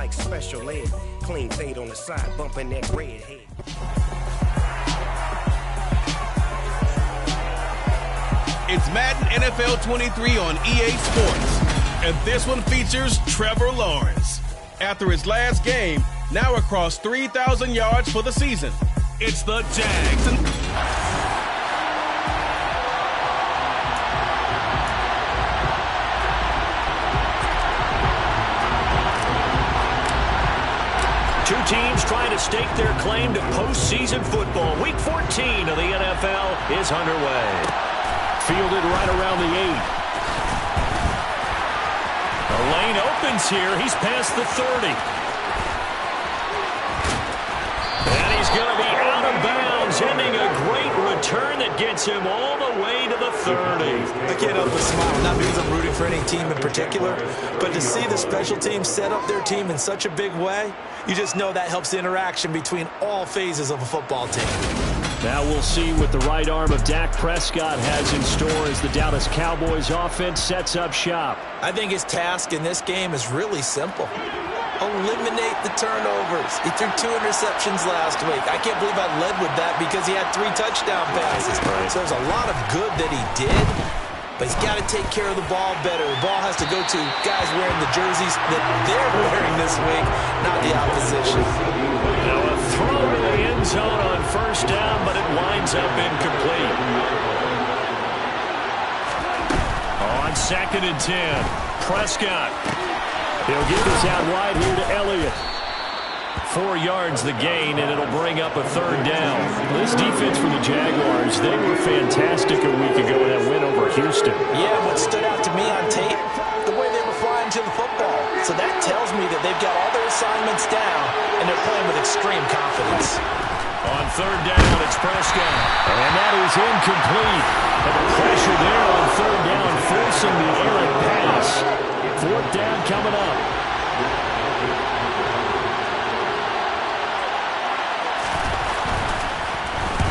like special ed. Clean fade on the side, bumping that red head. It's Madden NFL 23 on EA Sports, and this one features Trevor Lawrence. After his last game, now across 3,000 yards for the season. It's the Jags. Two teams trying to stake their claim to postseason football. Week 14 of the NFL is underway. Fielded right around the 8. The lane opens here. He's past the 30. And he's going to be out of bounds, ending a great return that gets him all the way to the 30. I can't help but smile, not because I'm rooting for any team in particular, but to see the special teams set up their team in such a big way, you just know that helps the interaction between all phases of a football team. Now we'll see what the right arm of Dak Prescott has in store as the Dallas Cowboys offense sets up shop. I think his task in this game is really simple. Eliminate the turnovers. He threw 2 interceptions last week. I can't believe I led with that because he had 3 touchdown passes. So there's a lot of good that he did, but he's got to take care of the ball better. The ball has to go to guys wearing the jerseys that they're wearing this week, not the opposition. Now a throw to the end zone on first down, but it winds up incomplete. On 2nd and 10, Prescott. He'll get this out wide here to Elliott. 4 yards the gain, and it'll bring up a 3rd down. This defense for the Jaguars, they were fantastic a week ago in that win over Houston. Yeah, what stood out to me on tape, the way they were flying to the football. So that tells me that they've got all their assignments down, and they're playing with extreme confidence. On 3rd down, it's Prescott. And that is incomplete. And the pressure there on 3rd down, forcing the errant pass. 4th down coming up.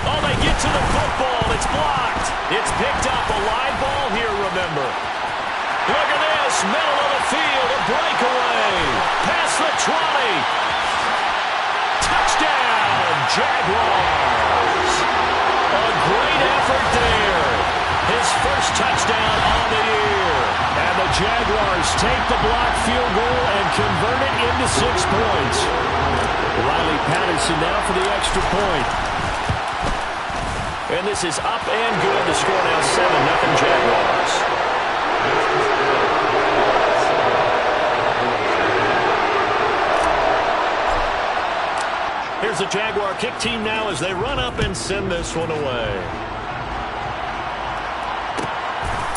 Oh, they get to the football. It's blocked. It's picked up. A live ball here, remember. Look at this. Middle of the field. A breakaway. Past the 20. Touchdown, Jaguars. A great effort there. His first touchdown on the year. And the Jaguars take the blocked field goal and convert it into 6 points. Riley Patterson now for the extra point. And this is up and good. The score now 7-0 Jaguars. Here's the Jaguar kick team now as they run up and send this one away.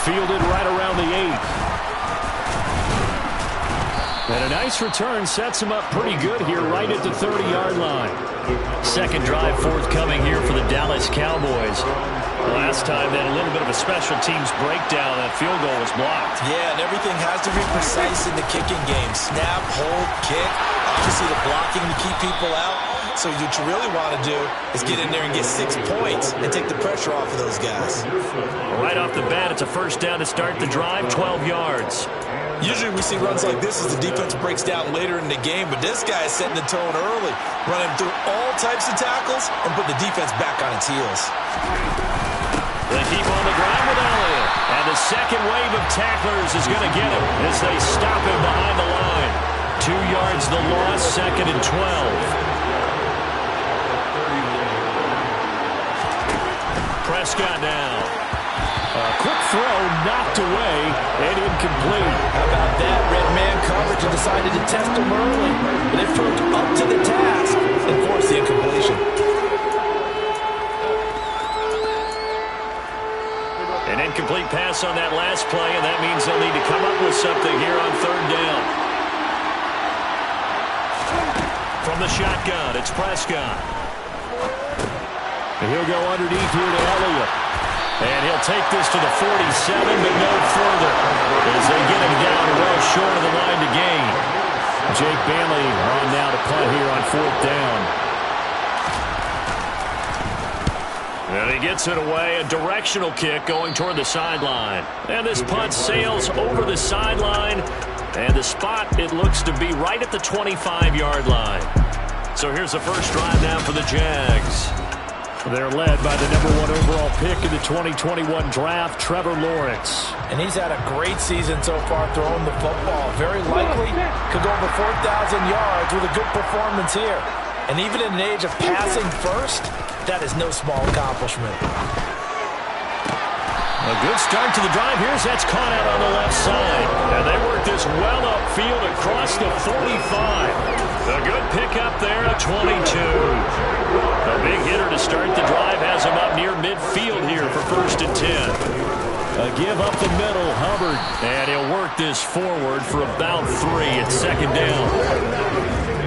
Fielded right around the 8. And a nice return sets him up pretty good here right at the 30-yard line. Second drive forthcoming here for the Dallas Cowboys. Last time they had a little bit of a special teams breakdown. That field goal was blocked. Yeah, and everything has to be precise in the kicking game. Snap, hold, kick. Obviously the blocking to keep people out. So what you really want to do is get in there and get 6 points and take the pressure off of those guys. Right off the bat, it's a first down to start the drive, 12 yards. Usually we see runs like this as the defense breaks down later in the game, but this guy is setting the tone early, running through all types of tackles and put the defense back on its heels. They keep on the ground with Elliott, and the second wave of tacklers is going to get him as they stop him behind the line. 2 yards the loss, 2nd and 12. Prescott now. A quick throw knocked away and incomplete. How about that? Red man coverage and decided to test him early. But they proved up to the task and forced the incompletion. An incomplete pass on that last play, and that means they'll need to come up with something here on 3rd down. From the shotgun, it's Prescott. And he'll go underneath here to Elliott. And he'll take this to the 47, but no further as they get him down well short of the line to gain. Jake Bailey on now to punt here on 4th down. And he gets it away, a directional kick going toward the sideline. And this punt sails over the sideline, And the spot, it looks to be right at the 25-yard line. So here's the first drive now for the Jags. They're led by the #1 overall pick in the 2021 draft, Trevor Lawrence. And he's had a great season so far throwing the football. Very likely could go over 4,000 yards with a good performance here. And even in an age of passing first, that is no small accomplishment. A good start to the drive. That's caught out on the left side. And they work this well upfield across the 45. A good pickup there at 22. A big hitter to start the drive has him up near midfield here for 1st and 10. A give up the middle, Hubbard. And he'll work this forward for about 3 at 2nd down.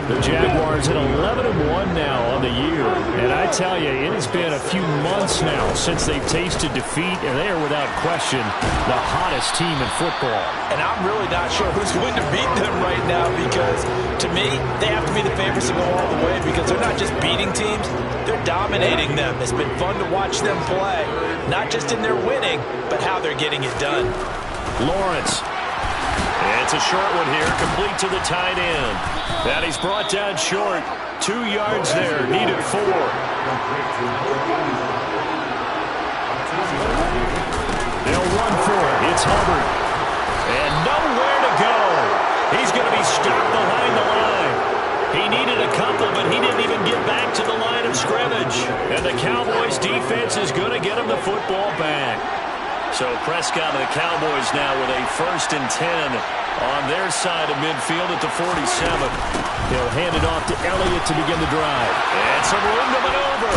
The Jaguars at 11-1 now on the year. And I tell you, it has been a few months now since they've tasted defeat, and they are without question the hottest team in football. And I'm really not sure who's going to beat them right now because, to me, they have to be the favorites to go all the way because they're not just beating teams, they're dominating them. It's been fun to watch them play, not just in their winning, but how they're getting it done. Lawrence. It's a short one here, complete to the tight end. And he's brought down short. 2 yards there, needed 4. They'll run for it. It's Hubbard. And nowhere to go. He's going to be stopped behind the line. He needed a couple, but he didn't even get back to the line of scrimmage. And the Cowboys defense is going to get him the football back. So Prescott and the Cowboys now with a 1st and 10 on their side of midfield at the 47. He'll hand it off to Elliott to begin the drive. And some room to maneuver.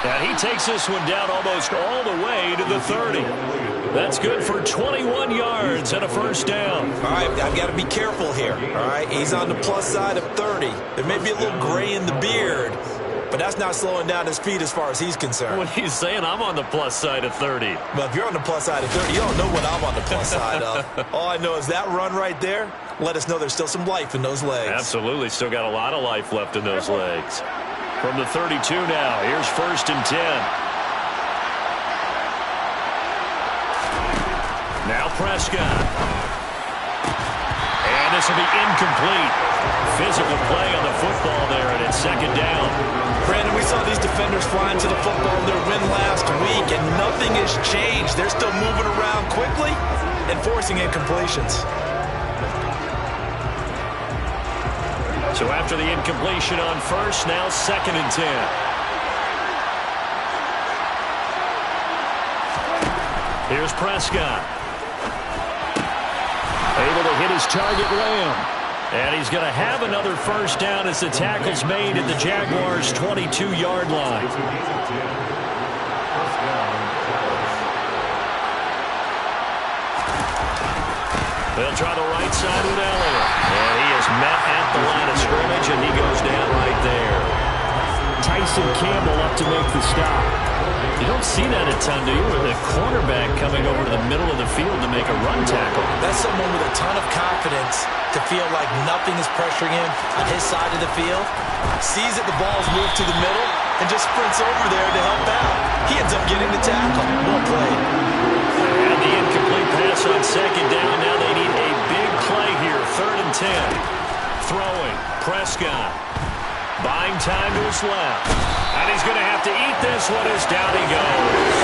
And he takes this one down almost all the way to the 30. That's good for 21 yards and a 1st down. All right, I've got to be careful here. All right, he's on the plus side of 30. There may be a little gray in the beard, but that's not slowing down his speed as far as he's concerned. What he's saying, I'm on the plus side of 30. Well, if you're on the plus side of 30, you don't know what I'm on the plus side of. All I know is that run right there, let us know there's still some life in those legs. Absolutely, still got a lot of life left in those legs. From the 32 now, here's 1st and 10. Now Prescott. And this will be incomplete. Physical play on the football there, and it's 2nd down. Brandon, we saw these defenders flying to the football in their win last week, and nothing has changed. They're still moving around quickly and forcing incompletions. So after the incompletion on 1st, now 2nd and 10. Here's Prescott. Able to hit his target, Lamb. And he's going to have another 1st down as the tackle's made at the Jaguars' 22-yard line. They'll try the right side with Elliott. And he is met at the line of scrimmage, and he goes down right there. Tyson Campbell up to make the stop. You don't see that a ton, do you? With a cornerback coming over to the middle of the field to make a run tackle. That's someone with a ton of confidence to feel like nothing is pressuring him on his side of the field. Sees that the ball's moved to the middle and just sprints over there to help out. He ends up getting the tackle. Well played. And the incomplete pass on 2nd down. Now they need a big play here. 3rd and 10. Throwing. Prescott. Buying time to his left. And he's going to have to eat this one as down he goes.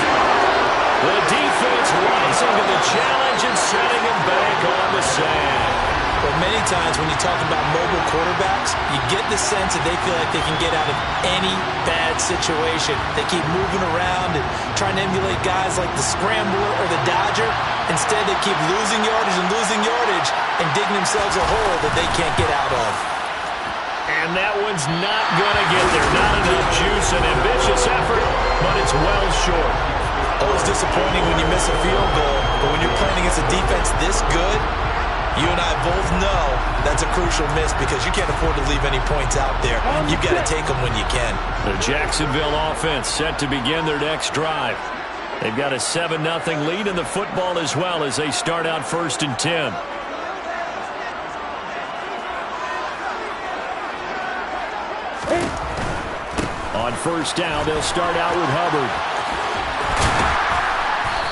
The defense rising to the challenge and setting him back on the sand. But many times when you talk about mobile quarterbacks, you get the sense that they feel like they can get out of any bad situation. They keep moving around and trying to emulate guys like the Scrambler or the Dodger. Instead, they keep losing yardage and digging themselves a hole that they can't get out of. And that one's not going to get there. Not enough juice, an ambitious effort, but it's well short. Always disappointing when you miss a field goal, but when you're playing against a defense this good, you and I both know that's a crucial miss because you can't afford to leave any points out there. You've got to take them when you can. The Jacksonville offense set to begin their next drive. They've got a 7-0 lead in the football as well as they start out 1st and 10. On 1st down, they'll start out with Hubbard.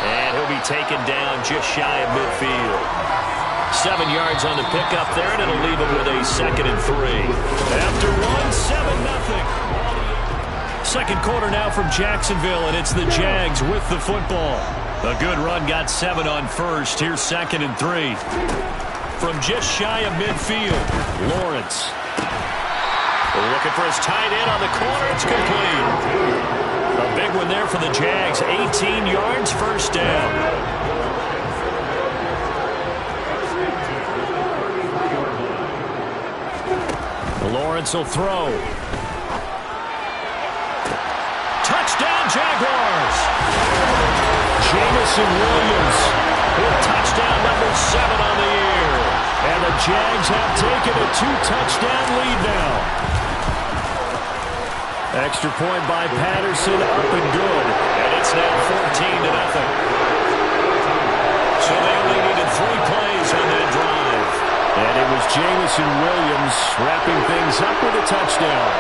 And he'll be taken down just shy of midfield. 7 yards on the pickup there, and it'll leave him with a 2nd and 3. After 1, 7-0. Second quarter now from Jacksonville, and it's the Jags with the football. A good run got 7 on first. Here's 2nd and 3. From just shy of midfield, Lawrence. Looking for his tight end on the corner. It's complete. A big one there for the Jags. 18 yards, first down. Lawrence will throw. Touchdown, Jaguars. Jameson Williams with touchdown number 7 on the year. And the Jags have taken a 2-touchdown lead now. Extra point by Patterson, up and good. And it's now 14-0. So they only needed 3 plays on that drive. And it was Jameson Williams wrapping things up with a touchdown.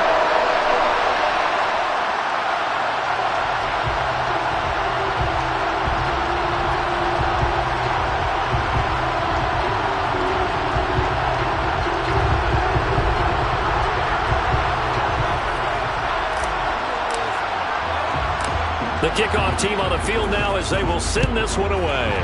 The kickoff team on the field now as they will send this one away.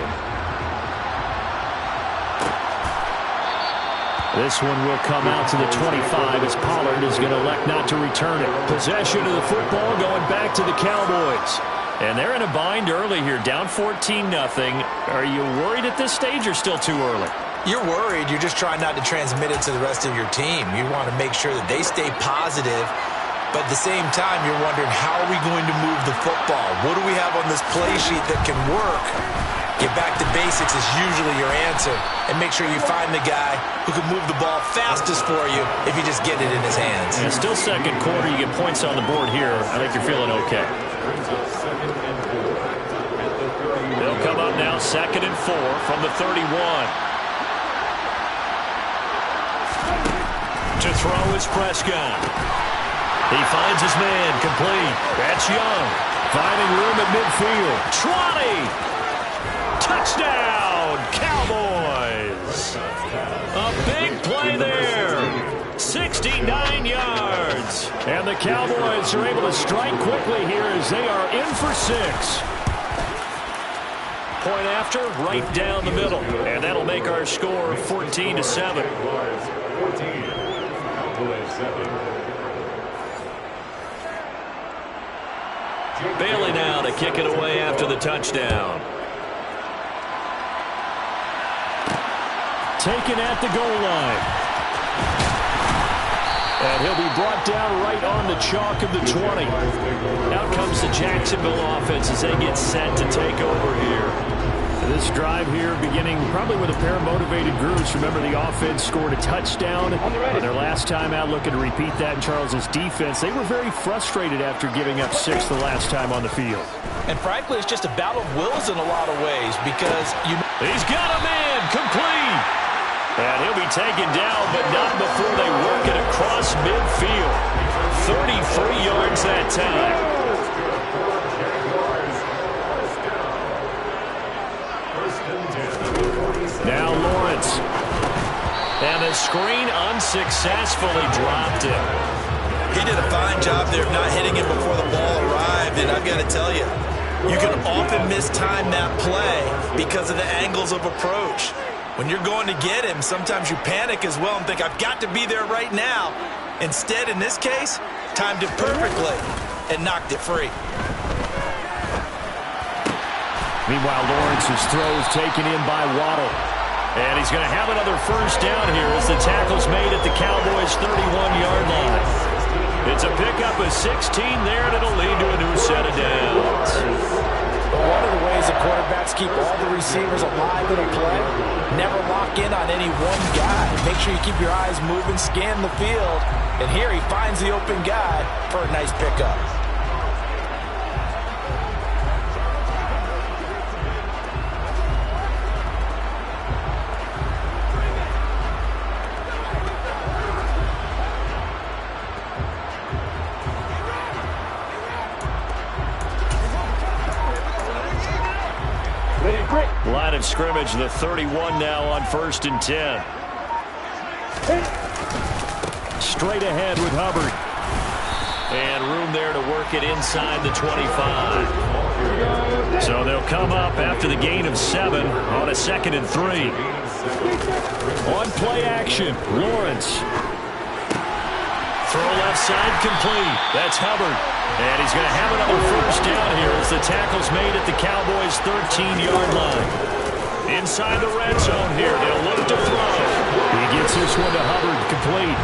This one will come out to the 25 as Pollard is going to elect not to return it. Possession of the football going back to the Cowboys. And they're in a bind early here, down 14-0. Are you worried at this stage or still too early? You're worried. You're just trying not to transmit it to the rest of your team. You want to make sure that they stay positive. But at the same time, you're wondering, how are we going to move the football? What do we have on this play sheet that can work? Get back to basics is usually your answer. And make sure you find the guy who can move the ball fastest for you if you just get it in his hands. And still second quarter, you get points on the board here. I think you're feeling okay. They'll come up now 2nd and 4 from the 31. To throw is Prescott. He finds his man, complete. That's Young. Finding room at midfield. Trotty. Touchdown, Cowboys. A big play there. 69 yards. And the Cowboys are able to strike quickly here as they are in for 6. Point after, right down the middle. And that'll make our score 14-7. Bailey now to kick it away after the touchdown. Taken at the goal line. And he'll be brought down right on the chalk of the 20. Out comes the Jacksonville offense as they get set to take over here. This drive here beginning probably with a pair of motivated groups. Remember, the offense scored a touchdown on their last time out, looking to repeat that in Charles's defense. They were very frustrated after giving up 6 the last time on the field. And frankly, it's just a battle of wills in a lot of ways because he's got a man complete. And he'll be taken down, but not before they work it across midfield. 33 yards that time. Now Lawrence. And the screen unsuccessfully dropped him. He did a fine job there of not hitting him before the ball arrived. And I've got to tell you, you can often mistime that play because of the angles of approach. When you're going to get him, sometimes you panic as well and think, I've got to be there right now. Instead, in this case, timed it perfectly and knocked it free. Meanwhile, Lawrence's throw is taken in by Waddle. And he's going to have another first down here as the tackle's made at the Cowboys' 31-yard line. It's a pickup of 16 there, and it'll lead to a new set of downs. Well, one of the ways the quarterbacks keep all the receivers alive in a play, never lock in on any one guy. Make sure you keep your eyes moving, scan the field. And here he finds the open guy for a nice pickup. Line of of scrimmage, the 31 now on 1st and 10. Straight ahead with Hubbard. And room there to work it inside the 25. So they'll come up after the gain of 7 on a 2nd and 3. On play action, Lawrence. Throw left side complete. That's Hubbard. And he's going to have another first down here as the tackle's made at the Cowboys' 13-yard line. Inside the red zone here. They'll look to throw. He gets this one to Hubbard, complete.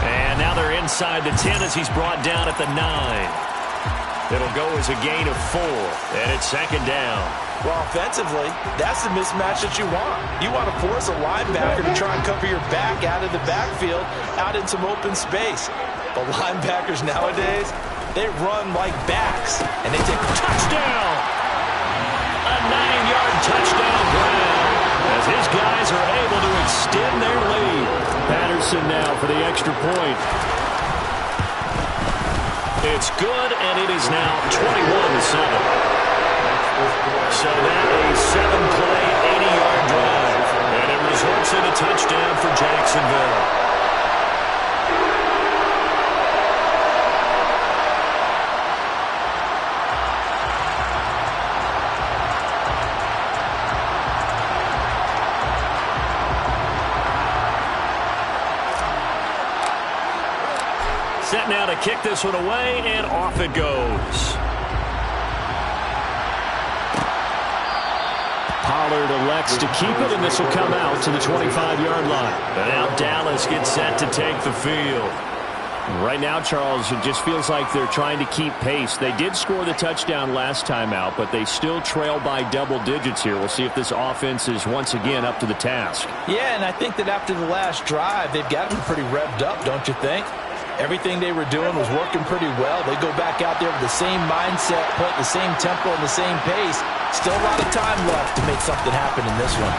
And now they're inside the 10 as he's brought down at the 9. It'll go as a gain of 4. And it's 2nd down. Well, offensively, that's the mismatch that you want. You want to force a linebacker to try and cover your back out of the backfield, out in some open space. But linebackers nowadays, they run like backs, and they take a touchdown. A 9-yard touchdown grab as his guys are able to extend their lead. Patterson now for the extra point. It's good, and it is now 21-7. So that a 7-play, 80-yard drive. And it results in a touchdown for Jacksonville. Set now to kick this one away, and off it goes. Pollard elects to keep it, and this will come out to the 25-yard line. And now Dallas gets set to take the field. Right now, Charles, it just feels like they're trying to keep pace. They did score the touchdown last time out, but they still trail by double digits here. We'll see if this offense is once again up to the task. Yeah, and I think that after the last drive, they've got them pretty revved up, don't you think? Everything they were doing was working pretty well. They go back out there with the same mindset, put the same tempo and the same pace. Still a lot of time left to make something happen in this one.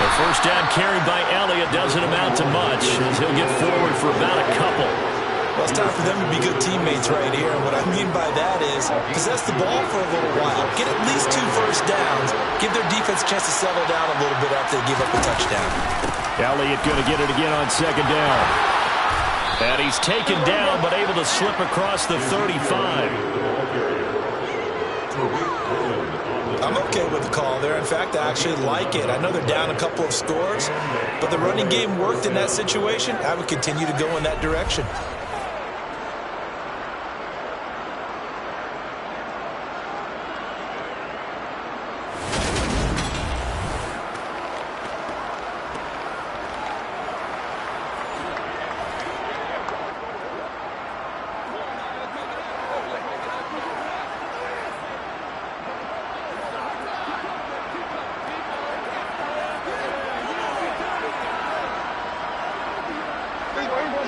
The first down carried by Elliott doesn't amount to much as he'll get forward for about a couple. Well, it's time for them to be good teammates right here. And what I mean by that is possess the ball for a little while. Get at least 2 first downs. Give their defense a chance to settle down a little bit after they give up a touchdown. Elliott going to get it again on 2nd down. And he's taken down but able to slip across the 35. I'm okay with the call there. In fact, I actually like it. I know they're down a couple of scores, but the running game worked in that situation. I would continue to go in that direction.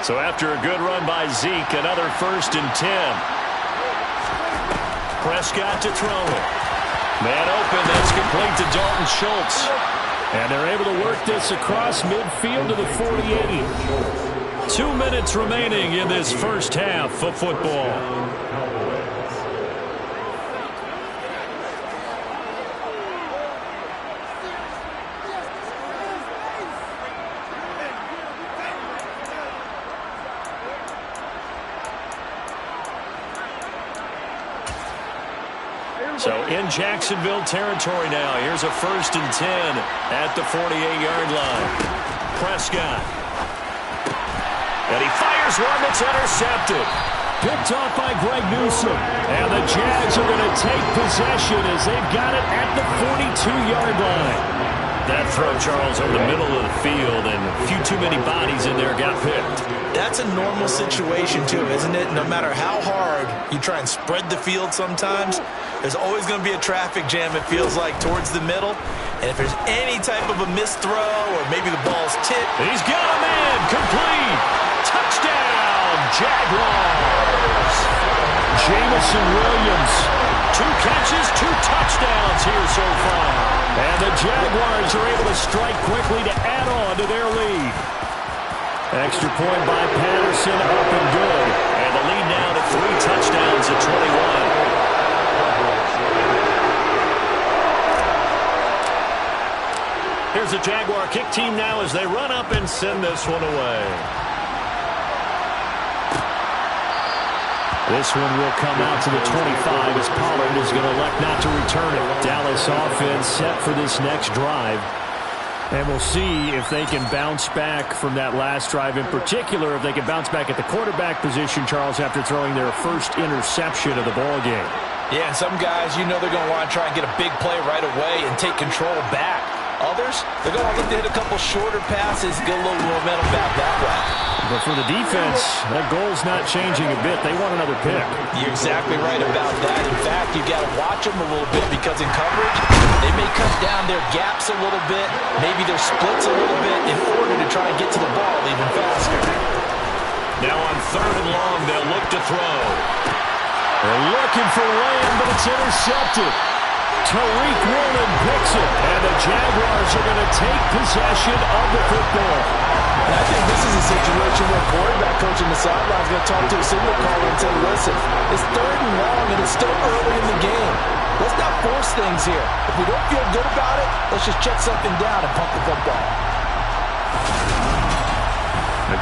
So after a good run by Zeke, another 1st and 10. Prescott to throw it. Man open, that's complete to Dalton Schultz. And they're able to work this across midfield to the 48. 2 minutes remaining in this first half of football. So in Jacksonville territory now. Here's a 1st and 10 at the 48-yard line. Prescott. And he fires one that's intercepted. Picked off by Greg Newsome. And the Jags are going to take possession as they've got it at the 42-yard line. That throw, Charles, over the middle of the field, and a few too many bodies in there got picked. That's a normal situation, too, isn't it? No matter how hard you try and spread the field sometimes, there's always going to be a traffic jam, it feels like, towards the middle. And if there's any type of a missed throw or maybe the ball's tipped. He's got a man. Complete. Touchdown, Jaguars. Jamison Williams. 2 catches, 2 touchdowns here so far. And the Jaguars are able to strike quickly to add on to their lead. Extra point by Patterson, up and good. And the lead now to 3 touchdowns at 21. kick team now as they run up and send this one away. This one will come out to the 25 as Pollard is going to elect not to return it. Dallas offense set for this next drive. And we'll see if they can bounce back from that last drive. In particular, if they can bounce back at the quarterback position, Charles, after throwing their first interception of the ballgame. Yeah, and some guys, you know they're going to want to try and get a big play right away and take control back. Others, they're going to look to hit a couple shorter passes, get a little momentum back that way. But for the defense, that goal's not changing a bit. They want another pick. You're exactly right about that. In fact, you got to watch them a little bit because in coverage, they may cut down their gaps a little bit, maybe their splits a little bit in order to try and get to the ball even faster. Now on 3rd and long, they'll look to throw. They're looking for Lamb, but it's intercepted. Tariq Woolen picks it, and the Jaguars are going to take possession of the football. And I think this is a situation where quarterback coach in the sideline is going to talk to a signal caller and say, listen, it's 3rd and long, and it's still early in the game. Let's not force things here. If we don't feel good about it, let's just check something down and pump the football.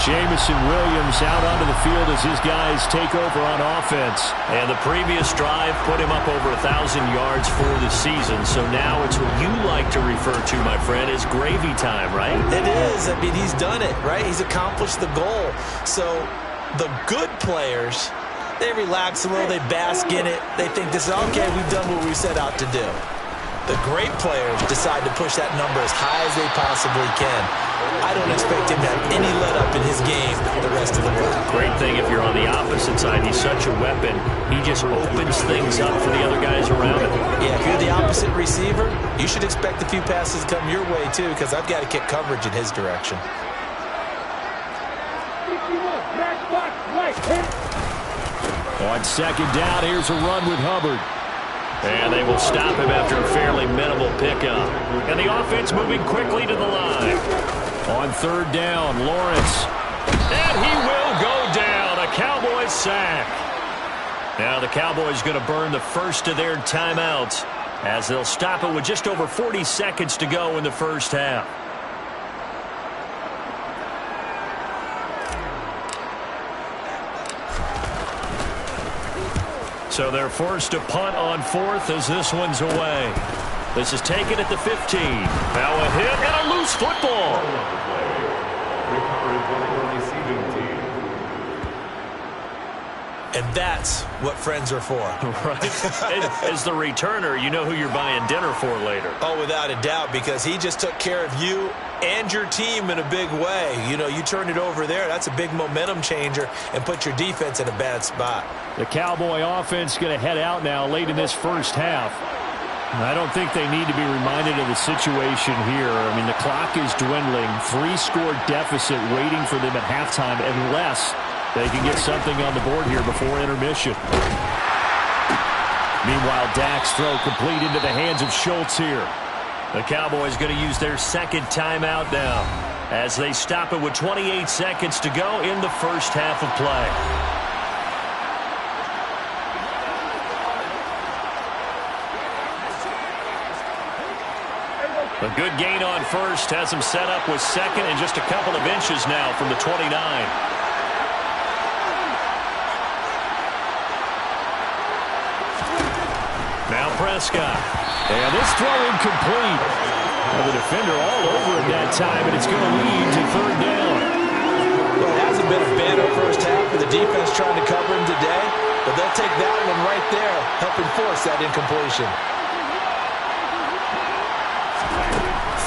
Jamison Williams out onto the field as his guys take over on offense. And the previous drive put him up over 1,000 yards for the season. So now it's what you like to refer to, my friend, as gravy time, right? It is. I mean, he's done it, right? He's accomplished the goal. So the good players, they relax a little, they bask in it. They think this is okay, we've done what we set out to do. The great players decide to push that number as high as they possibly can. I don't expect him to have any let-up in his game the rest of the way. Great thing if you're on the opposite side. He's such a weapon. He just opens things up for the other guys around him. Yeah, if you're the opposite receiver, you should expect a few passes to come your way, too, because I've got to kick coverage in his direction. On 2nd down, here's a run with Hubbard. And they will stop him after a fairly minimal pickup. And the offense moving quickly to the line. On 3rd down, Lawrence. And he will go down. A Cowboys sack. Now the Cowboys going to burn the first of their timeouts as they'll stop it with just over 40 seconds to go in the first half. So they're forced to punt on 4th as this one's away. This is taken at the 15. Now a hit and a loose football. And that's what friends are for. Right. As the returner, you know who you're buying dinner for later. Oh, without a doubt, because he just took care of you and your team in a big way. You know, you turned it over there. That's a big momentum changer and put your defense in a bad spot. The Cowboy offense going to head out now late in this first half. I don't think they need to be reminded of the situation here. I mean, the clock is dwindling. 3-score deficit waiting for them at halftime unless they can get something on the board here before intermission. Meanwhile, Dak's throw complete into the hands of Schultz here. The Cowboys going to use their 2nd timeout now as they stop it with 28 seconds to go in the first half of play. A good gain on 1st has him set up with 2nd and just a couple of inches now from the 29. Now Prescott. And this throw incomplete. Well, the defender all over it that time, and it's going to lead to 3rd down. Well, it hasn't been a banner first half for the defense trying to cover him today, but they'll take that one right there, helping force that incompletion.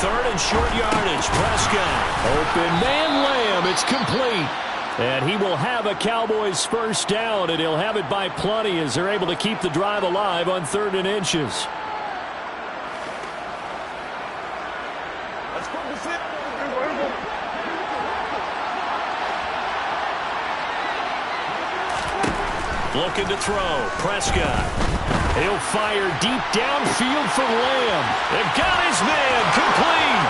3rd and short yardage. Prescott. Open man Lamb. It's complete. And he will have a Cowboys first down, and he'll have it by plenty as they're able to keep the drive alive on 3rd and inches. Looking to throw. Prescott. He'll fire deep downfield for Lamb. They've got his man. Complete.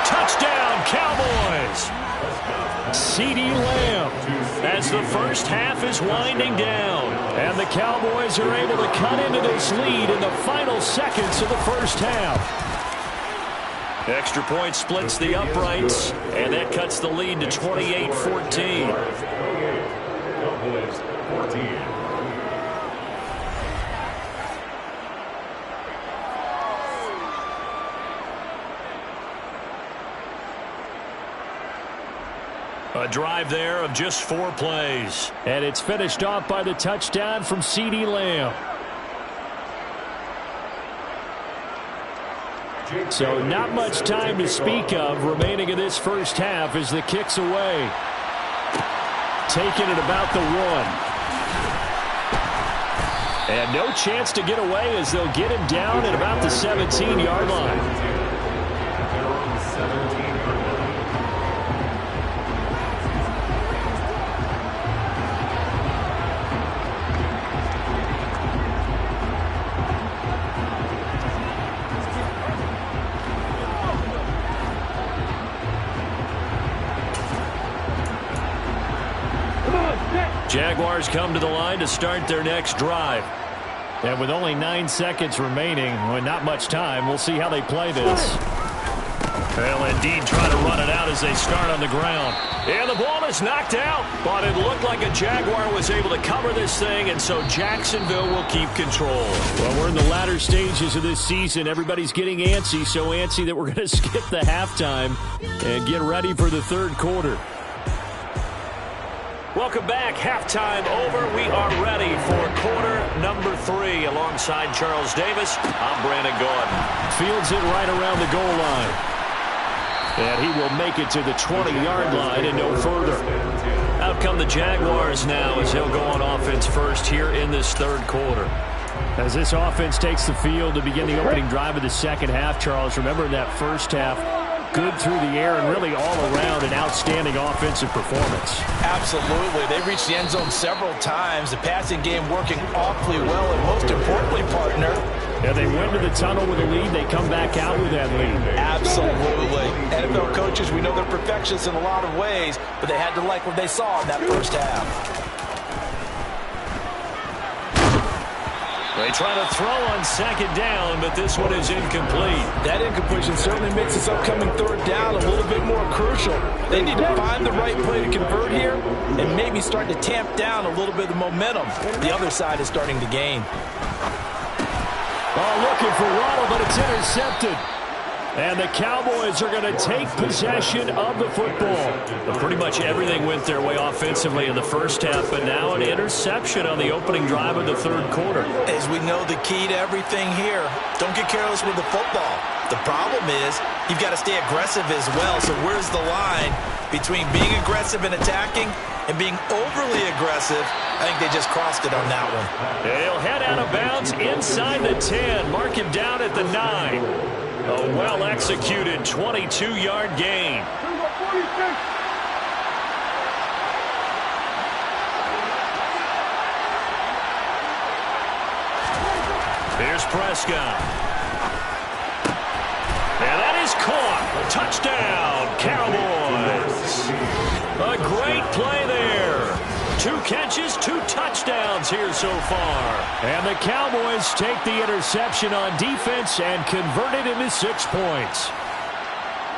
Touchdown, Cowboys. CeeDee Lamb as the first half is winding down. And the Cowboys are able to cut into this lead in the final seconds of the first half. Extra point splits the uprights, and that cuts the lead to 28-14. A drive there of just 4 plays. And it's finished off by the touchdown from CeeDee Lamb. So not much time to speak of remaining in this first half as the kick's away. Taken at about the 1. And no chance to get away as they'll get him down at about the 17-yard line. Jaguars come to the line to start their next drive. And with only 9 seconds remaining, with not much time, we'll see how they play this. Well, indeed, trying to run it out as they start on the ground. And the ball is knocked out, but it looked like a Jaguar was able to cover this thing, and so Jacksonville will keep control. Well, we're in the latter stages of this season. Everybody's getting antsy, so antsy that we're going to skip the halftime and get ready for the third quarter. Welcome back. Halftime over. We are ready for quarter number 3. Alongside Charles Davis, I'm Brandon Gordon. Fields it right around the goal line. And he will make it to the 20-yard line and no further. Out come the Jaguars now as they'll go on offense first here in this third quarter. As this offense takes the field to begin the opening drive of the second half, Charles, remember in that first half, good through the air and really all around an outstanding offensive performance. Absolutely. They reached the end zone several times. The passing game working awfully well, and most importantly, partner. Yeah, they went to the tunnel with a lead. They come back out with that lead. Absolutely. NFL coaches, we know they're perfectionists in a lot of ways, but they had to like what they saw in that first half. They try to throw on second down, but this one is incomplete. That incompletion certainly makes this upcoming third down a little bit more crucial. They need to find the right play to convert here and maybe start to tamp down a little bit of momentum. The other side is starting to gain. Oh, looking for Waddle, but it's intercepted. And the Cowboys are going to take possession of the football. But pretty much everything went their way offensively in the first half, but now an interception on the opening drive of the third quarter. As we know, the key to everything here, don't get careless with the football. The problem is you've got to stay aggressive as well. So where's the line between being aggressive and attacking and being overly aggressive? I think they just crossed it on that one. He'll head out of bounds inside the 10. Mark him down at the 9. A well-executed 22-yard gain. Here's Prescott. And that is caught. Touchdown, Cowboys. A great play there. 2 catches, 2 touchdowns here so far. And the Cowboys take the interception on defense and convert it into 6 points.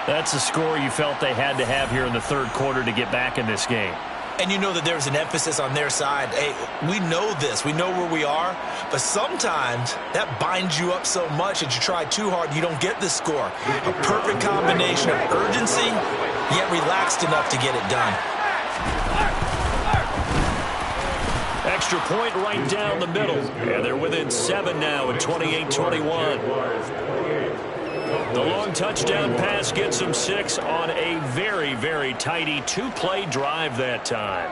That's the score you felt they had to have here in the third quarter to get back in this game. And you know that there's an emphasis on their side. Hey, we know this. We know where we are. But sometimes that binds you up so much that you try too hard, you don't get the score. A perfect combination of urgency, yet relaxed enough to get it done. Extra point right down the middle. And they're within 7 now at 28-21. The long touchdown pass gets them 6 on a very, very tidy 2-play drive that time.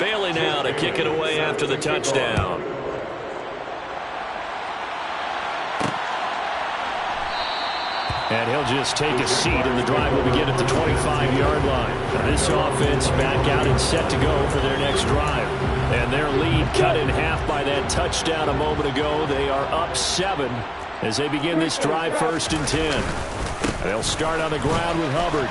Bailey now to kick it away after the touchdown. And he'll just take a seat, and the drive will begin at the 25-yard line. This offense back out and set to go for their next drive. And their lead cut in half by that touchdown a moment ago. They are up 7 as they begin this drive 1st and 10. They'll start on the ground with Hubbard.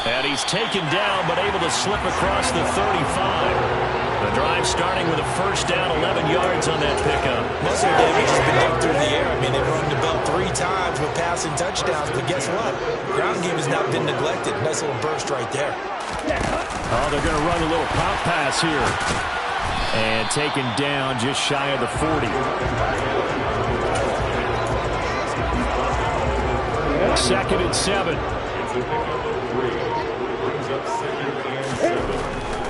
And he's taken down but able to slip across the 35. The drive starting with a first down, 11 yards on that pickup. Most of the damage has been done through the air. I mean, they've rung the bell 3 times with passing touchdowns, but guess what? Ground game has not been neglected. Nice little burst right there. Oh, they're going to run a little pop pass here. And taken down just shy of the 40. Second and 7.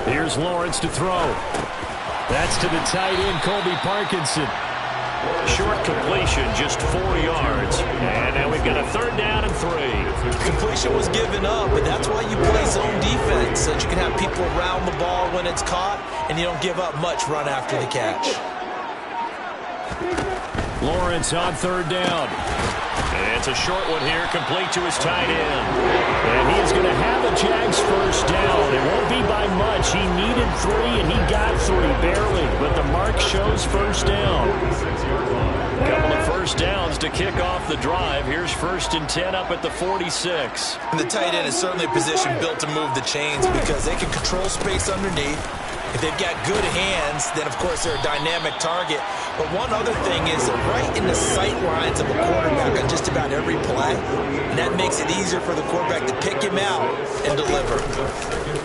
Here's Lawrence to throw. That's to the tight end, Colby Parkinson. Short completion, just 4 yards. And now we've got a third down and 3. Completion was given up, but that's why you play zone defense, so that you can have people around the ball when it's caught, and you don't give up much run after the catch. Lawrence on third down. It's a short one here, complete to his tight end. And he is going to have the Jags first down. It won't be by much. He needed 3, and he got 3, barely. But the mark shows first down. A couple of first downs to kick off the drive. Here's 1st and 10 up at the 46. And the tight end is certainly a position built to move the chains because they can control space underneath. If they've got good hands, then, of course, they're a dynamic target. But one other thing is they're right in the sight lines of a quarterback on just about every play. And that makes it easier for the quarterback to pick him out and deliver.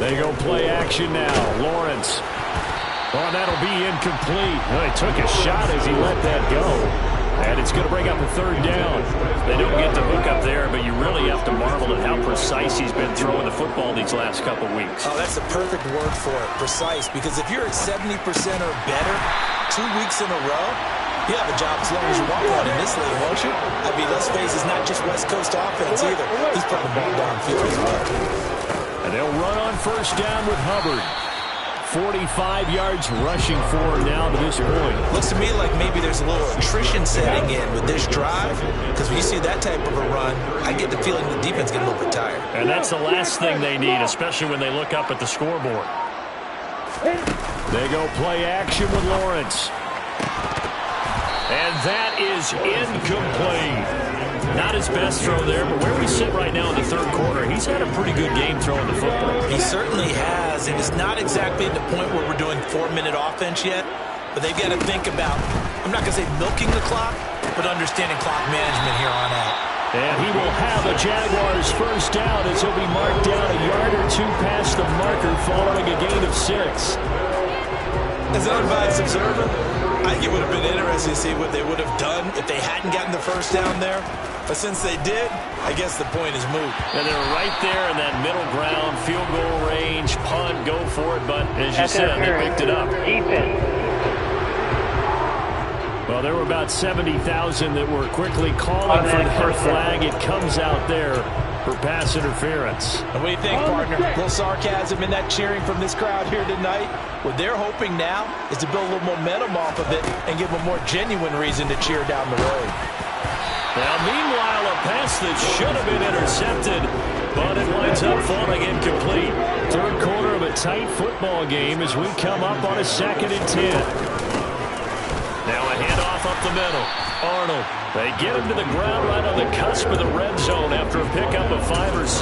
They go play action now. Lawrence. Oh, that'll be incomplete. Well, he took a shot as he let that go. And it's going to bring up a third down. They don't get the hook up there, but you really have to marvel at how precise he's been throwing the football these last couple weeks. Oh, that's the perfect word for it, precise. Because if you're at 70% or better 2 weeks in a row, you have a job as long as you want one in this league, won't you? I mean, let's face it, it's not just West Coast offense either. He's putting the ball downfield as well. And they'll run on first down with Hubbard. 45 yards rushing for him now to this point. Looks to me like maybe there's a little attrition setting in with this drive, because when you see that type of a run, I get the feeling the defense gets a little bit tired. And that's the last thing they need, especially when they look up at the scoreboard. They go play action with Lawrence. And that is incomplete. Not his best throw there, but where we sit right now in the third quarter, he's had a pretty good game throwing the football. He certainly has, and it's not exactly at the point where we're doing 4-minute offense yet, but they've got to think about, I'm not going to say milking the clock, but understanding clock management here on out. And he will have the Jaguars first down as he'll be marked down a yard or 2 past the marker following a gain of 6. As an unbiased observer, I think it would have been interesting to see what they would have done if they hadn't gotten the first down there. But since they did, I guess the point is moot. And they're right there in that middle ground, field goal range, punt, go for it. But as you said, they picked it up. Well, there were about 70,000 that were quickly calling for the flag. It comes out there for pass interference. And what do you think, partner? A little sarcasm in that cheering from this crowd here tonight. What they're hoping now is to build a little momentum off of it and give them a more genuine reason to cheer down the road. Now, meanwhile, a pass that should have been intercepted, but it winds up falling incomplete. Third quarter of a tight football game as we come up on a 2nd and 10. Now a handoff up the middle. Arnold. They get him to the ground right on the cusp of the red zone after a pickup of 5 or 6.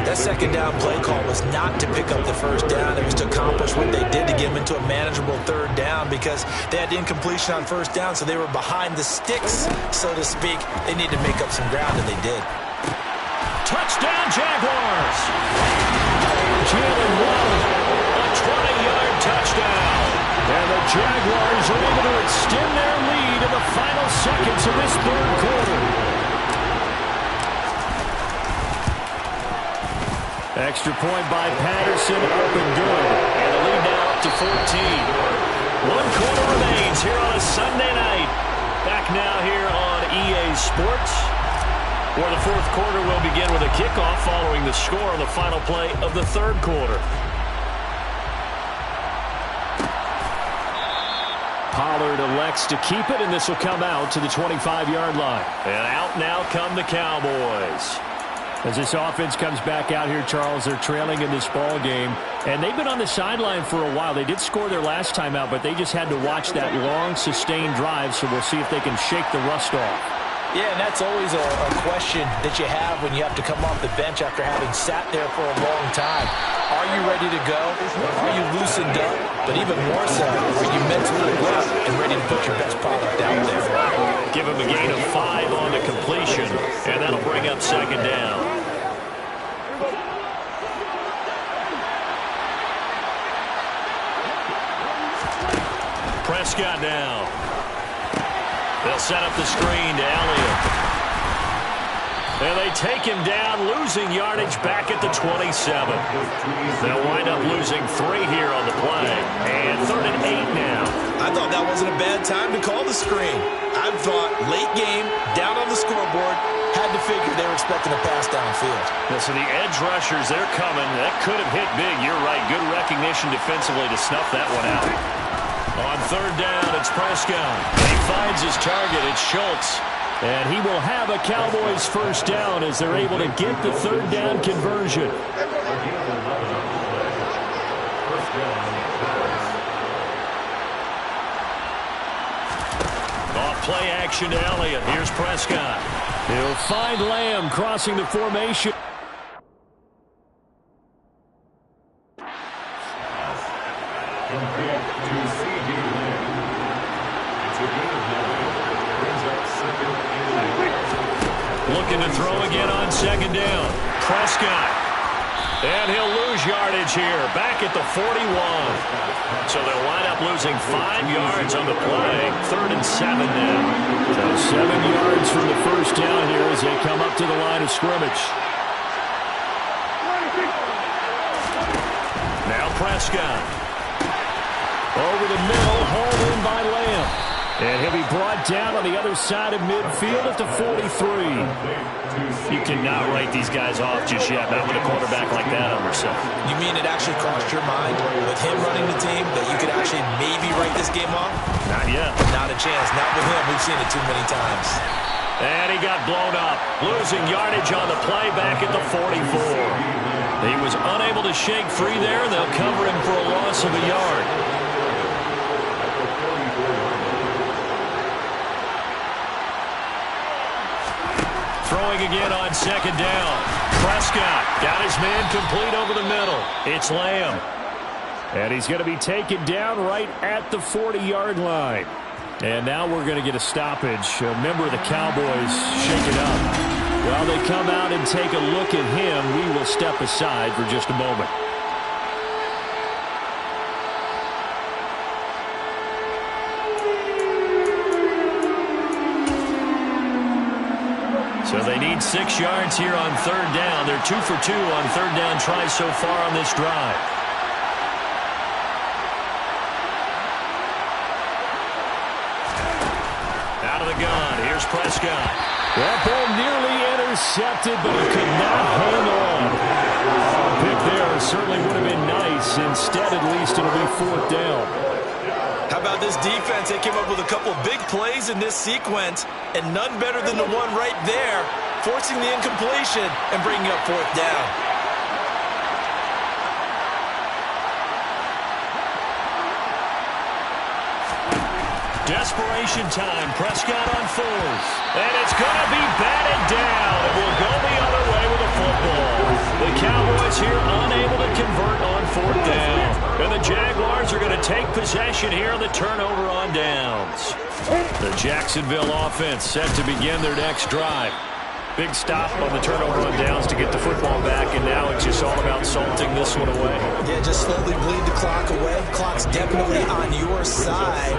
That second down play call was not to pick up the first down. It was to accomplish what they did to get them into a manageable third down because they had incompletion on first down, so they were behind the sticks, so to speak. They needed to make up some ground, and they did. Touchdown, Jaguars! Jalen Waddle, a 20-yard touchdown. And the Jaguars are able to extend their lead in the final seconds of this third quarter. Extra point by Patterson, up and good. And the lead now up to 14. 1 quarter remains here on a Sunday night. Back now here on EA Sports, where the fourth quarter will begin with a kickoff following the score on the final play of the third quarter. Pollard elects to keep it, and this will come out to the 25-yard line. And out now come the Cowboys. As this offense comes back out here, Charles, they're trailing in this ball game. And they've been on the sideline for a while. They did score their last time out, but they just had to watch that long, sustained drive, so we'll see if they can shake the rust off. Yeah, and that's always a question that you have when you have to come off the bench after having sat there for a long time. Are you ready to go? Are you loosened up? But even more so, are you mentally alert and ready to put your best product out there? Give him a gain of 5 on the completion, and that'll bring up second down. Prescott now. They'll set up the screen to Elliott. And they take him down, losing yardage back at the 27. They'll wind up losing 3 here on the play. And 3rd and 8 now. I thought that wasn't a bad time to call the screen. I thought late game, down on the scoreboard, had to figure they were expecting a pass downfield. Yeah, so the edge rushers, they're coming. That could have hit big. You're right. Good recognition defensively to snuff that one out. On 3rd down, it's Prescott. He finds his target. It's Schultz. And he will have a Cowboys first down as they're able to get the 3rd down conversion. Off play action to Elliott. Here's Prescott. He'll find Lamb crossing the formation. Looking to throw again on 2nd down. Prescott. And he'll lose yardage here. Back at the 41. So they'll wind up losing 5 yards on the play. 3rd and 7 now. So 7 yards from the first down here as they come up to the line of scrimmage. Now Prescott. Over the middle, hauled in by Lamb. And he'll be brought down on the other side of midfield at the 43. You cannot write these guys off just yet, not with a quarterback like that on yourself. You mean it actually crossed your mind with him running the team that you could actually maybe write this game off? Not yet. Not a chance. Not with him. We've seen it too many times. And he got blown up, losing yardage on the play back at the 44. He was unable to shake free there. They'll cover him for a loss of a yard. Throwing again on 2nd down. Prescott got his man complete over the middle. It's Lamb. And he's going to be taken down right at the 40-yard line. And now we're going to get a stoppage. A member of the Cowboys shaken up. While they come out and take a look at him, we will step aside for just a moment. So they need 6 yards here on 3rd down. They're 2 for 2 on 3rd down tries so far on this drive. Out of the gun. Here's Prescott. That ball nearly intercepted, but he could not hang on. A pick there certainly would have been nice. Instead, at least, it'll be 4th down. How about this defense? They came up with a couple of big plays in this sequence, and none better than the one right there, forcing the incompletion and bringing up 4th down. Desperation time. Prescott on 4th. And it's going to be batted down. It will go the other way with a football. The Cowboys here unable to convert on 4th down. And the Jaguars are going to take possession here on the turnover on downs. The Jacksonville offense set to begin their next drive. Big stop on the turnover on downs to get the football back, and now it's just all about salting this one away. Yeah, just slowly bleed the clock away. Clock's definitely on your side.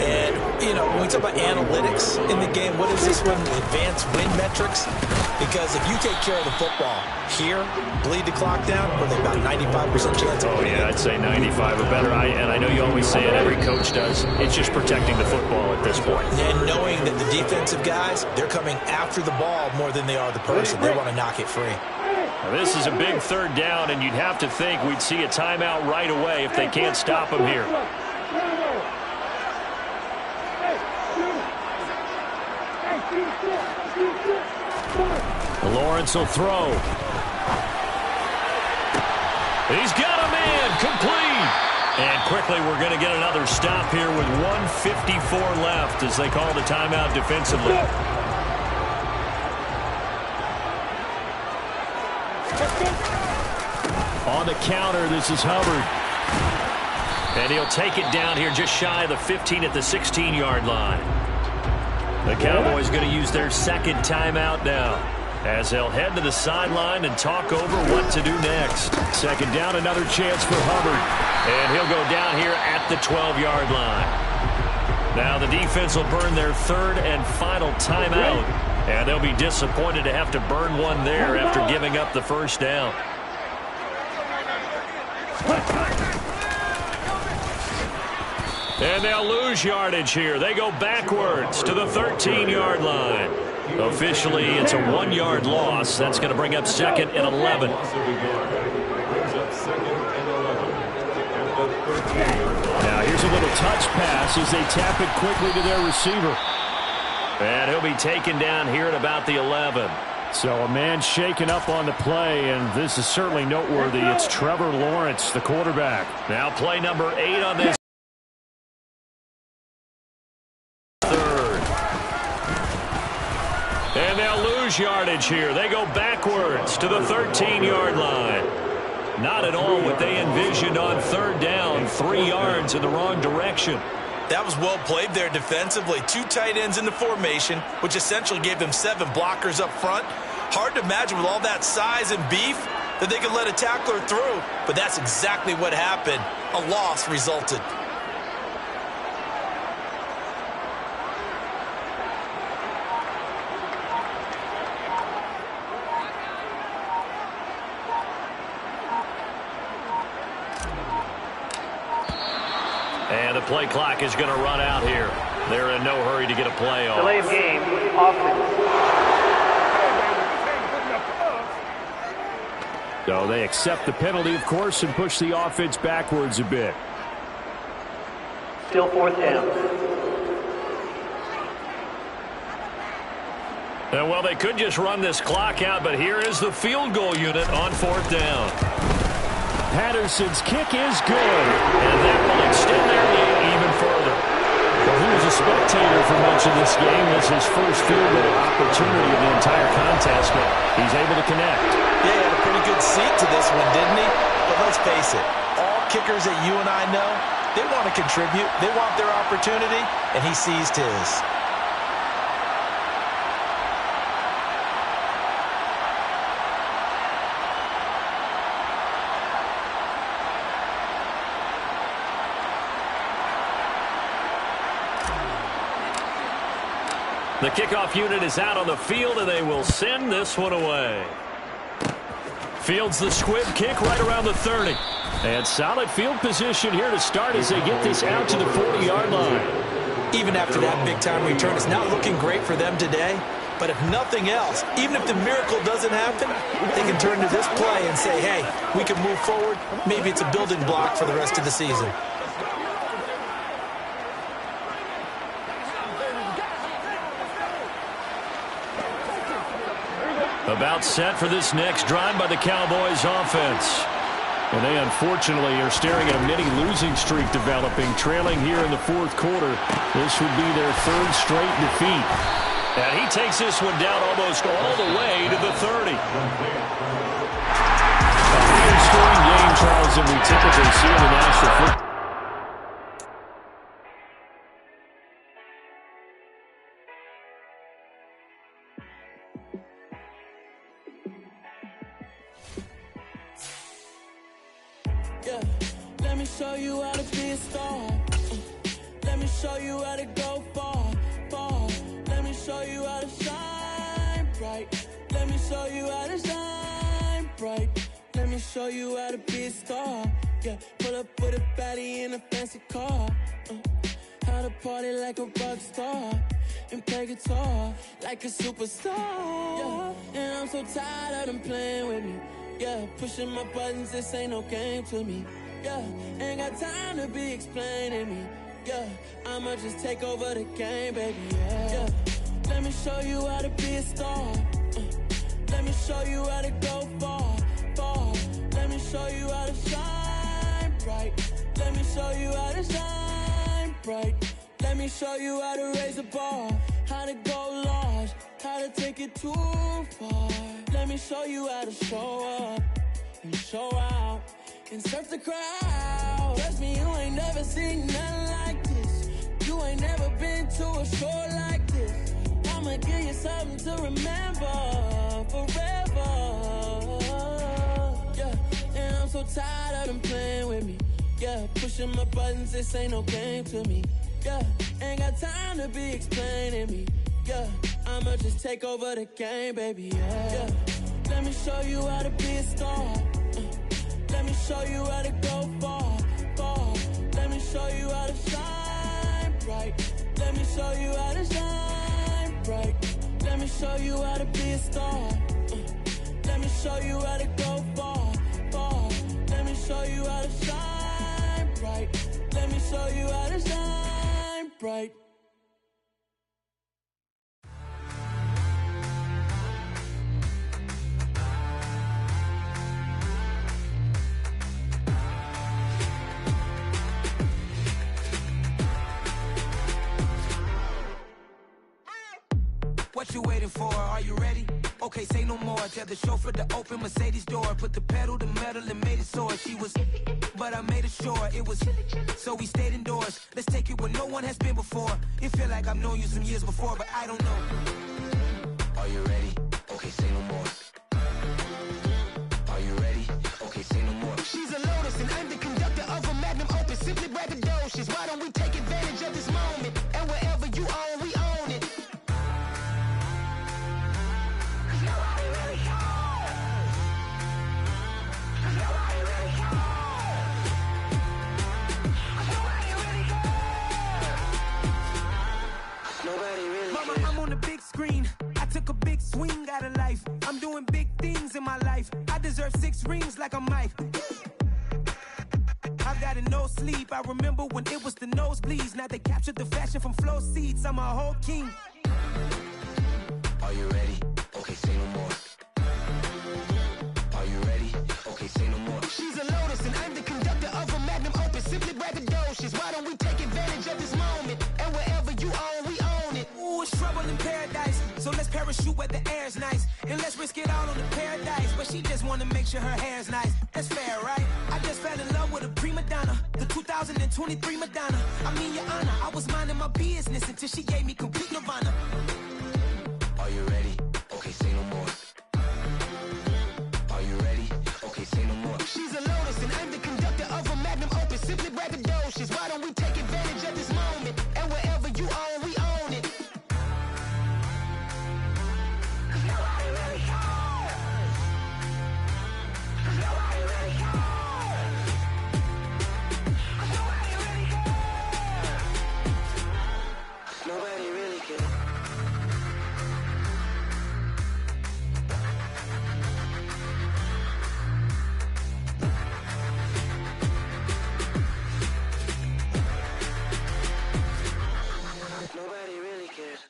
And, you know, when we talk about analytics in the game, what is this one? Advanced win metrics? Because if you take care of the football here, bleed the clock down, what are they, about 95% chance of winning? Yeah, I'd say 95 or better. And I know you always say it, every coach does. It's just protecting the football at this point. And knowing that the defensive guys, they're coming after the ball more than they are the person. They want to knock it free. Now, this is a big 3rd down, and you'd have to think we'd see a timeout right away if they can't stop him here. Lawrence will throw. He's got a man complete. And quickly we're going to get another stop here with 1:54 left as they call the timeout defensively. On On the counter, this is Hubbard. And he'll take it down here just shy of the 15 at the 16-yard line. The Cowboys going to use their second timeout now, as they'll head to the sideline and talk over what to do next. Second down, another chance for Hubbard. And he'll go down here at the 12-yard line. Now the defense will burn their third and final timeout. And they'll be disappointed to have to burn one there after giving up the first down. And they'll lose yardage here. They go backwards to the 13-yard line. Officially, it's a 1-yard loss. That's going to bring up second and 11. Now here's a little touch pass as they tap it quickly to their receiver. And he'll be taken down here at about the 11. So a man shaken up on the play, and this is certainly noteworthy. It's Trevor Lawrence, the quarterback. Now play number 8 on this. And they'll lose yardage here. They go backwards to the 13-yard line. Not at all what they envisioned on third down. 3 yards in the wrong direction. That was well played there defensively. 2 tight ends in the formation, which essentially gave them 7 blockers up front. Hard to imagine with all that size and beef that they could let a tackler through. But that's exactly what happened. A loss resulted. And the play clock is going to run out here. They're in no hurry to get a play off. Delay of game, offense. So they accept the penalty, of course, and push the offense backwards a bit. Still 4th down. And well, they could just run this clock out, but here is the field goal unit on 4th down. Patterson's kick is good, and that will extend their lead even further. Well, he was a spectator for much of this game. This is his first field goal opportunity of the entire contest, but he's able to connect. Yeah, he had a pretty good seat to this one, didn't he? But let's face it, all kickers that you and I know, they want to contribute. They want their opportunity, and he seized his. The kickoff unit is out on the field, and they will send this one away. Fields the squib kick right around the 30. And solid field position here to start as they get this out to the 40-yard line. Even after that big-time return, it's not looking great for them today. But if nothing else, even if the miracle doesn't happen, they can turn to this play and say, hey, we can move forward. Maybe it's a building block for the rest of the season. About set for this next drive by the Cowboys offense. And they unfortunately are staring at a mini losing streak developing, trailing here in the 4th quarter. This would be their 3rd straight defeat. And he takes this one down almost all the way to the 30. A higher scoring game, Charles, than we typically see in the National Football. Let me show you how to be a star. Let me show you how to go far, far. Let me show you how to shine bright. Let me show you how to shine bright. Let me show you how to be a star. Yeah, pull up with a baddie in a fancy car. How to party like a rock star and play guitar like a superstar. Yeah, and I'm so tired of them playing with me. Yeah, pushing my buttons, this ain't no game to me. Yeah, ain't got time to be explaining me. Yeah, I'ma just take over the game, baby. Yeah, let me show you how to be a star. Let me show you how to go far, far. Let me show you how to shine bright. Let me show you how to shine bright. Let me show you how to raise the bar, how to go large, how to take it too far. Let me show you how to show up and show out and surf the crowd. Trust me, you ain't never seen nothing like this. You ain't never been to a show like this. I'ma give you something to remember forever. Yeah, and I'm so tired of them playing with me. Yeah, pushing my buttons, this ain't no game to me. Yeah, ain't got time to be explaining me. Yeah, I'ma just take over the game, baby. Yeah. Let me show you how to be a star. Let me show you how to go far, far. Let me show you how to shine bright. Let me show you how to shine bright. Let me show you how to be a star. Let me show you how to go far, far. Let me show you how to shine bright. Let me show you how to shine bright. What you waiting for? Are you ready? Okay, say no more. Tell the chauffeur to open Mercedes door. Put the pedal to metal and made it soar. She was, but I made it sure it was. So we stayed indoors. Let's take it where no one has been before. It feel like I've known you some years before, but I don't know. Are you ready? Okay, say no more. Are you ready? Okay, say no more. She's a Lotus and I'm the conductor of a Magnum Opus. Simply braggadocious. Why don't we take advantage of this moment? And wherever you own, we own it. Screen. I took a big swing out of life. I'm doing big things in my life. I deserve 6 rings like I'm Mike. I've got a no sleep. I remember when it was the nosebleeds. Now they captured the fashion from flow seats. I'm a whole king. Are you ready? Okay, say no more. Are you ready? Okay, say no more. She's a Lotus and I'm the conductor of a Magnum Opus. Simply braggadocious. Why don't we take advantage of this moment? And wherever you own, we own it. Ooh, it's trouble in paradise. So let's parachute where the air's nice. And let's risk it all on the paradise. But she just wanna make sure her hair's nice. That's fair, right? I just fell in love with a prima donna. The 2023 Madonna. I mean, your honor, I was minding my business until she gave me complete nirvana. Are you ready? Okay, say no more. Are you ready? Okay, say no more. She's a Lotus and I'm the conductor of a Magnum Opus. Simply braggadocious. Why don't we take advantage of this moment? And wherever you own, we own it. Nobody really cares. Nobody really cares.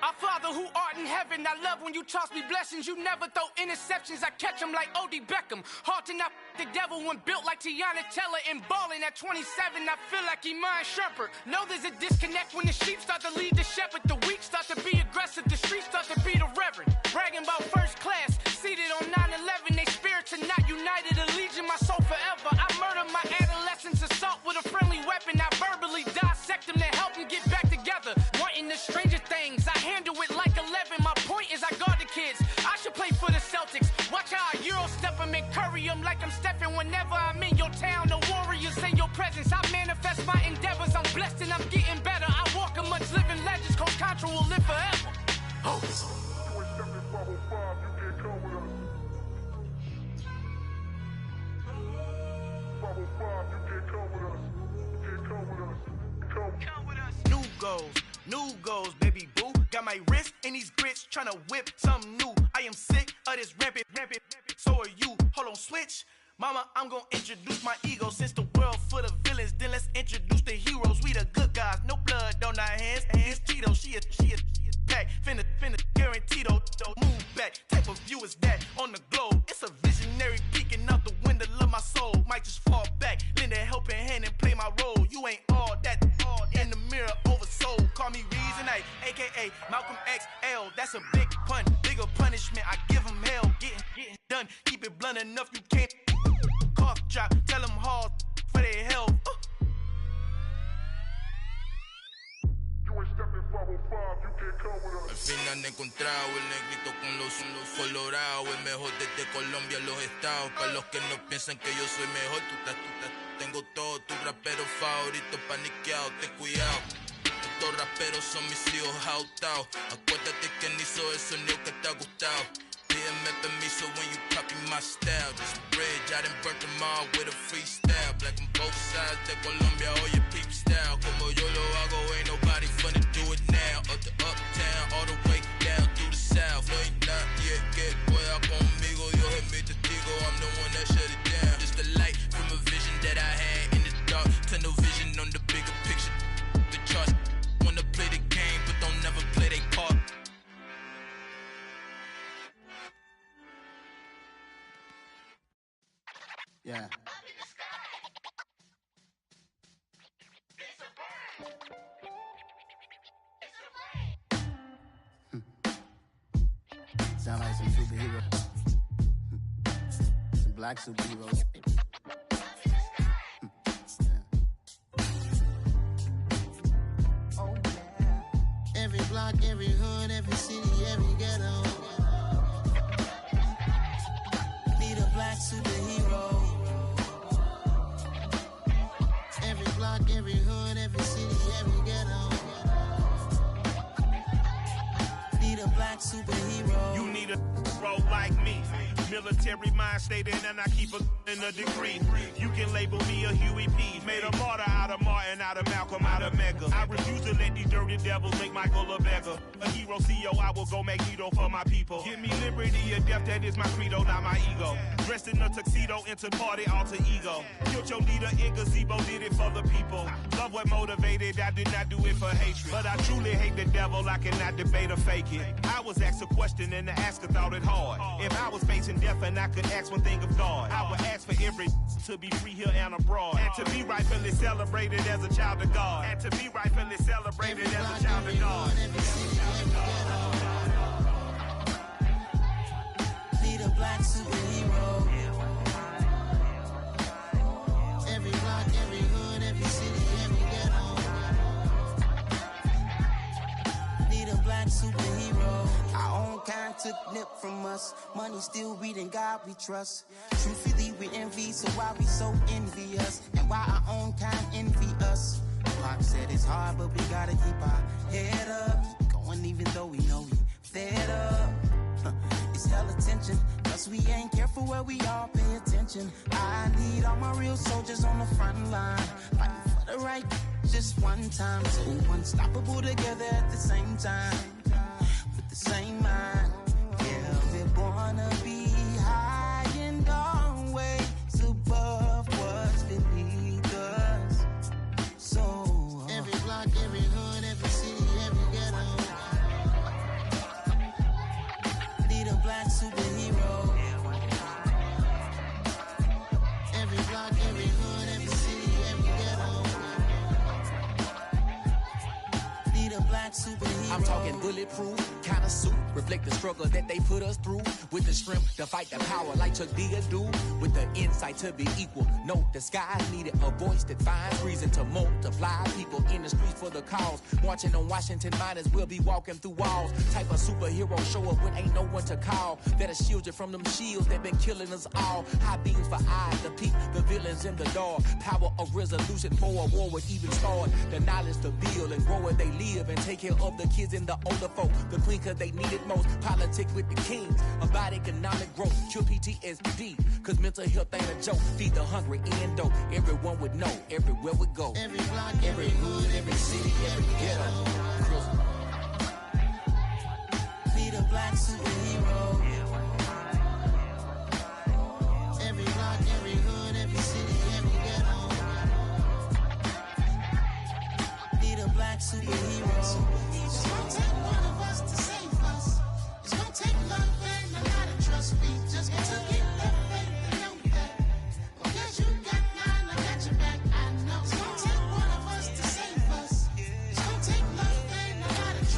Our Father who art in heaven, I love when you toss me blessings. You never throw interceptions, I catch them like O.D. Beckham. Hard to not the devil when built like Tiana Teller and balling at 27. I feel like Iman Shumpert. Know there's a disconnect when the sheep start to lead the shepherd. The weak start to be aggressive, the streets start to be the reverend. Bragging about first class, seated on 9/11. They spirits are not united, a legion, my soul forever. I murder my adolescence, assault with a friendly weapon. I verbally dissect them to help them get back together. Wanting the stranger things, I handle it like 11. My point is I guard the kids. I should play for the Celtics. Watch how I Euro step them and curry them like I'm stepping. Whenever I'm in your town, the Warriors in your presence. I manifest my endeavors. I'm blessed and I'm getting better. I walk amongst living legends. Coach Contra will live forever. Oh. New goals, baby boo. Got my wrist in these grits, tryna whip something new. I am sick of this rampant. So are you. Hold on, switch. Mama, I'm gonna introduce my ego. Since the world full of villains, then let's introduce the heroes. We the good guys, no blood on our hands. It's Tito, she a pack. Finna guarantee though. Move back, type of view is that on the globe. It's a visionary peeking out the window of my soul. Might just fall back, lend a helping hand and play my role. You ain't all like AKA Malcolm XL. That's a big pun, bigger punishment. I give him hell, getting done. Keep it blunt enough, you can't cough drop. Tell them hard for their health. Al fin han encontrado el negrito con los colorados, el mejor desde Colombia, los estados. Para los que no piensan que yo soy mejor, tengo todo, tu rapero favorito paniqueado, ten cuidado. Estos raperos son mis hijos jautados. Acuérdate que ni hizo el sonido que te ha gustado. Pídeme permiso when you copy my style. This bridge, I done burnt them all with a freestyle. Black on both sides de Colombia, oye peep style. Como yo lo hago, ain't nobody finna do it now. Up to uptown, all the way down through the south. No hay nadie que pueda conmigo, Dios es mi testigo. I'm the one that shut it down. Just the light from a vision that I had in the dark. Tunnel vision on the bigger picture. The charts wanna play the game, but don't never play their part. Yeah. Sound like some superheroes. Some black superheroes. Oh, yeah. Every block, every hood, every city, every ghetto. Need a black superhero. Every block, every hood, every city, every ghetto. Need a black superhero. You need a role like me. Military mind state and I keep in a degree. You can label me a Huey P. Made a martyr out of Martin, out of Malcolm, out of Mega. I refuse to let these dirty devils make Michael a beggar. A hero CEO, I will go Magneto for my people. Give me liberty or death, that is my credo, not my ego. Dressed in a tuxedo, into party, alter ego. Killed your leader in gazebo, did it for the people. Love what motivated, I did not do it for hatred. But I truly hate the devil, I cannot debate or fake it. I was asked a question and the asker thought it hard. If I was facing death and I could ask one thing of God, I would ask for every to be free here and abroad, and to be rightfully celebrated as a child of God, and to be rightfully celebrated as a child of God. Need a black superhero. Every block, every hood, every city, every ghetto. Need a black superhero. Our own kind took nip from us. Money still reading God we trust. Truthfully we envy, so why we so envious? And why our own kind envy us? Pac said it's hard, but we gotta keep our head up. Keep going even though we know we fed up. It's hell attention, cause we ain't careful where we all pay attention. I need all my real soldiers on the front line, fighting for the right just one time. So unstoppable together at the same time, with the same mind. Yeah, we wanna be high and always above what's beneath us. So every block, every hood, every city, every ghetto. Need a black superhero. Every block, every hood, every city, every ghetto. Need a black superhero. I'm talking bulletproof kind of suit, reflect the struggle that they put us through, with the strength to fight the power like Chuck D do, with the insight to be equal. No disguise needed, a voice that finds reason to multiply. People in the streets for the cause, marching on Washington might as well be walking through walls. Type of superhero show up when ain't no one to call, that'll shield you from them shields that been killing us all. High beams for eyes to peep the villains in the dark. Power of resolution for a war would even start. The knowledge to build and grow where they live, and take care of the kids and the older folk. The queen cause they need it most. Politics with the kings about economic growth. Cure PTSD cause mental health ain't a joke. Feed the hungry and dope. Everyone would know everywhere we go. Every block, every hood, every city, every ghetto. Need a black superhero. Every block, every hood, every city, every ghetto. Need a black superhero. It's gonna take one of us to save us. It's gonna take love and a lot of trust. We just gotta get that faith and know that. Because you got mine, I got your back, I know. It's gonna take one of us to save us. It's gonna take love and a lot of trust.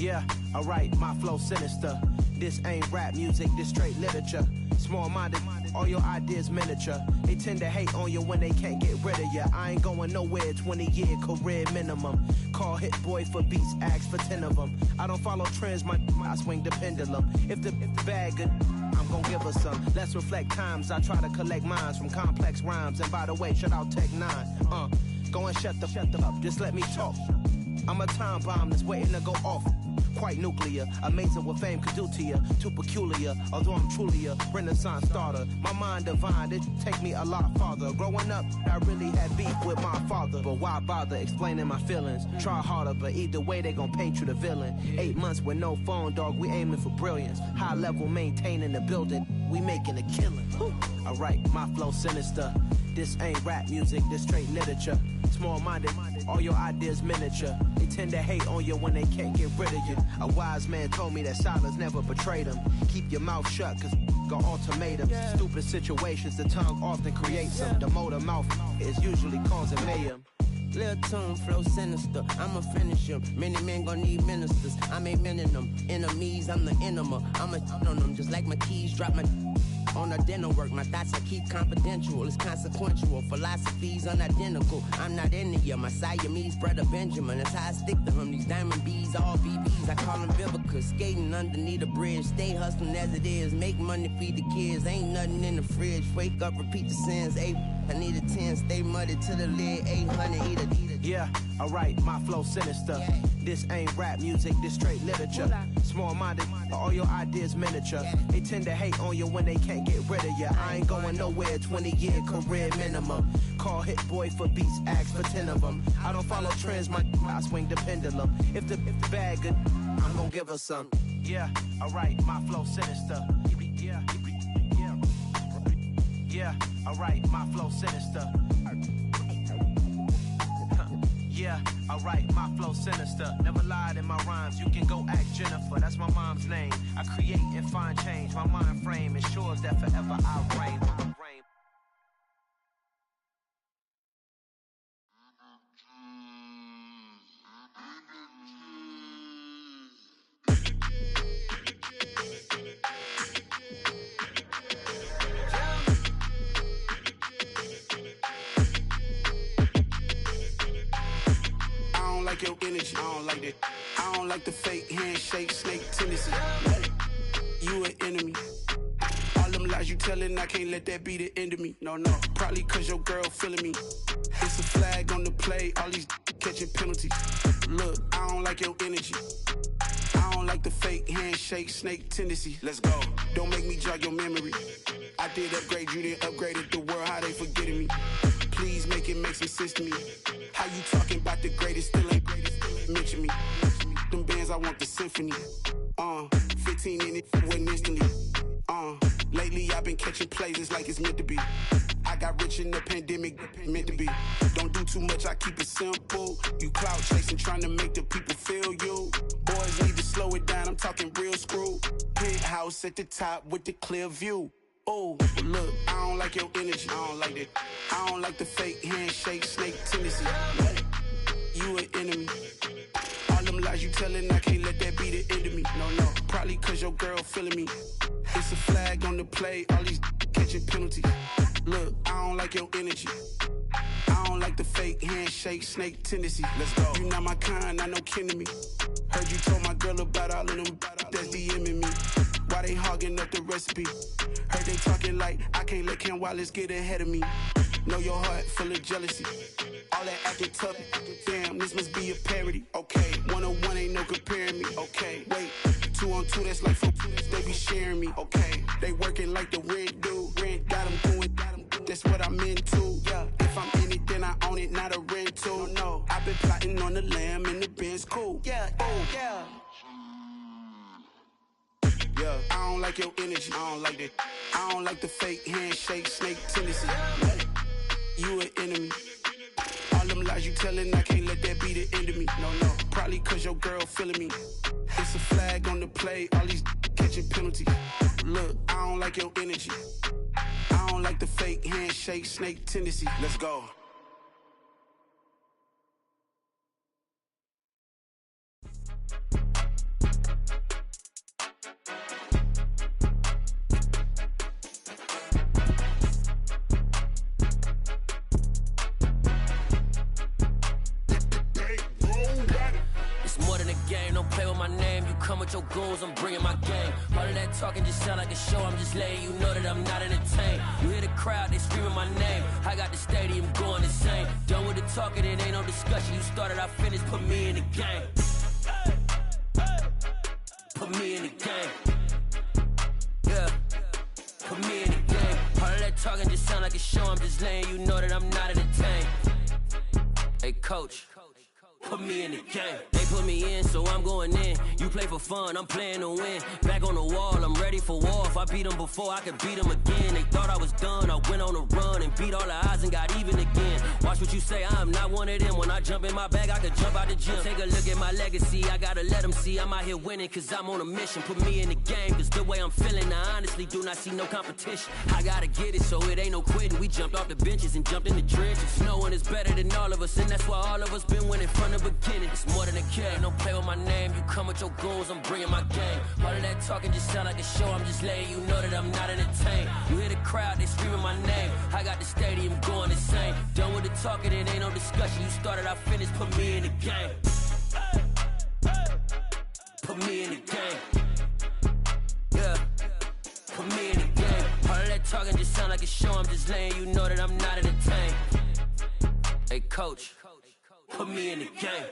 Yeah, alright, my flow sinister. This ain't rap music, this straight literature. Small-minded, all your ideas miniature. They tend to hate on you when they can't get rid of you. I ain't going nowhere, 20-year career minimum. Call Hit Boy for beats, ask for 10 of them. I don't follow trends, I swing the pendulum. If the bag good, I'm gon' give her some. Let's reflect times, I try to collect minds from complex rhymes. And by the way, shout out Tech 9. Go and shut the up, just let me talk. I'm a time bomb that's waiting to go off. Quite nuclear, amazing what fame could do to you. Too peculiar, although I'm truly a renaissance starter. My mind divine, it take me a lot farther. Growing up, I really had beef with my father. But why bother explaining my feelings? Try harder, but either way they gon' paint you the villain. 8 months with no phone, dog, we aiming for brilliance. High level maintaining the building, we making a killing. Alright, my flow sinister. This ain't rap music, this straight literature. Small-minded, all your ideas miniature. They tend to hate on you when they can't get rid of you. A wise man told me that silence never betrayed him. Keep your mouth shut, cause got ultimatums. Stupid situations, the tongue often creates them. The motor mouth is usually causing mayhem. Lil' tune, flow sinister, I'ma finish him. Many men gon' need ministers, I'm a men in them. Enemies, I'm the enema, I'ma on them. Just like my keys, drop my on a dental work. My thoughts I keep confidential, it's consequential. Philosophies unidentical, I'm not into you. My Siamese brother Benjamin, that's how I stick to him. These diamond bees, all BBs, I call them Vivica. Skating underneath a bridge, stay hustling as it is. Make money, feed the kids, ain't nothing in the fridge. Wake up, repeat the sins, I need a 10, stay muddy to the lid, 800, eat it. Yeah, alright, my flow sinister. This ain't rap music, this straight literature. Small-minded, all your ideas miniature. They tend to hate on you when they can't get rid of you. I ain't going nowhere, 20-year career minimum. Call Hit Boy for beats, ask for 10 of them. I don't follow trends, I swing the pendulum. If the bag good, I'm gon' give her some. Yeah, alright, my flow sinister. Yeah, alright, my flow sinister. Yeah, alright, my flow sinister. Never lied in my rhymes, you can go ask Jennifer. That's my mom's name. I create and find change. My mind frame ensures that forever I reign. Your energy, I don't like that. I don't like the fake handshake, snake tendency. You an enemy. All them lies you telling, I can't let that be the end of me. No, probably cause your girl feeling me. It's a flag on the play, all these catching penalties. Look, I don't like your energy. I don't like the fake handshake, snake tendency. Let's go. Don't make me jog your memory. I did upgrade, you didn't upgrade it. The world, how they forgetting me. Please make it make some sense to me. How you talking about the greatest, still ain't greatest, mention me. Them bands, I want the symphony. 15 in it, went instantly. Lately I've been catching plays, it's like it's meant to be. I got rich in the pandemic, meant to be. Don't do too much, I keep it simple. You clout chasing, trying to make the people feel you. Boys need to slow it down, I'm talking real screw. Penthouse at the top with the clear view. Oh, look, I don't like your energy, I don't like that. I don't like the fake handshake, snake tendency. You an enemy. All them lies you telling, I can't let that be the end of me. No, probably cause your girl feeling me. It's a flag on the play, all these catching penalties. Look, I don't like your energy. I don't like the fake handshake, snake tendency. Let's go. You not my kind, not no kin to me. Heard you told my girl about all of them that's DMing me. Why they hogging up the recipe? Heard they talking like I can't let Ken Wallace get ahead of me. Know your heart full of jealousy. All that acting tough, damn, this must be a parody. Okay, 101 ain't no comparing me. Okay, wait, 2 on 2, that's like 4, they be sharing me. Okay, they working like the rent dude. Rent got them doing, that's what I'm into. Yeah, if I'm in it, then I own it, not a rental. No, I've been plotting on the lamb and the Benz cool. Yeah, oh, yeah. Yeah, I don't like your energy, I don't like that. I don't like the fake handshake, snake tendency. You an enemy. All them lies you telling, I can't let that be the end of me. No, probably cause your girl feeling me. It's a flag on the play, all these catching penalties. Look, I don't like your energy. I don't like the fake handshake, snake tendency. Let's go. game, don't play with my name. You come with your goons, I'm bringing my game. All of that talking just sound like a show, I'm just letting you know that I'm not entertained. You hear the crowd, they screaming my name. I got the stadium going insane. Done with the talking, it ain't no discussion. You started, I finished, put me in the game. Put me in the game. Yeah, put me in the game. All of that talking just sound like a show, I'm just letting you know that I'm not entertained. Hey, coach. Put me in the game. They put me in, so I'm going in. You play for fun, I'm playing to win. Back on the wall, I'm ready for war. If I beat them before, I could beat them again. They thought I was done, I went on a run and beat all the odds and got even again. Watch what you say, I'm not one of them. When I jump in my bag, I could jump out the gym. Take a look at my legacy, I gotta let them see I'm out here winning, cause I'm on a mission. Put me in the game, cause the way I'm feeling, I honestly do not see no competition. I gotta get it, so it ain't no quitting. We jumped off the benches and jumped in the trenches. No one is better than all of us, and that's why all of us been winning from the beginning. It's more than a game, don't play with my name. You come with your goons, I'm bringing my game. All of that talking just sound like a show, I'm just letting you know that I'm not entertained. You hear the crowd, they screaming my name. I got the stadium going insane. Done with the talking, it ain't no discussion. You started, I finished, put me in the game. Put me in the game. Yeah, put me in the game. All of that talking just sound like a show, I'm just letting you know that I'm not entertained. Hey, coach. Put me in the game.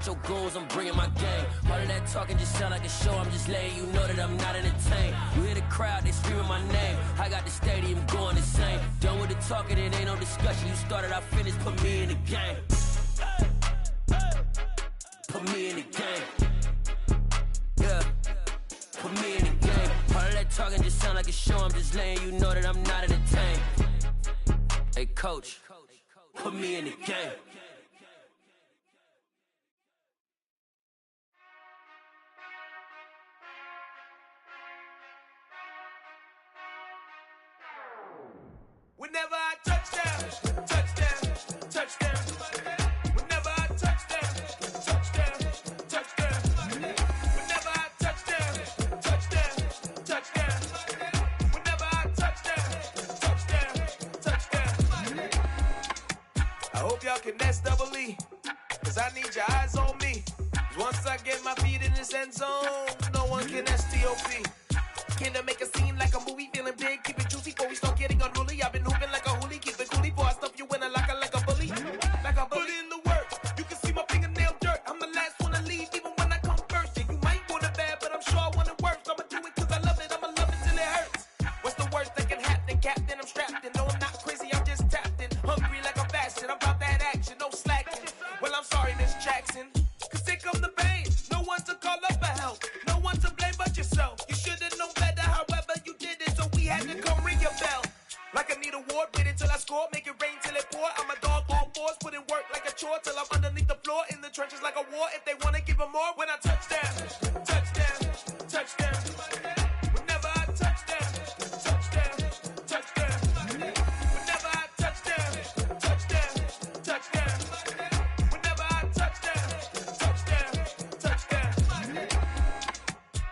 Your goals, I'm bringing my game. All of that talking just sound like a show, I'm just letting you know that I'm not entertained. You hear the crowd, they screaming my name. I got the stadium going insane. Done with the talking, it ain't no discussion. You started, I finished, put me in the game. Put me in the game. Yeah, put me in the game. All of that talking just sound like a show, I'm just letting you know that I'm not entertained. Hey, coach, put me in the game. Whenever I touchdown, touchdown, touchdown. Whenever I touchdown, touchdown, touchdown. Whenever I touchdown, touchdown, touchdown. Whenever I touchdown, touchdown, touchdown. I hope y'all can nest double E, cause I need your eyes on me. Cause once I get my feet in this end zone, no one can STOP. Can I make a scene like a movie, feeling big, keep it juicy before we start getting unruly. I've been hooping like a hoolie, keep it coolie before I stuff you in a locker like a bully. Like a bully. Put in the work, you can see my fingernail dirt. I'm the last one to leave, even when I come first. Yeah, you might want it bad, but I'm sure I want it worse. I'ma do it cause I love it, I'ma love it till it hurts. What's the worst that can happen, Captain? I'm strapped in, no I'm not crazy, I'm just tapped in. Hungry like I'm fasting, I'm about that action, no slacking. Well, I'm sorry, Miss Jackson, cause here come the pain. No one to call up for help, no one to blame but yourself. You should've known better, however you did it, so we had to come ring your bell. Like I need a ward, wait until I score, make it rain till it pour. I'm a dog on fours, put in work like a chore till I'm underneath the floor, in the trenches like a war. If they wanna give them more, when I touchdown, touchdown, touchdown. Whenever I touchdown, touchdown, touchdown. Whenever I touchdown, touchdown, touchdown. Whenever I touchdown, touchdown, touchdown.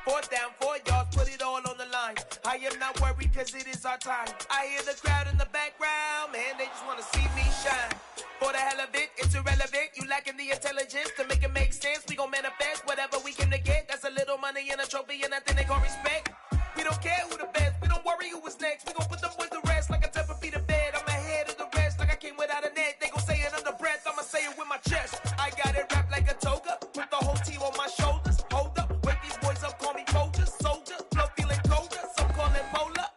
4th down, 4 yards, put it all on the line. I am not worried cause it is our time. I hear the crowd in the background, man, they just wanna see me shine. For the hell of it, it's irrelevant. You lacking the intelligence to make it make sense. We gon' manifest whatever we came to get. That's a little money and a trophy and nothing they gon' respect. We don't care who the best, we don't worry who was next. We gon' put them boys to rest like a Tempur-Pedic to bed. I'm ahead of the rest like I came without a net. They gon' say it under breath, I'ma say it with my chest. I got it wrapped like a toga, put the whole team on my shoulders. Hold up, wake these boys up, call me Folgers, soldier. Flow feeling colder, some call it polar.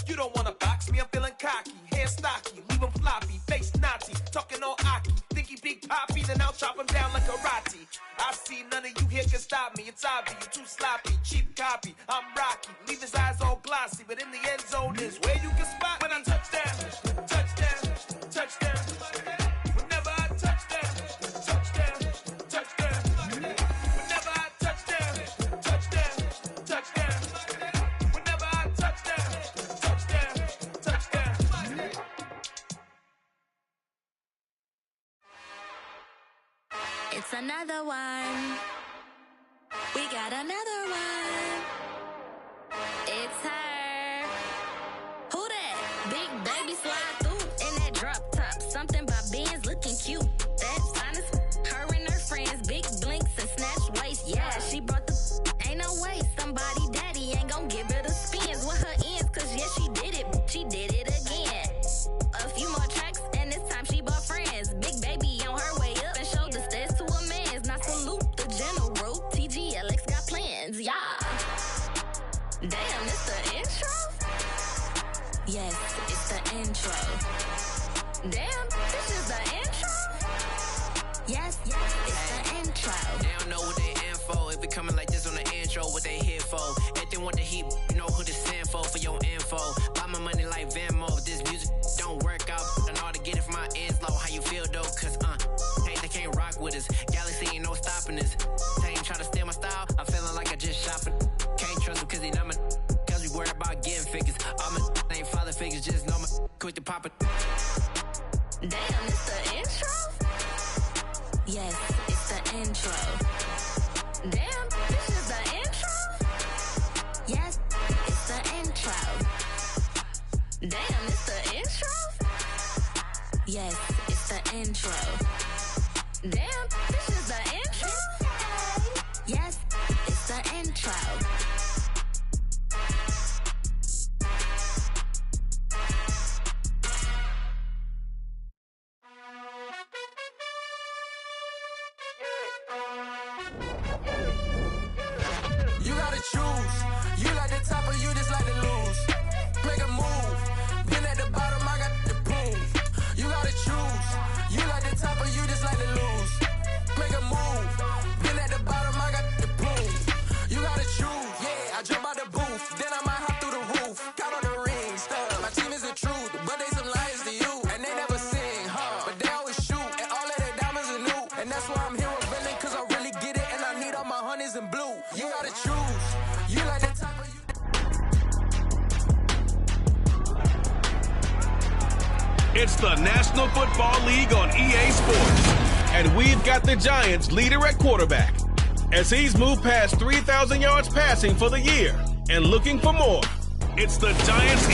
You don't wanna box me, I'm feeling cocky. Hair stocky, leave him floppy, face Nazi. Talking all Aki, think he big poppy, then I'll chop him down like karate. I see none of you here can stop me. It's obvious, you too sloppy, cheap copy. I'm Rocky, leave his eyes all glossy, but in the end zone is where you can spot when I touchdown, touchdown, touchdown. Whenever I touchdown, touchdown, touchdown. another one. We got another one. It's her. Who that? Big baby slide through in that drop top. Something by Benz looking cute. That finest. Her and her friends, big blinks and snatch waist. Yeah, she brought the. Ain't no way somebody daddy ain't gon' give her the spins with her ends. Cause yeah, she did it. She did it again. A few more tracks and this time she bought friends. Big baby on her way up and showed the stairs to a man's. Now salute the general. TGLX got plans, yeah. Damn, it's the intro? Yes, it's the intro. Damn, this is the intro? Yes, it's the intro. They don't know what they in for. If it coming like this on the intro, what they here for? If they want the heat, you know who to send for your info. Buy my money like Venmo. If this music don't work out, I know how to get it from my ends low. How you feel though? Cause hey, they can't rock with us. Galaxy ain't no stopping us. They ain't try to steal my style. I'm feeling like I just shopping. Can't trust them cause they not my. Cause we worried about getting figures. All my ain't father figures, just know my quick to pop it. Damn, it's the intro? Yes, it's the intro. Damn, this is the intro? Yes, it's the intro. Damn, it's the intro? Yes, it's the intro. Damn, this is the intro? Yes, it's the intro. You gotta choose. You like the top or you just like to lose. Make a move. Been at the bottom, I got the prove. You gotta choose. You like the top or you just like to lose. Make a move. Been at the bottom, I got the prove. You gotta choose. Yeah, I jump out the booth. Then I might hop through the roof. Count on the rings. My team is the truth, but they some liars to you. And they never sing, but they always shoot. And all of their diamonds are new. And that's why I'm here with Villain, cause I really get it. And I need all my honeys in blue. You gotta choose. You like the top of you. It's the National Football League on EA Sports. And we've got the Giants leader at quarterback, as he's moved past 3,000 yards passing for the year and looking for more. It's the Giants.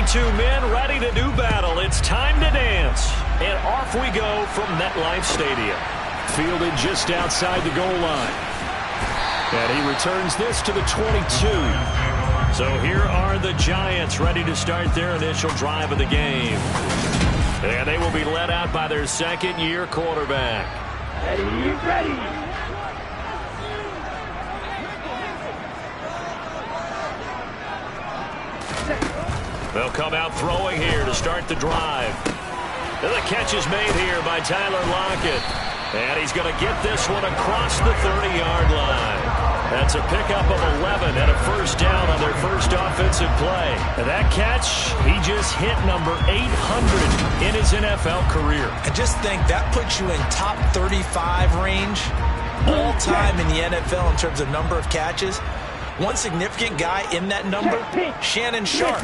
Two men ready to do battle. It's time to dance. And off we go from MetLife Stadium. Fielded just outside the goal line. And he returns this to the 22. So here are the Giants ready to start their initial drive of the game. And they will be led out by their second-year quarterback. Ready. They'll come out throwing here to start the drive. And the catch is made here by Tyler Lockett. And he's going to get this one across the 30-yard line. That's a pickup of 11 and a first down on their first offensive play. And that catch, he just hit number 800 in his NFL career. And just think, that puts you in top 35 range all time in the NFL in terms of number of catches. One significant guy in that number, Shannon Sharp,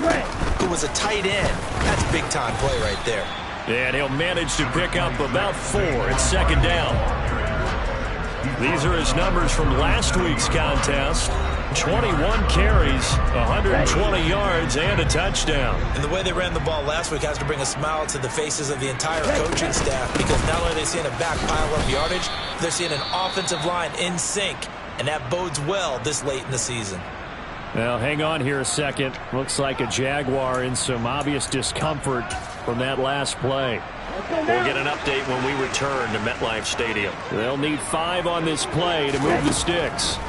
who was a tight end. That's big-time play right there. And he'll manage to pick up about 4 at second down. These are his numbers from last week's contest. 21 carries, 120 yards, and a touchdown. And the way they ran the ball last week has to bring a smile to the faces of the entire coaching staff, because not only are they seeing a back pile up yardage, they're seeing an offensive line in sync. And that bodes well this late in the season. Well, hang on here a second. Looks like a Jaguar in some obvious discomfort from that last play. We'll get an update when we return to MetLife Stadium. They'll need 5 on this play to move the sticks.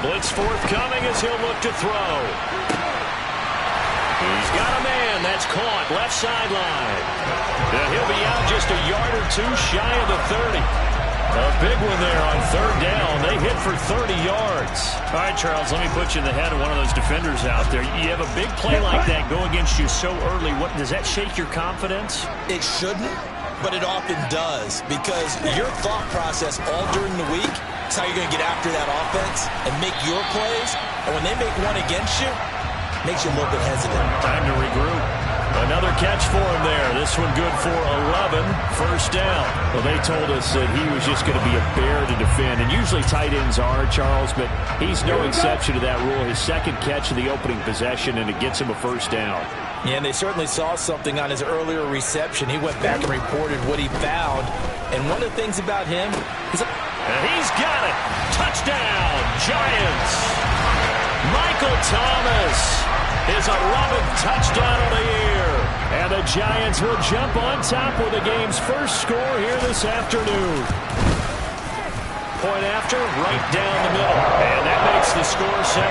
Blitz forthcoming as he'll look to throw. He's got a man. That's caught. Left sideline. And he'll be out just a yard or 2 shy of the 30. A big one there on third down. They hit for 30 yards. All right, Charles, let me put you in the head of one of those defenders out there. You have a big play like that go against you so early. What does that shake your confidence? It shouldn't, but it often does, because your thought process all during the week is how you're going to get after that offense and make your plays. And when they make one against you, it makes you a little bit hesitant. Time to regroup. Another catch for him there. This one good for 11. First down. Well, they told us that he was just going to be a bear to defend. And usually tight ends are, Charles, but he's no exception to that rule. His second catch of the opening possession, and it gets him a first down. Yeah, and they certainly saw something on his earlier reception. He went back and reported what he found. And one of the things about him is... And he's got it. Touchdown, Giants. Michael Thomas, his 11th touchdown of the year. And the Giants will jump on top with the game's first score here this afternoon. Point after, right down the middle. And that makes the score 7-0.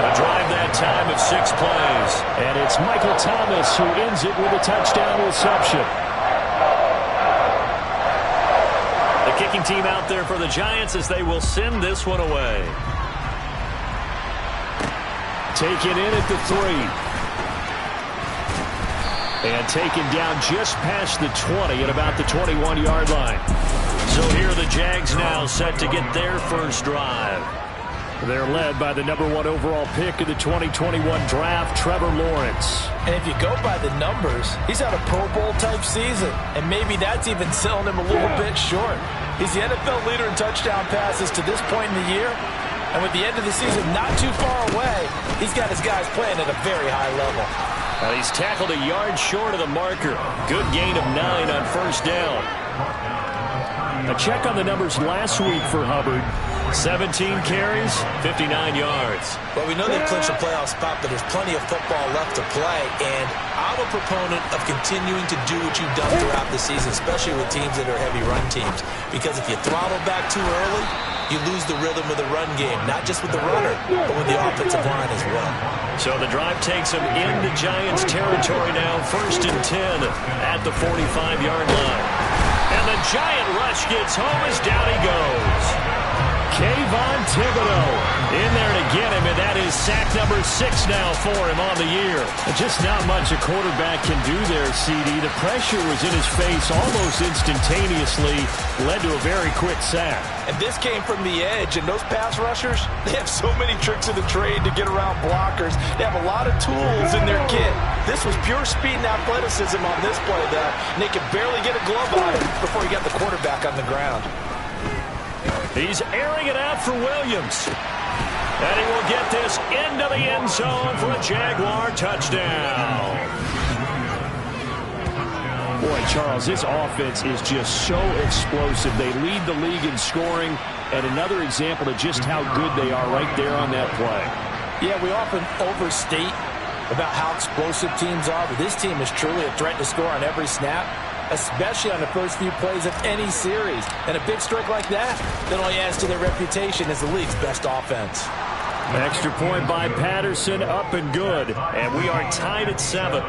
A drive that time of 6 plays. And it's Michael Thomas who ends it with a touchdown reception. The kicking team out there for the Giants as they will send this one away. Taken in at the 3. And taken down just past the 20 at about the 21-yard line. So here are the Jags now set to get their first drive. They're led by the #1 overall pick of the 2021 draft, Trevor Lawrence. And if you go by the numbers, he's had a Pro Bowl type season. And maybe that's even selling him a little bit short. He's the NFL leader in touchdown passes to this point in the year. And with the end of the season not too far away, he's got his guys playing at a very high level. He's tackled a yard short of the marker. Good gain of 9 on first down. A check on the numbers last week for Hubbard. 17 carries, 59 yards. Well, we know they clinched a playoff spot, but there's plenty of football left to play. And I'm a proponent of continuing to do what you've done throughout the season, especially with teams that are heavy run teams. Because if you throttle back too early, you lose the rhythm of the run game, not just with the runner, but with the offensive line as well. So the drive takes them into Giants territory now, 1st and 10 at the 45-yard line. And the Giant rush gets home as down he goes. Kayvon Thibodeau in there to get him, and that is sack number 6 now for him on the year. Just not much a quarterback can do there, CD. The pressure was in his face almost instantaneously, led to a very quick sack. And this came from the edge, and those pass rushers, they have so many tricks of the trade to get around blockers. They have a lot of tools in their kit. This was pure speed and athleticism on this play, though, and they could barely get a glove on him before he got the quarterback on the ground. He's airing it out for Williams. And he will get this into the end zone for a Jaguar touchdown. Boy, Charles, this offense is just so explosive. They lead the league in scoring, and another example of just how good they are right there on that play. Yeah, we often overstate about how explosive teams are, but this team is truly a threat to score on every snap, especially on the first few plays of any series. And a big strike like that only adds to their reputation as the league's best offense. Extra point by Patterson, up and good. And we are tied at 7.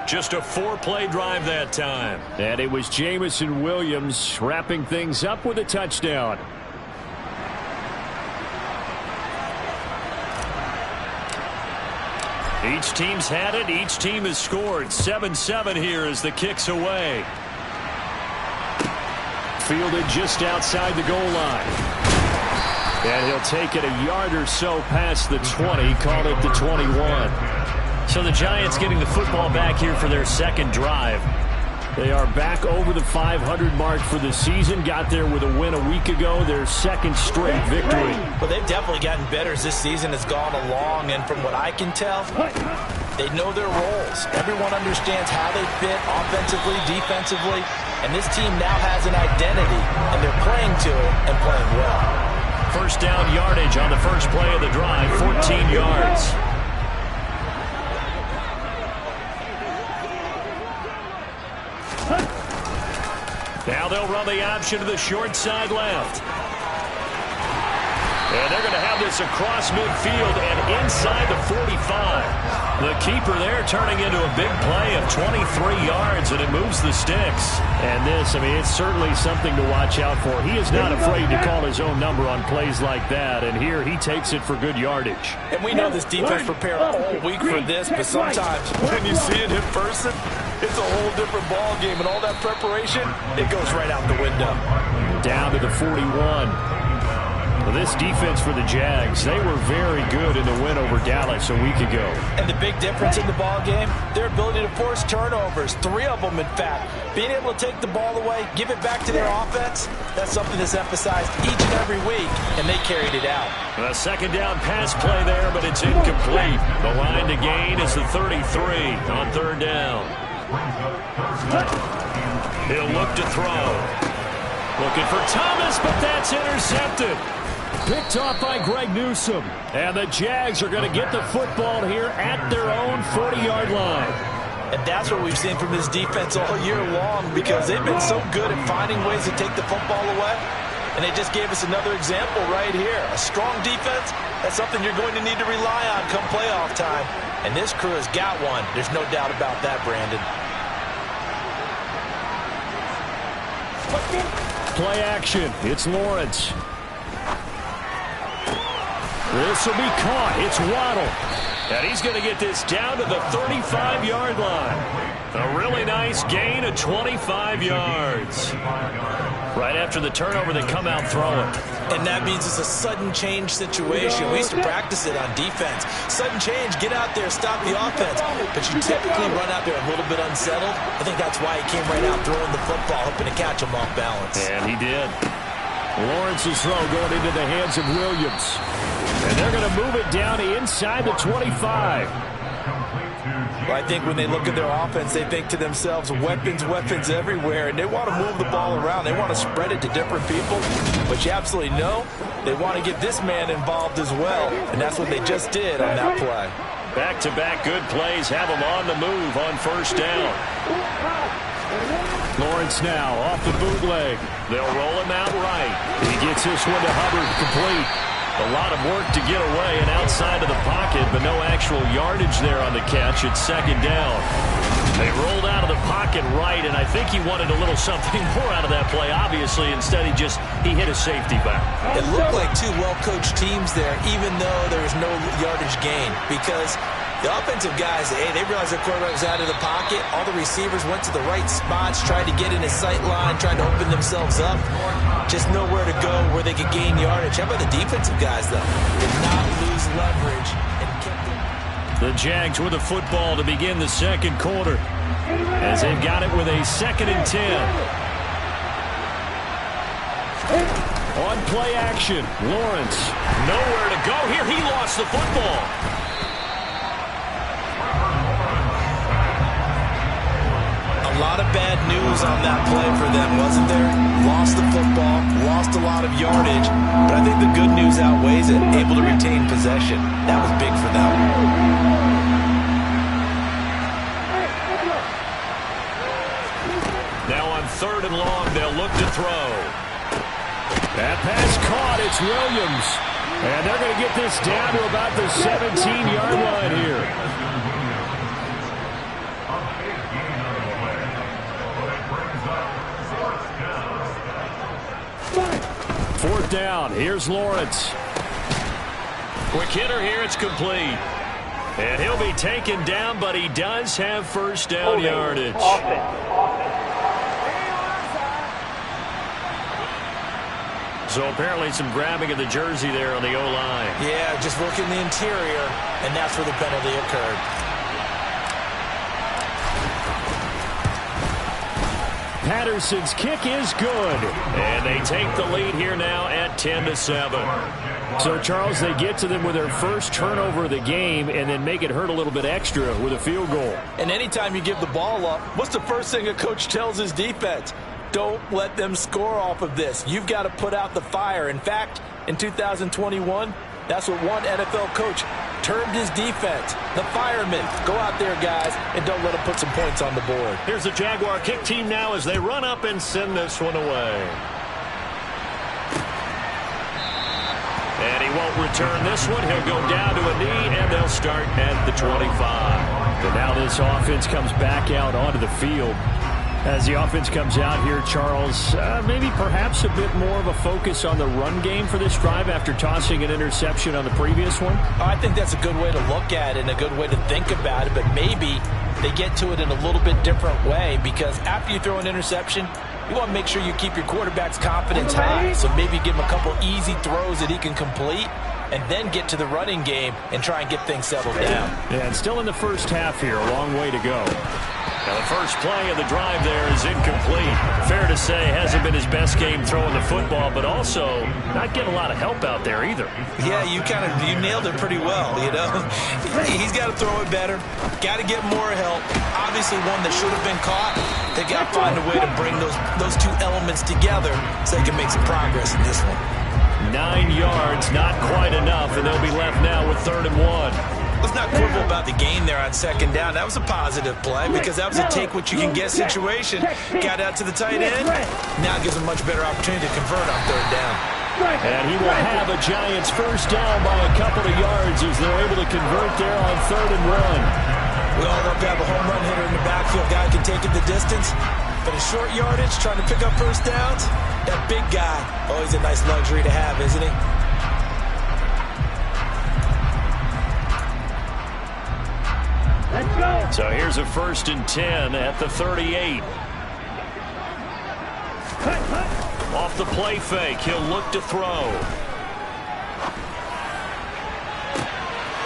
Just a 4-play drive that time. And it was Jameson Williams wrapping things up with a touchdown. Each team's had it. Each team has scored. 7-7 here as the kick's away. Fielded just outside the goal line. And he'll take it a yard or so past the 20. Called it the 21. So the Giants getting the football back here for their second drive. They are back over the 500 mark for the season. Got there with a win a week ago. Their second straight victory. Well, they've definitely gotten better as this season has gone along. And from what I can tell, they know their roles. Everyone understands how they fit offensively, defensively. And this team now has an identity. And they're playing to it and playing well. First down yardage on the first play of the drive. 14 yards. Now they'll run the option to the short side left. And they're going to have this across midfield and inside the 45. The keeper there turning into a big play of 23 yards, and it moves the sticks. And this, I mean, it's certainly something to watch out for. He is not afraid to call his own number on plays like that, and here he takes it for good yardage. And we know this defense prepared all week for this, but sometimes when you see it in person, it's a whole different ball game, and all that preparation, it goes right out the window. Down to the 41. This defense for the Jags, they were very good in the win over Dallas a week ago. And the big difference in the ball game, their ability to force turnovers, 3 of them in fact. Being able to take the ball away, give it back to their offense, that's something that's emphasized each and every week, and they carried it out. A second down pass play there, but it's incomplete. The line to gain is the 33 on third down. He'll look to throw. Looking for Thomas, but that's intercepted. Picked off by Greg Newsome. And the Jags are going to get the football here at their own 40-yard line. And that's what we've seen from this defense all year long, because they've been so good at finding ways to take the football away. And they just gave us another example right here. A strong defense, that's something you're going to need to rely on come playoff time. And this crew has got one. There's no doubt about that, Brandon. Play action. It's Lawrence. This will be caught. It's Waddle. And he's going to get this down to the 35-yard line. A really nice gain of 25 yards. Right after the turnover, they come out throwing. And that means it's a sudden change situation. We used to practice it on defense. Sudden change, get out there, stop the offense. But you typically run out there a little bit unsettled. I think that's why he came right out throwing the football, hoping to catch him off balance. And he did. Lawrence's throw going into the hands of Williams. And they're going to move it down inside the 25. Well, I think when they look at their offense, they think to themselves, weapons, weapons everywhere, and they want to move the ball around. They want to spread it to different people, but you absolutely know they want to get this man involved as well, and that's what they just did on that play. Back-to-back good plays have them on the move on first down. Lawrence now off the bootleg. They'll roll him out right. He gets this one to Hubbard, complete. A lot of work to get away and outside of the pocket, but no actual yardage there on the catch. It's second down. They rolled out of the pocket right, and I think he wanted a little something more out of that play, obviously. Instead, he hit a safety back. It looked like two well-coached teams there, even though there was no yardage gain, because the offensive guys, they realized their quarterback was out of the pocket. All the receivers went to the right spots, tried to get in his sight line, tried to open themselves up. Just nowhere to go where they could gain yardage. How about the defensive guys, though? Did not lose leverage and kept it. The Jags with the football to begin the second quarter, as they've got it with a 2nd and 10. On play action, Lawrence. Nowhere to go here. He lost the football. A lot of bad news on that play for them, wasn't there? Lost the football, lost a lot of yardage, but I think the good news outweighs it. Able to retain possession. That was big for them. Now on 3rd and long, they'll look to throw. That pass caught. It's Williams. And they're going to get this down to about the 17-yard line here. 4th down. Here's Lawrence. Quick hitter here. It's complete. And he'll be taken down, but he does have first down yardage. So apparently some grabbing of the jersey there on the O-line. Yeah, just working the interior, and that's where the penalty occurred. Patterson's kick is good. And they take the lead here now at 10-7. So, Charles, they get to them with their first turnover of the game and then make it hurt a little bit extra with a field goal. And anytime you give the ball up, what's the first thing a coach tells his defense? Don't let them score off of this. You've got to put out the fire. In fact, in 2021, that's what one NFL coach termed his defense. The firemen. Go out there, guys, and don't let them put some points on the board. Here's the Jaguar kick team now as they run up and send this one away. And he won't return this one. He'll go down to a knee, and they'll start at the 25. And now this offense comes back out onto the field. As the offense comes out here, Charles, maybe perhaps a bit more of a focus on the run game for this drive after tossing an interception on the previous one? I think that's a good way to look at it and a good way to think about it, but maybe they get to it in a little bit different way, because after you throw an interception, you want to make sure you keep your quarterback's confidence high. So maybe give him a couple easy throws that he can complete, and then get to the running game and try and get things settled down. Yeah, and still in the first half here, a long way to go. Now the first play of the drive there is incomplete. Fair to say, hasn't been his best game throwing the football, but also not getting a lot of help out there either. Yeah, you nailed it pretty well, you know. He's got to throw it better, got to get more help. Obviously one that should have been caught. They got to find a way to bring those two elements together so they can make some progress in this one. 9 yards, not quite enough, and they'll be left now with 3rd and 1. Let's not quibble about the gain there on 2nd down. That was a positive play because that was a take-what-you-can-get situation. Got out to the tight end. Now gives a much better opportunity to convert on 3rd down. And he will have a Giants first down by a couple of yards as they're able to convert there on 3rd and 1. We all love to have a home run hitter in the backfield. Guy can take it the distance. But a short yardage, trying to pick up first downs, that big guy, always a nice luxury to have, isn't he? So here's a 1st and 10 at the 38. Off the play fake, he'll look to throw.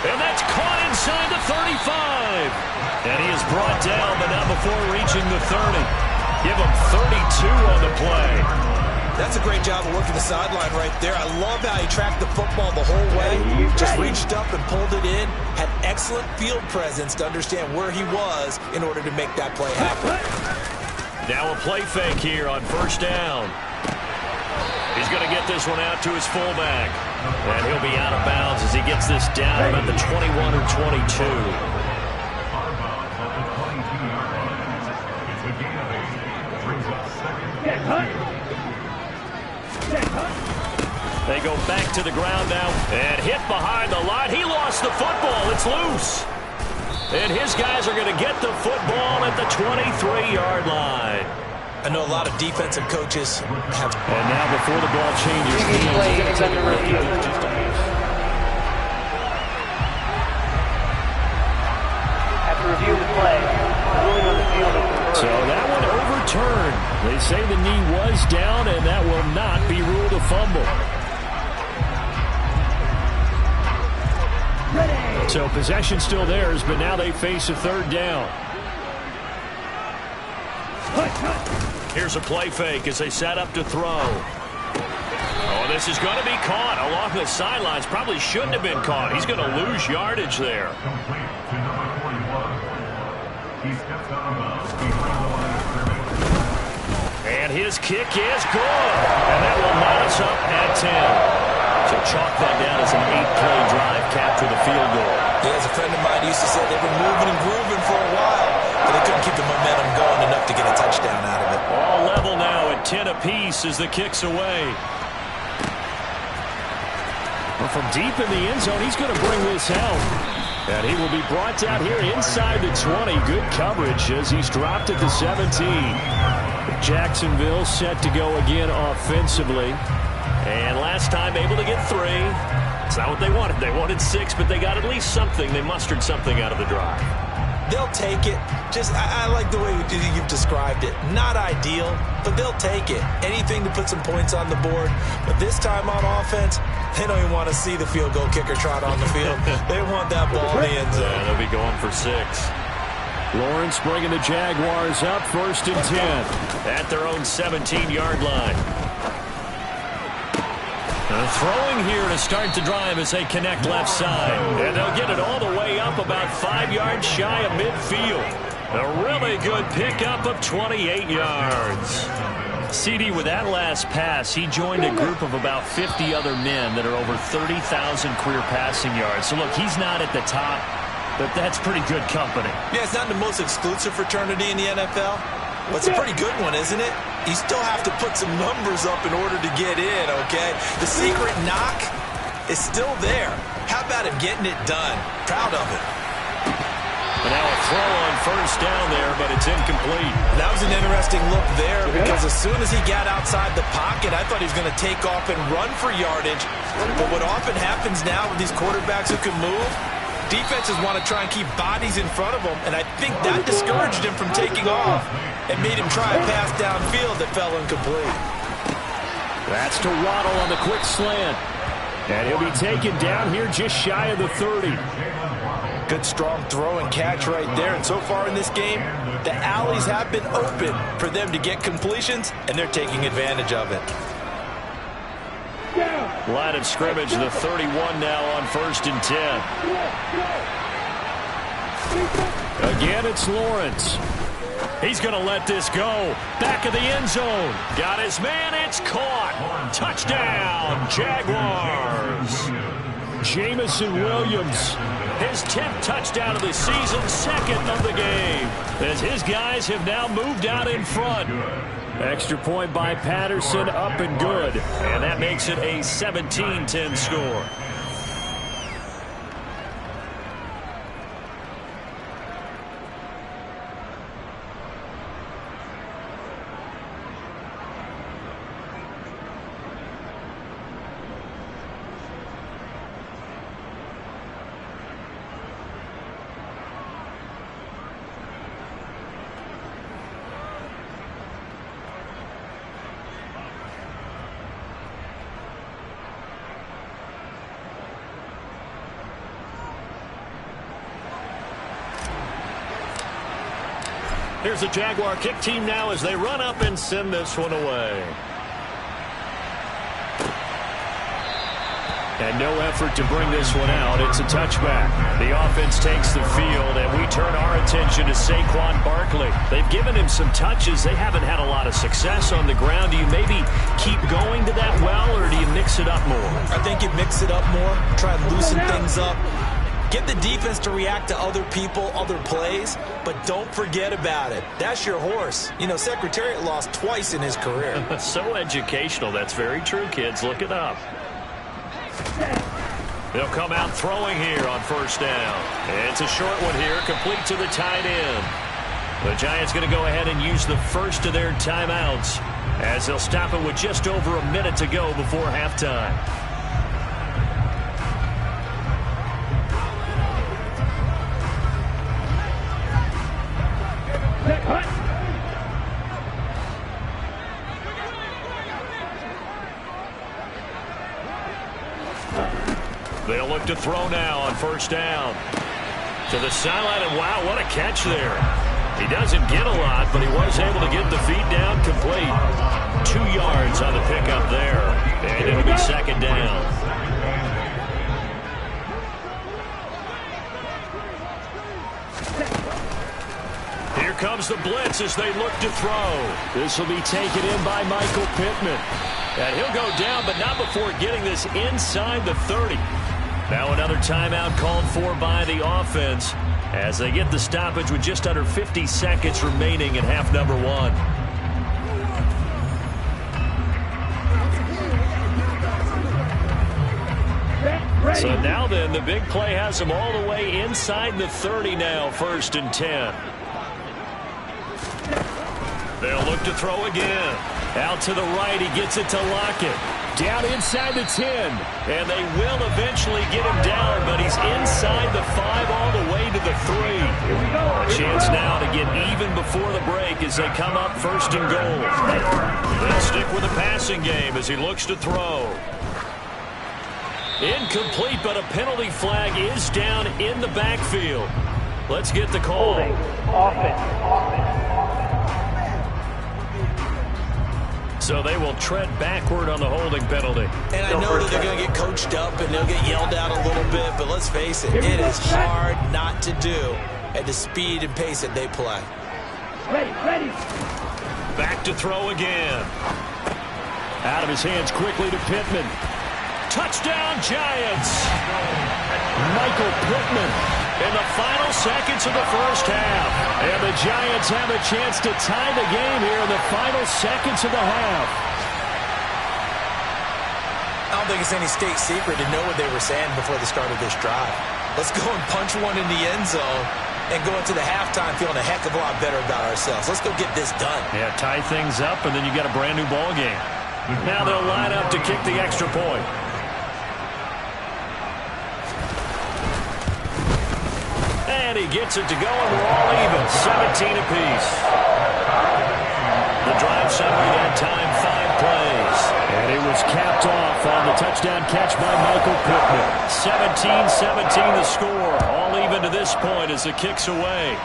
And that's caught inside the 35. And he is brought down, but not before reaching the 30. Give him 32 on the play. That's a great job of working the sideline right there. I love how he tracked the football the whole way. Just reached up and pulled it in. Had excellent field presence to understand where he was in order to make that play happen. Now a play fake here on 1st down. He's going to get this one out to his fullback. And he'll be out of bounds as he gets this down about the 21 or 22. They go back to the ground now and hit behind the line. He lost the football. It's loose. And his guys are going to get the football at the 23-yard line. I know a lot of defensive coaches have... And now before the ball changes, he's going to take a review. After review of the play, ruling on the field of conversion. So that one overturned. They say the knee was down, and that will not be ruled a fumble. So possession still theirs, but now they face a 3rd down. Here's a play fake as they set up to throw. Oh, this is going to be caught along the sidelines. Probably shouldn't have been caught. He's going to lose yardage there. And his kick is good. And that will line us up at 10. So chalk that down as an 8-play drive capped with a field goal. Yeah, as a friend of mine used to say, they've been moving and grooving for a while, but they couldn't keep the momentum going enough to get a touchdown out of it. All level now at 10 apiece as the kick's away. Well, from deep in the end zone, he's going to bring this out. And he will be brought down here inside the 20. Good coverage as he's dropped at the 17. Jacksonville set to go again offensively. And last time able to get 3. It's not what they wanted. They wanted 6, but they got at least something. They mustered something out of the drive. They'll take it. I like the way you've described it. Not ideal, but they'll take it. Anything to put some points on the board. But this time on offense, they don't even want to see the field goal kicker trot on the field. They want that ball in the end zone. Yeah, they'll be going for 6. Lawrence bringing the Jaguars up 1st and 10 at their own 17-yard line. Throwing here to start the drive as they connect left side. And they'll get it all the way up about 5 yards shy of midfield. A really good pickup of 28 yards. CD, with that last pass, he joined a group of about 50 other men that are over 30,000 career passing yards. So, look, he's not at the top, but that's pretty good company. Yeah, it's not the most exclusive fraternity in the NFL. But it's a pretty good one, isn't it? You still have to put some numbers up in order to get in, okay? The secret knock is still there. How about him getting it done? Proud of it. And now a throw on first down there, but it's incomplete. That was an interesting look there because as soon as he got outside the pocket, I thought he was going to take off and run for yardage. But what often happens now with these quarterbacks who can move, defenses want to try and keep bodies in front of them, and I think that discouraged him from taking off and made him try a pass downfield that fell incomplete. That's to Waddle on the quick slant. And he'll be taken down here just shy of the 30. Good strong throw and catch right there. And so far in this game, the alleys have been open for them to get completions, and they're taking advantage of it. Line of scrimmage, the 31 now on 1st and 10. Again, it's Lawrence. He's going to let this go. Back of the end zone. Got his man. It's caught. Touchdown, Jaguars. Jamison Williams, his 10th touchdown of the season, 2nd of the game, as his guys have now moved out in front. Extra point by Patterson, up and good. And that makes it a 17-10 score. Here's the Jaguar kick team now as they run up and send this one away. And no effort to bring this one out. It's a touchback. The offense takes the field, and we turn our attention to Saquon Barkley. They've given him some touches. They haven't had a lot of success on the ground. Do you maybe keep going to that well, or do you mix it up more? I think you mix it up more, try and loosen things up. Get the defense to react to other people, other plays, but don't forget about it. That's your horse. You know, Secretariat lost twice in his career. So educational. That's very true, kids. Look it up. They'll come out throwing here on 1st down. It's a short one here, complete to the tight end. The Giants going to go ahead and use the first of their timeouts as they'll stop it with just over a minute to go before halftime. They'll look to throw now on 1st down. To the sideline, and wow, what a catch there. He doesn't get a lot, but he was able to get the feet down complete. 2 yards on the pickup there, and it'll be 2nd down. Here comes the blitz as they look to throw. This will be taken in by Michael Pittman. And he'll go down, but not before getting this inside the 30. Now another timeout called for by the offense as they get the stoppage with just under 50 seconds remaining in half number 1. So now then, the big play has them all the way inside the 30 now, 1st and 10. They'll look to throw again. Out to the right, he gets it to Lockett. Down inside the 10, and they will eventually get him down, but he's inside the 5 all the way to the 3. A chance now to get even before the break as they come up 1st and goal. They'll stick with the passing game as he looks to throw. Incomplete, but a penalty flag is down in the backfield. Let's get the call. So they will tread backward on the holding penalty. And I know that they're going to get coached up and they'll get yelled at a little bit, but let's face it, it is hard not to do at the speed and pace that they play. Ready. Back to throw again. Out of his hands quickly to Pittman. Touchdown, Giants! Michael Pittman in the final seconds of the 1st half. And the Giants have a chance to tie the game here in the final seconds of the half. Now think it's any state secret to know what they were saying before the start of this drive. Let's go and punch one in the end zone and go into the halftime feeling a heck of a lot better about ourselves. Let's go get this done. Yeah, tie things up, and then you got a brand new ball game. Now they'll line up to kick the extra point. And he gets it to go, and we're all even. 17 apiece. The drive summary that time, 5 plays. And it was capped off on the touchdown catch by Michael Pittman. 17-17 the score. All even to this point as the kick's away.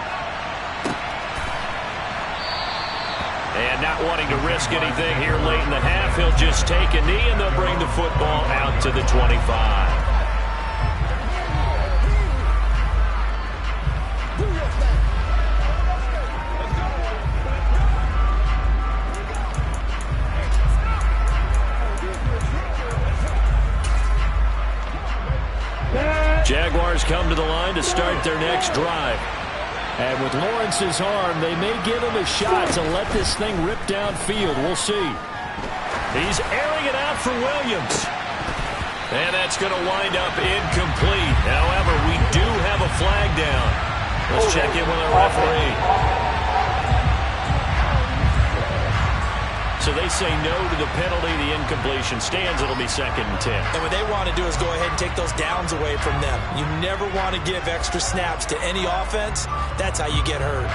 And not wanting to risk anything here late in the half, he'll just take a knee, and they'll bring the football out to the 25. Jaguars come to the line to start their next drive. And with Lawrence's arm, they may give him a shot to let this thing rip downfield. We'll see. He's airing it out for Williams. And that's going to wind up incomplete. However, we do have a flag down. Let's check in with our referee. So they say no to the penalty. The incompletion stands. It'll be 2nd and 10. And what they want to do is go ahead and take those downs away from them. You never want to give extra snaps to any offense. That's how you get hurt.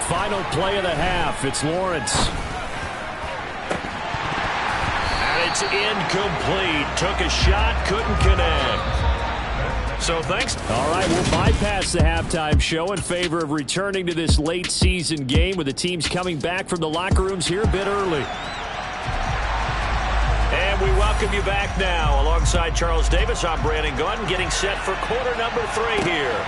Final play of the half. It's Lawrence. And it's incomplete. Took a shot, couldn't connect. So thanks. All right, we'll bypass the halftime show in favor of returning to this late season game with the teams coming back from the locker rooms here a bit early. And we welcome you back now. Alongside Charles Davis, I'm Brandon Gunn, getting set for quarter number 3 here.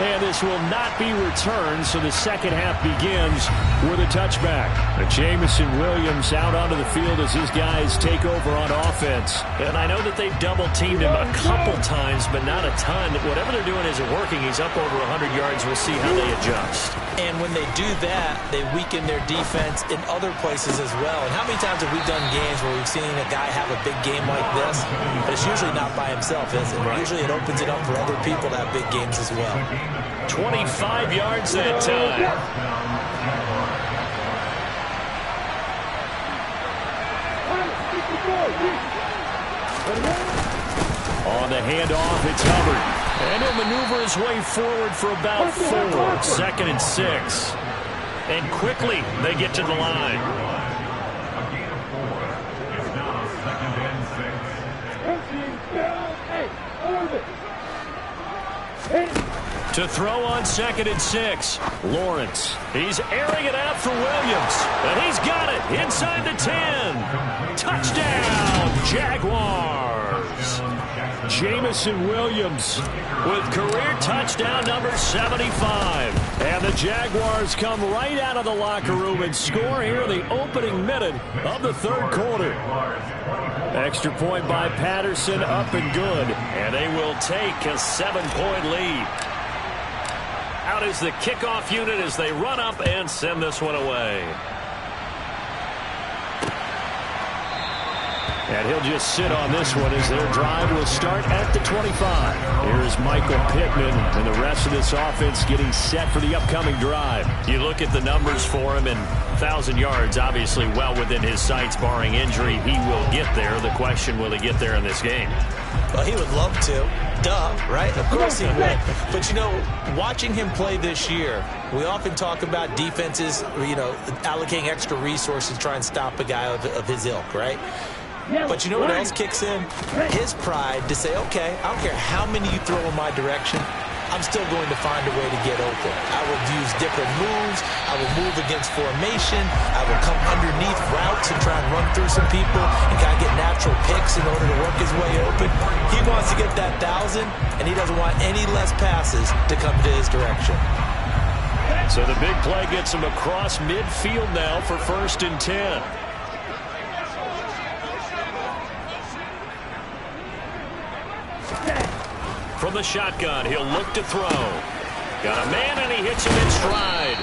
And this will not be returned, so the second half begins with a touchback. Jamison Williams out onto the field as his guys take over on offense. And I know that they've double-teamed him a couple times, but not a ton. Whatever they're doing isn't working. He's up over 100 yards. We'll see how they adjust. And when they do that, they weaken their defense in other places as well. And how many times have we done games where we've seen a guy have a big game like this? But it's usually not by himself, is it? Right. Usually it opens it up for other people to have big games as well. 25 yards that time. On the handoff, it's Hubbard. And he'll maneuver his way forward for about 4. 2nd and 6. And quickly, they get to the line. To throw on 2nd and 6. Lawrence. He's airing it out for Williams. And he's got it inside the 10. Touchdown, Jaguars. Jamison Williams with career touchdown number 75. And the Jaguars come right out of the locker room and score here in the opening minute of the 3rd quarter. Extra point by Patterson, up and good. And they will take a 7-point lead. Out is the kickoff unit as they run up and send this one away. And he'll just sit on this one as their drive will start at the 25. Here's Michael Pittman and the rest of this offense getting set for the upcoming drive. You look at the numbers for him, and 1,000 yards obviously well within his sights, barring injury. He will get there. The question, will he get there in this game? Well, he would love to. Duh, right? Of course he would. But, you know, watching him play this year, we often talk about defenses, you know, allocating extra resources to try and stop a guy of his ilk, right? But you know what else kicks in? His pride to say, okay, I don't care how many you throw in my direction, I'm still going to find a way to get open. I will use different moves. I will move against formation. I will come underneath routes and try and run through some people and kind of get natural picks in order to work his way open. He wants to get that 1,000, and he doesn't want any less passes to come to his direction. So the big play gets him across midfield now for 1st and 10. From the shotgun, he'll look to throw. Got a man, and he hits him in stride.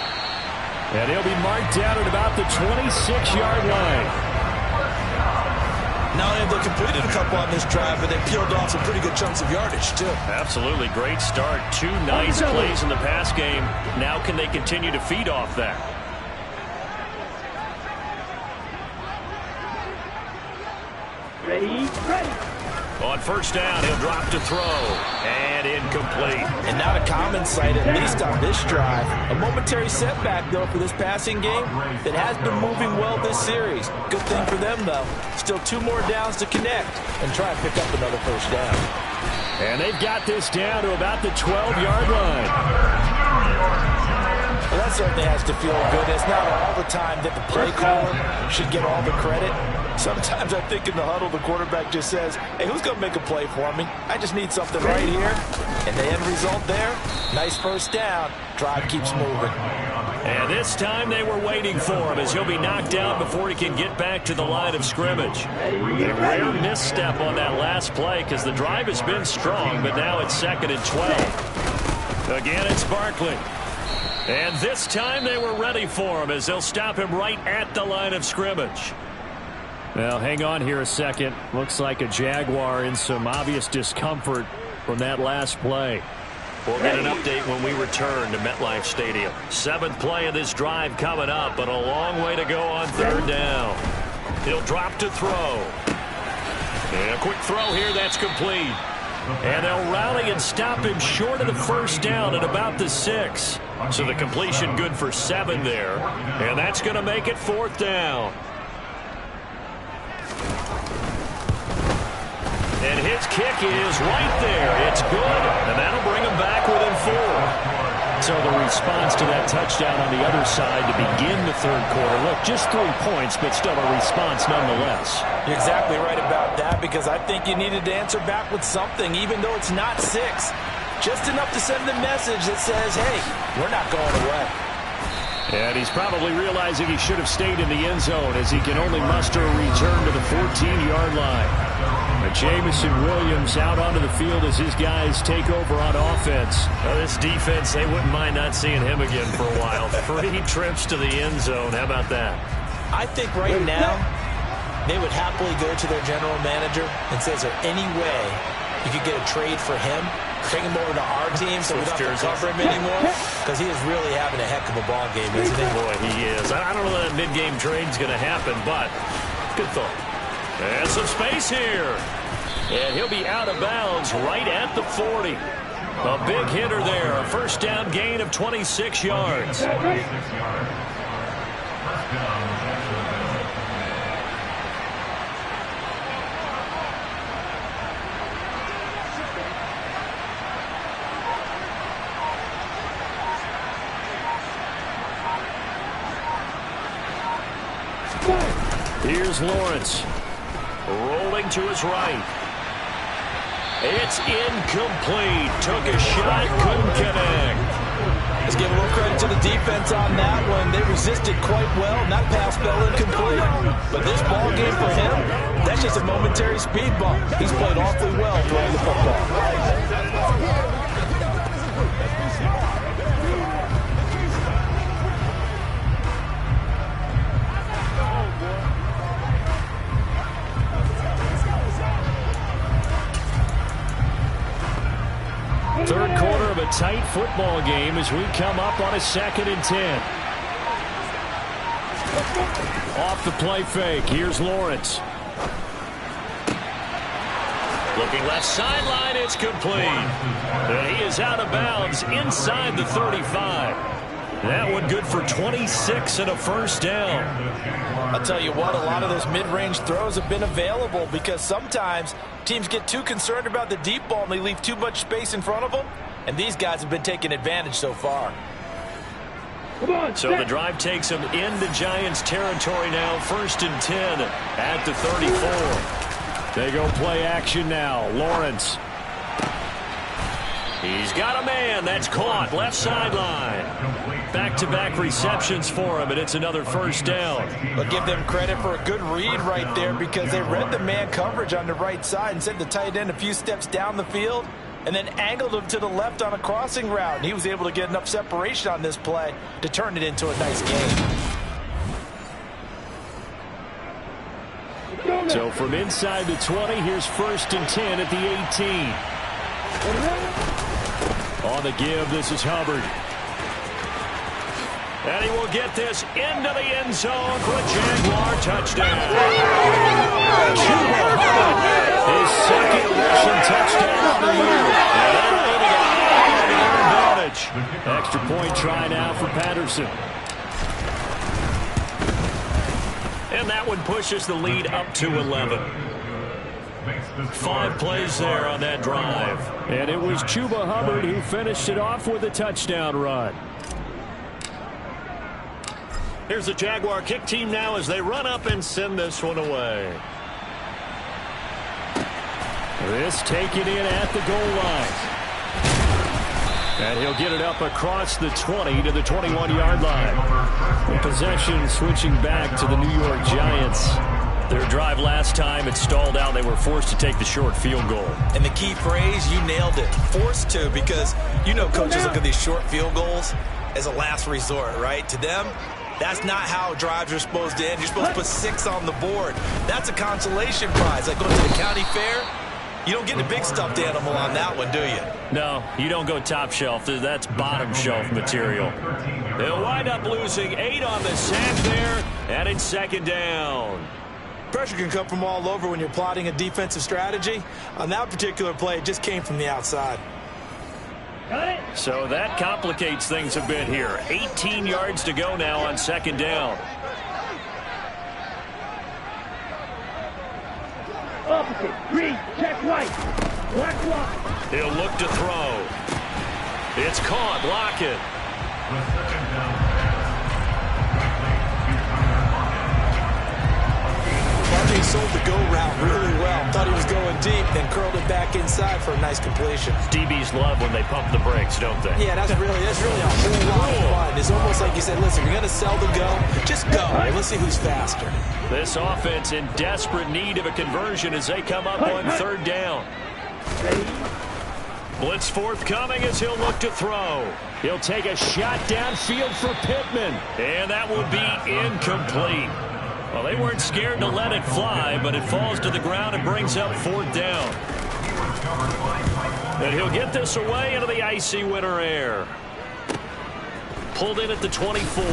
And he'll be marked down at about the 26-yard line. Not only have they completed a couple on this drive, but they peeled off some pretty good chunks of yardage, too. Absolutely. Great start. 2 nice plays in the pass game. Now can they continue to feed off that? Ready? On 1st down, he'll drop to throw. And incomplete. And not a common sight, at least on this drive. A momentary setback, though, for this passing game that has been moving well this series. Good thing for them, though. Still 2 more downs to connect and try and pick up another 1st down. And they've got this down to about the 12-yard line. Well, that certainly has to feel good. It's not all the time that the play caller should get all the credit. Sometimes I think in the huddle, the quarterback just says, hey, who's going to make a play for me? I just need something right here. And the end result there, nice 1st down. Drive keeps moving. And this time they were waiting for him as he'll be knocked out before he can get back to the line of scrimmage. A rare misstep on that last play because the drive has been strong, but now it's 2nd and 12. Again, it's Barkley. And this time they were ready for him as they'll stop him right at the line of scrimmage. Well, hang on here a second. Looks like a Jaguar in some obvious discomfort from that last play. We'll get an update when we return to MetLife Stadium. 7th play of this drive coming up, but a long way to go on 3rd down. He'll drop to throw. And a quick throw here, that's complete. And they'll rally and stop him short of the 1st down at about the 6. So the completion good for 7 there. And that's going to make it 4th down. And his kick is right there. It's good, and that'll bring him back within 4. So the response to that touchdown on the other side to begin the 3rd quarter. Look, just 3 points, but still a response nonetheless. You're exactly right about that, because I think you needed to answer back with something, even though it's not 6. Just enough to send the message that says, hey, we're not going away. And he's probably realizing he should have stayed in the end zone as he can only muster a return to the 14-yard line. But Jameson Williams out onto the field as his guys take over on offense. Well, this defense, they wouldn't mind not seeing him again for a while. 3 trips to the end zone. How about that? I think right now they would happily go to their general manager and say, is there any way you could get a trade for him? Bring him over to our team so we don't have to cover him anymore? Because he is really having a heck of a ball game, isn't he? Boy, he is. I don't know that mid-game trade's going to happen, but good thought. And some space here. And he'll be out of bounds right at the 40. A big hitter there. A 1st down gain of 26 yards. Here's Lawrence. Rolling to his right. It's incomplete. Took a shot, couldn't connect. Let's give a little credit to the defense on that one. They resisted quite well. That pass fell incomplete. But this ball game for him, that's just a momentary speed bump. He's played awfully well throwing the football. Third quarter of a tight football game as we come up on a 2nd and 10. Off the play fake. Here's Lawrence. Looking left sideline. It's complete. And he is out of bounds inside the 35. That one good for 26 and a 1st down. I'll tell you what, a lot of those mid-range throws have been available because sometimes teams get too concerned about the deep ball and they leave too much space in front of them. And these guys have been taking advantage so far. So the drive takes them into Giants territory now. 1st and 10 at the 34. They go play action now. Lawrence. He's got a man. That's caught. Left sideline. Back-to-back receptions for him, and it's another first down. I'll give them credit for a good read right there because they read the man coverage on the right side and sent the tight end a few steps down the field and then angled him to the left on a crossing route. And he was able to get enough separation on this play to turn it into a nice game. So from inside the 20, here's 1st and 10 at the 18. On the give, this is Hubbard. And he will get this into the end zone for a Jaguar touchdown. Chuba Hubbard, his second rushing touchdown of the year. And advantage. Extra point try now for Patterson. And that one pushes the lead up to 11. 5 plays there on that drive. And it was Chuba Hubbard who finished it off with a touchdown run. Here's the Jaguar kick team now as they run up and send this one away. This taken in at the goal line. And he'll get it up across the 20 to the 21-yard line. The possession switching back to the New York Giants. Their drive last time, it stalled out. They were forced to take the short field goal. And the key phrase, you nailed it. Forced to, because you know coaches look at these short field goals as a last resort, right? To them, that's not how drives are supposed to end. You're supposed to put 6 on the board. That's a consolation prize. Like going to the county fair, you don't get a big stuffed animal on that one, do you? No, you don't go top shelf. That's bottom shelf material. They'll wind up losing 8 on the sack there, and it's 2nd down. Pressure can come from all over when you're plotting a defensive strategy. On that particular play, it just came from the outside. So that complicates things a bit here. 18 yards to go now on 2nd down. Opposite. Read. Check right. Black block. He'll look to throw. It's caught. Lockett. RJ sold the go route really well. Thought he was going deep, then curled it back inside for a nice completion. DBs love when they pump the brakes, don't they? Yeah, that's really a whole lot of fun. It's almost like you said, listen, we're going to sell the go. Just go. Let's see who's faster. This offense in desperate need of a conversion as they come up on 3rd down. Blitz forthcoming as he'll look to throw. He'll take a shot downfield for Pittman. And that will be incomplete. Well, they weren't scared to let it fly, but it falls to the ground and brings up 4th down. And he'll get this away into the icy winter air. Pulled in at the 24.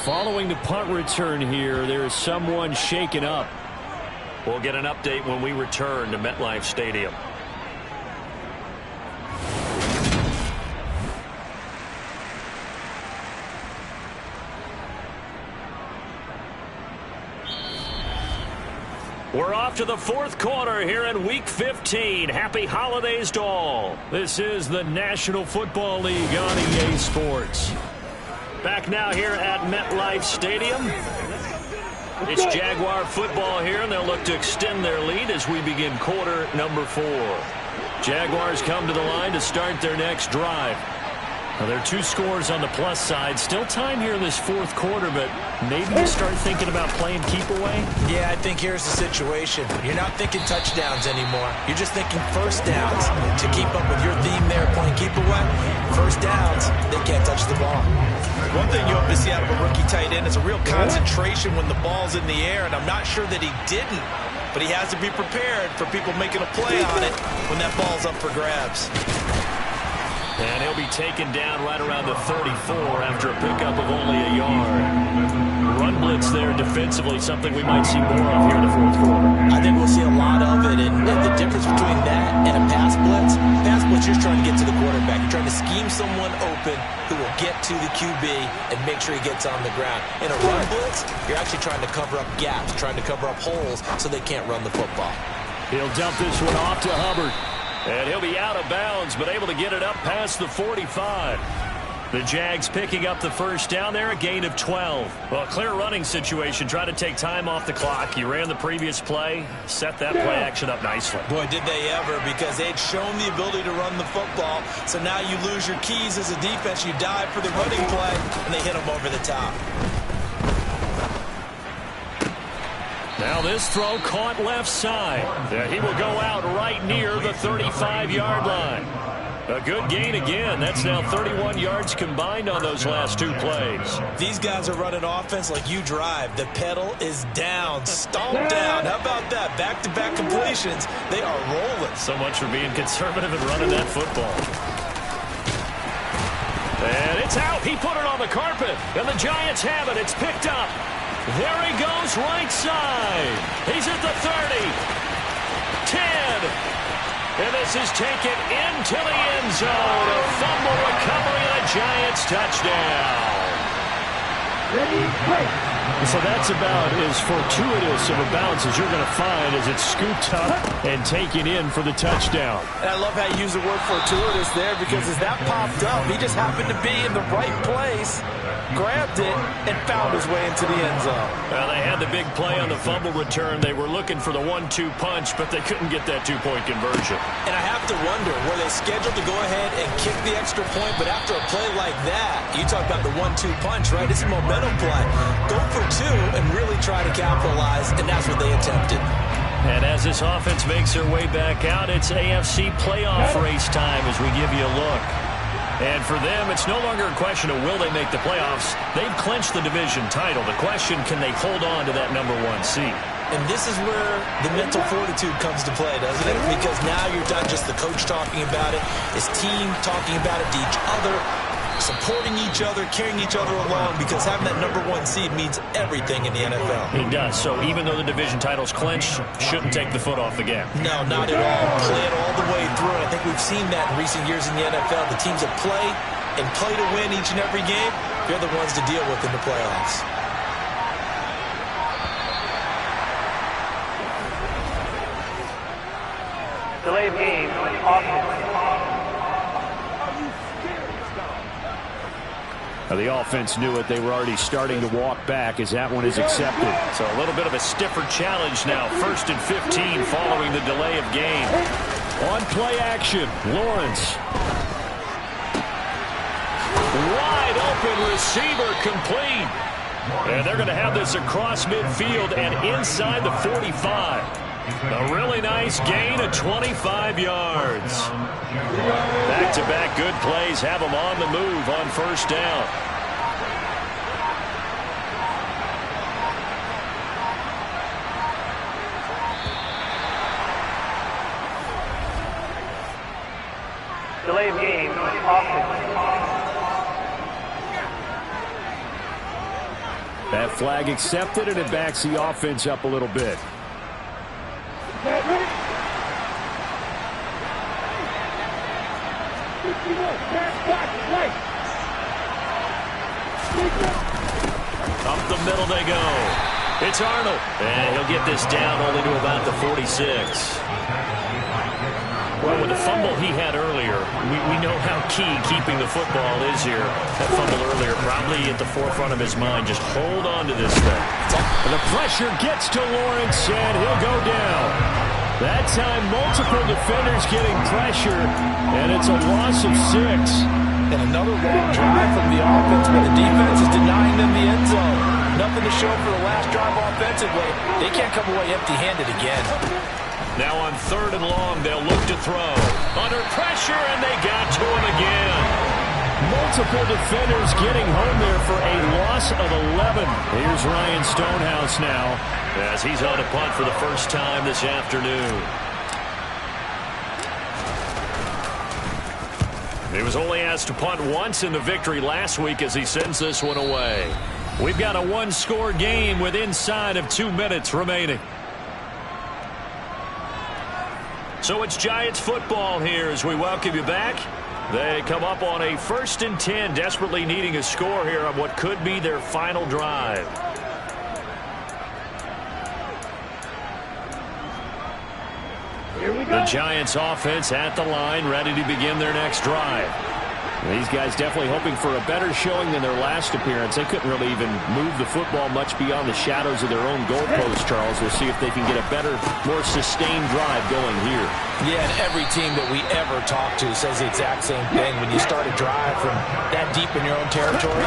Following the punt return here, there is someone shaken up. We'll get an update when we return to MetLife Stadium. We're off to the 4th quarter here in Week 15. Happy holidays to all. This is the National Football League on EA Sports. Back now here at MetLife Stadium. It's Jaguar football here, and they'll look to extend their lead as we begin quarter number 4. Jaguars come to the line to start their next drive. Now, there are 2 scores on the plus side. Still time here in this 4th quarter, but maybe you start thinking about playing keep away? Yeah, I think here's the situation. You're not thinking touchdowns anymore. You're just thinking first downs. To keep up with your theme there, playing keep away, first downs, they can't touch the ball. One thing you hope to see out of a rookie tight end is a real concentration when the ball's in the air, and I'm not sure that he didn't, but he has to be prepared for people making a play on it when that ball's up for grabs. And he'll be taken down right around the 34 after a pickup of only a yard. Run blitz there defensively, something we might see more of here in the 4th quarter. I think we'll see a lot of it, and the difference between that and a pass blitz, you're trying to get to the quarterback. You're trying to scheme someone open who will get to the QB and make sure he gets on the ground. In a run blitz, you're actually trying to cover up gaps, trying to cover up holes so they can't run the football. He'll dump this one off to Hubbard. And he'll be out of bounds, but able to get it up past the 45. The Jags picking up the first down there, a gain of 12. Well, clear running situation. Try to take time off the clock. You ran the previous play, set that play action up nicely. Boy, did they ever, because they'd shown the ability to run the football. So now you lose your keys as a defense. You dive for the running play, and they hit them over the top. Now this throw caught left side. He will go out right near the 35-yard line. A good gain again. That's now 31 yards combined on those last two plays. These guys are running offense like you drive. The pedal is down, stomped down. How about that? Back-to-back completions. They are rolling. So much for being conservative and running that football. And it's out. He put it on the carpet. And the Giants have it. It's picked up. There he goes, right side. He's at the 30. 10. And this is taken into the end zone. A fumble recovery and a Giants touchdown. So that's about as fortuitous of a bounce as you're going to find as it's scooped up and taken in for the touchdown. And I love how you use the word fortuitous there, because as that popped up, he just happened to be in the right place, grabbed it, and found his way into the end zone. Well, they had the big play on the fumble return. They were looking for the 1-2 punch, but they couldn't get that two-point conversion. And I have to wonder, were they scheduled to go ahead and kick the extra point, but after a play like that, you talk about the 1-2 punch, right? It's a momentum play. Go for two and really try to capitalize, and that's what they attempted. And as this offense makes their way back out, it's AFC playoff race time as we give you a look. And for them, it's no longer a question of will they make the playoffs. They've clinched the division title. The question, can they hold on to that number 1 seed? And this is where the mental fortitude comes to play, doesn't it? Because now you're not just the coach talking about it. It's team talking about it to each other, supporting each other, carrying each other along, because having that number 1 seed means everything in the NFL. It does. So even though the division title's clinched, shouldn't take the foot off the gas. No, not at all. Play it all the way through. I think we've seen that in recent years in the NFL. The teams that play and play to win each and every game, they're the ones to deal with in the playoffs. Delay of game, offense. The offense knew it. They were already starting to walk back as that one is accepted. So a little bit of a stiffer challenge now. 1st and 15 following the delay of game. On play action, Lawrence. Wide open receiver complete. And they're going to have this across midfield and inside the 45. A really nice gain of 25 yards. Back-to-back good plays have them on the move on first down. Delay of game, offense. That flag accepted, and it backs the offense up a little bit. Up the middle they go. It's Arnold. And he'll get this down only to about the 46. Well, with the fumble he had earlier, we know how key keeping the football is here. That fumble earlier probably at the forefront of his mind. Just hold on to this thing. And the pressure gets to Lawrence, and he'll go down. That time, multiple defenders getting pressure, and it's a loss of 6. And another long drive from the offense, but the defense is denying them the end zone. Nothing to show for the last drive offensively. They can't come away empty-handed again. Now on 3rd and long, they'll look to throw. Under pressure, and they got to him again. Multiple defenders getting home there for a loss of 11. Here's Ryan Stonehouse now as he's on a punt for the first time this afternoon. He was only asked to punt once in the victory last week as he sends this one away. We've got a 1-score game with inside of 2 minutes remaining. So it's Giants football here as we welcome you back. They come up on a 1st and 10, desperately needing a score here on what could be their final drive. The Giants offense at the line, ready to begin their next drive. These guys definitely hoping for a better showing than their last appearance. They couldn't really even move the football much beyond the shadows of their own goalpost, Charles. We'll see if they can get a better, more sustained drive going here. Yeah, and every team that we ever talk to says the exact same thing. When you start a drive from that deep in your own territory,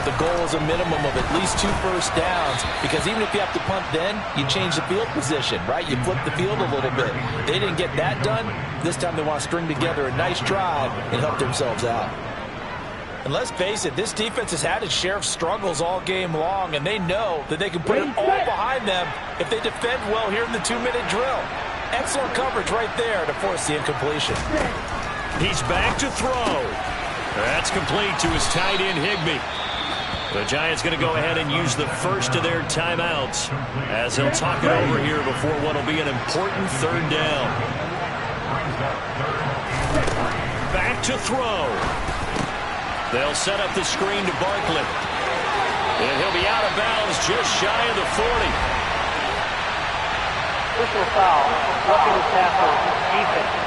the goal is a minimum of at least 2 first downs, because even if you have to punt then, you change the field position, right? You flip the field a little bit. They didn't get that done. This time they want to string together a nice drive and help themselves out. And let's face it, this defense has had its share of struggles all game long, and they know that they can put it all behind them if they defend well here in the 2-minute drill. Excellent coverage right there to force the incompletion. He's back to throw. That's complete to his tight end, Higbee. The Giants going to go ahead and use the first of their timeouts as they'll talk it over here before what will be an important 3rd down. Back to throw. They'll set up the screen to Barkley. And he'll be out of bounds just shy of the 40. Personal foul. Roughing the tackle. Defense.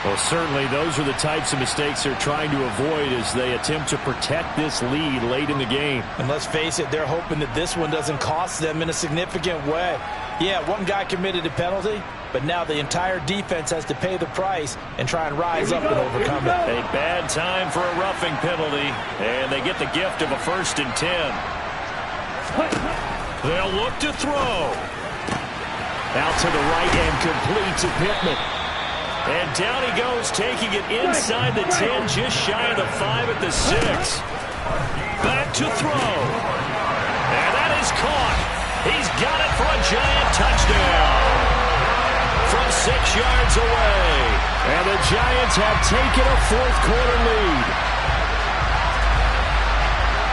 Well, certainly those are the types of mistakes they're trying to avoid as they attempt to protect this lead late in the game. And let's face it, they're hoping that this one doesn't cost them in a significant way. Yeah, one guy committed a penalty, but now the entire defense has to pay the price and try and rise up and overcome it. A bad time for a roughing penalty, and they get the gift of a 1st and 10. They'll look to throw. Out to the right and complete to Pittman. And down he goes, taking it inside the 10, just shy of the 5 at the 6. Back to throw. And that is caught. He's got it for a Giant touchdown. From 6 yards away. And the Giants have taken a 4th quarter lead.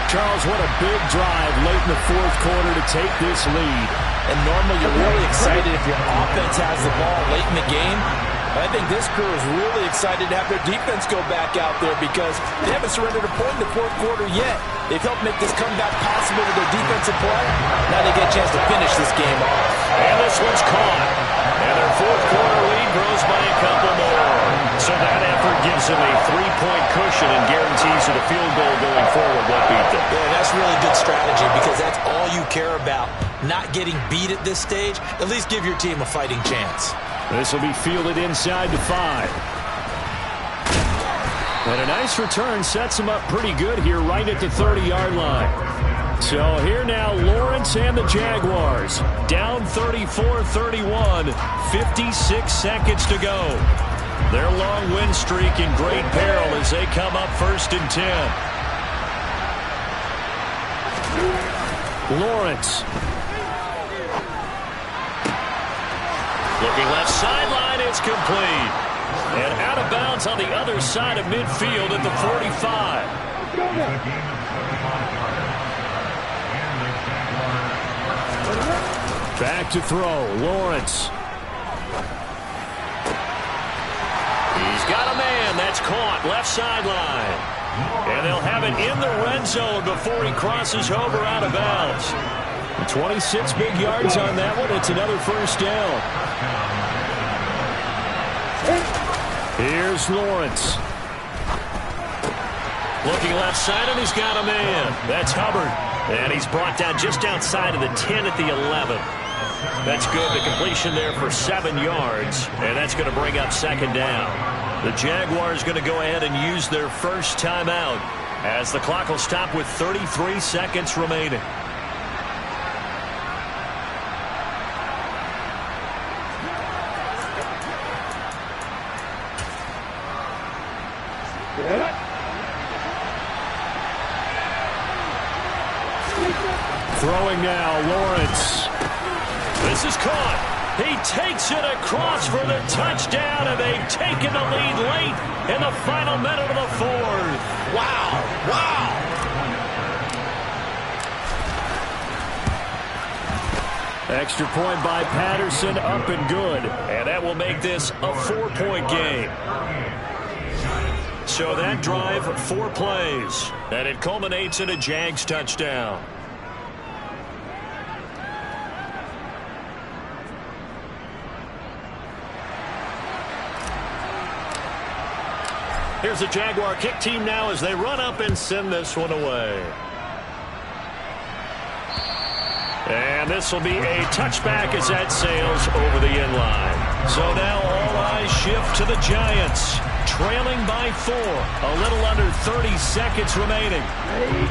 Charles, what a big drive late in the 4th quarter to take this lead. And normally you're really excited if your offense has the ball late in the game. I think this crew is really excited to have their defense go back out there because they haven't surrendered a point in the 4th quarter yet. They've helped make this comeback possible with their defensive play. Now they get a chance to finish this game off. And this one's caught. And their 4th quarter lead grows by a couple more. So that effort gives them a 3-point cushion and guarantees that a field goal going forward won't beat them. Yeah, that's really good strategy because that's all you care about. Not getting beat at this stage. At least give your team a fighting chance. This will be fielded inside the 5. And a nice return sets him up pretty good here right at the 30-yard line. So here now, Lawrence and the Jaguars. Down 34-31, 56 seconds to go. Their long win streak in great peril as they come up 1st and 10. Lawrence. Looking left sideline, it's complete. And out of bounds on the other side of midfield at the 45. Back to throw, Lawrence. He's got a man, that's caught, left sideline. And they'll have it in the red zone before he crosses over out of bounds. 26 big yards on that one. It's another 1st down. Here's Lawrence. Looking left side, and he's got a man. That's Hubbard. And he's brought down just outside of the 10 at the 11. That's good. The completion there for 7 yards. And that's going to bring up 2nd down. The Jaguars going to go ahead and use their first timeout as the clock will stop with 33 seconds remaining. Throwing now, Lawrence. This is caught. He takes it across for the touchdown, and they've taken the lead late in the final minute of the 4th. Wow. Wow. Extra point by Patterson, up and good. And that will make this a 4-point game. So that drive, 4 plays. And it culminates in a Jags touchdown. Here's the Jaguar kick team now as they run up and send this one away. And this will be a touchback as that sails over the end line. So now all eyes shift to the Giants, trailing by 4. A little under 30 seconds remaining.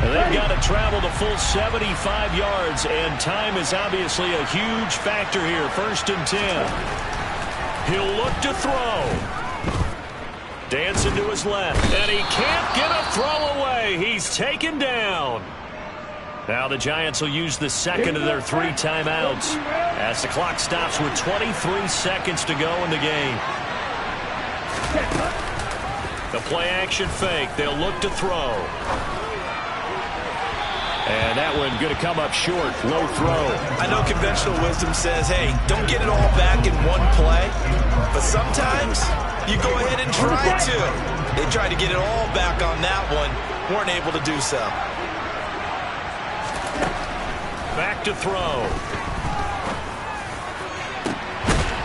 And they've got to travel the full 75 yards, and time is obviously a huge factor here. 1st and 10. He'll look to throw. Dancing to his left, and he can't get a throw away. He's taken down. Now the Giants will use the second of their 3 timeouts as the clock stops with 23 seconds to go in the game. The play-action fake. They'll look to throw. And that one going to come up short. Low throw. I know conventional wisdom says, hey, don't get it all back in one play. But sometimes you go ahead and try to. They tried to get it all back on that one. Weren't able to do so. Back to throw.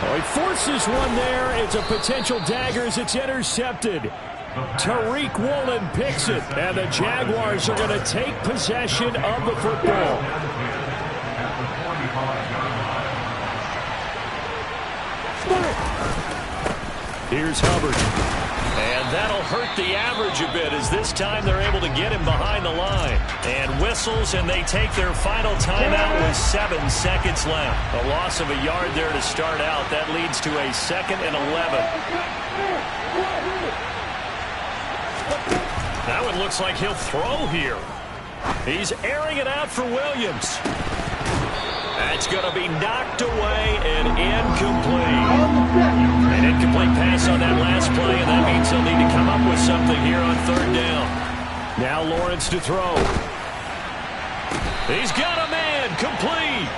Oh, he forces one there. It's a potential dagger as it's intercepted. Tariq Woolen picks it, and the Jaguars are going to take possession of the football. Here's Hubbard. And that'll hurt the average a bit as this time they're able to get him behind the line. And whistles, and they take their final timeout with 7 seconds left. A loss of a yard there to start out. That leads to a 2nd and 11. That one looks like he'll throw here. He's airing it out for Williams. That's going to be knocked away and incomplete. An incomplete pass on that last play, and that means they'll need to come up with something here on 3rd down. Now Lawrence to throw. He's got a man, complete.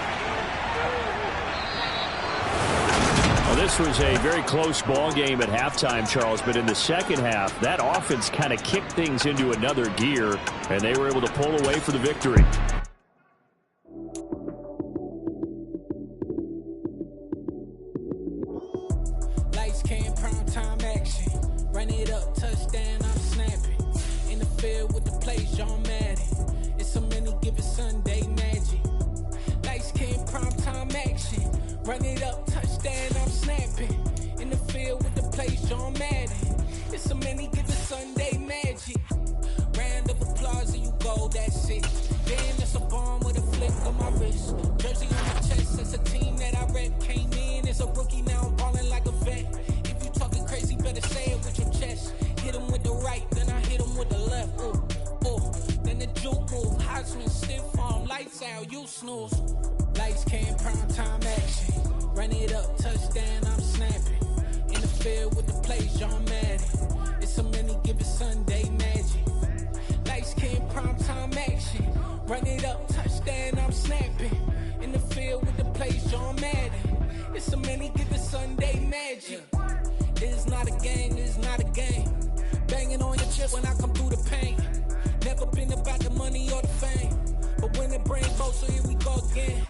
Well, this was a very close ball game at halftime, Charles, but in the second half, that offense kind of kicked things into another gear, and they were able to pull away for the victory. Run it up, touchdown, I'm snapping. In the field with the play, John Madden. It's a many given Sunday magic. Round of applause and you go, that's it. Then it's a bomb with a flick on my wrist. Jersey on my chest, it's a team that I rep. Came in as a rookie, now I'm balling like a vet. If you talking crazy, better say it with your chest. Hit him with the right, then I hit him with the left. Ooh, ooh. Then the juke move, Heisman stiff arm, lights out, you snooze. Lights came, prime time action. Run it up, touchdown, I'm snapping. In the field with the play, John Madden. It's a many given Sunday magic. Lights came, prime time action. Run it up, touchdown, I'm snapping. In the field with the play, John Madden. It's a many given Sunday magic. This is not a game, this is not a game. Banging on your chest when I come through the pain. Never been about the money or the fame. But when it brings both, so here we go again.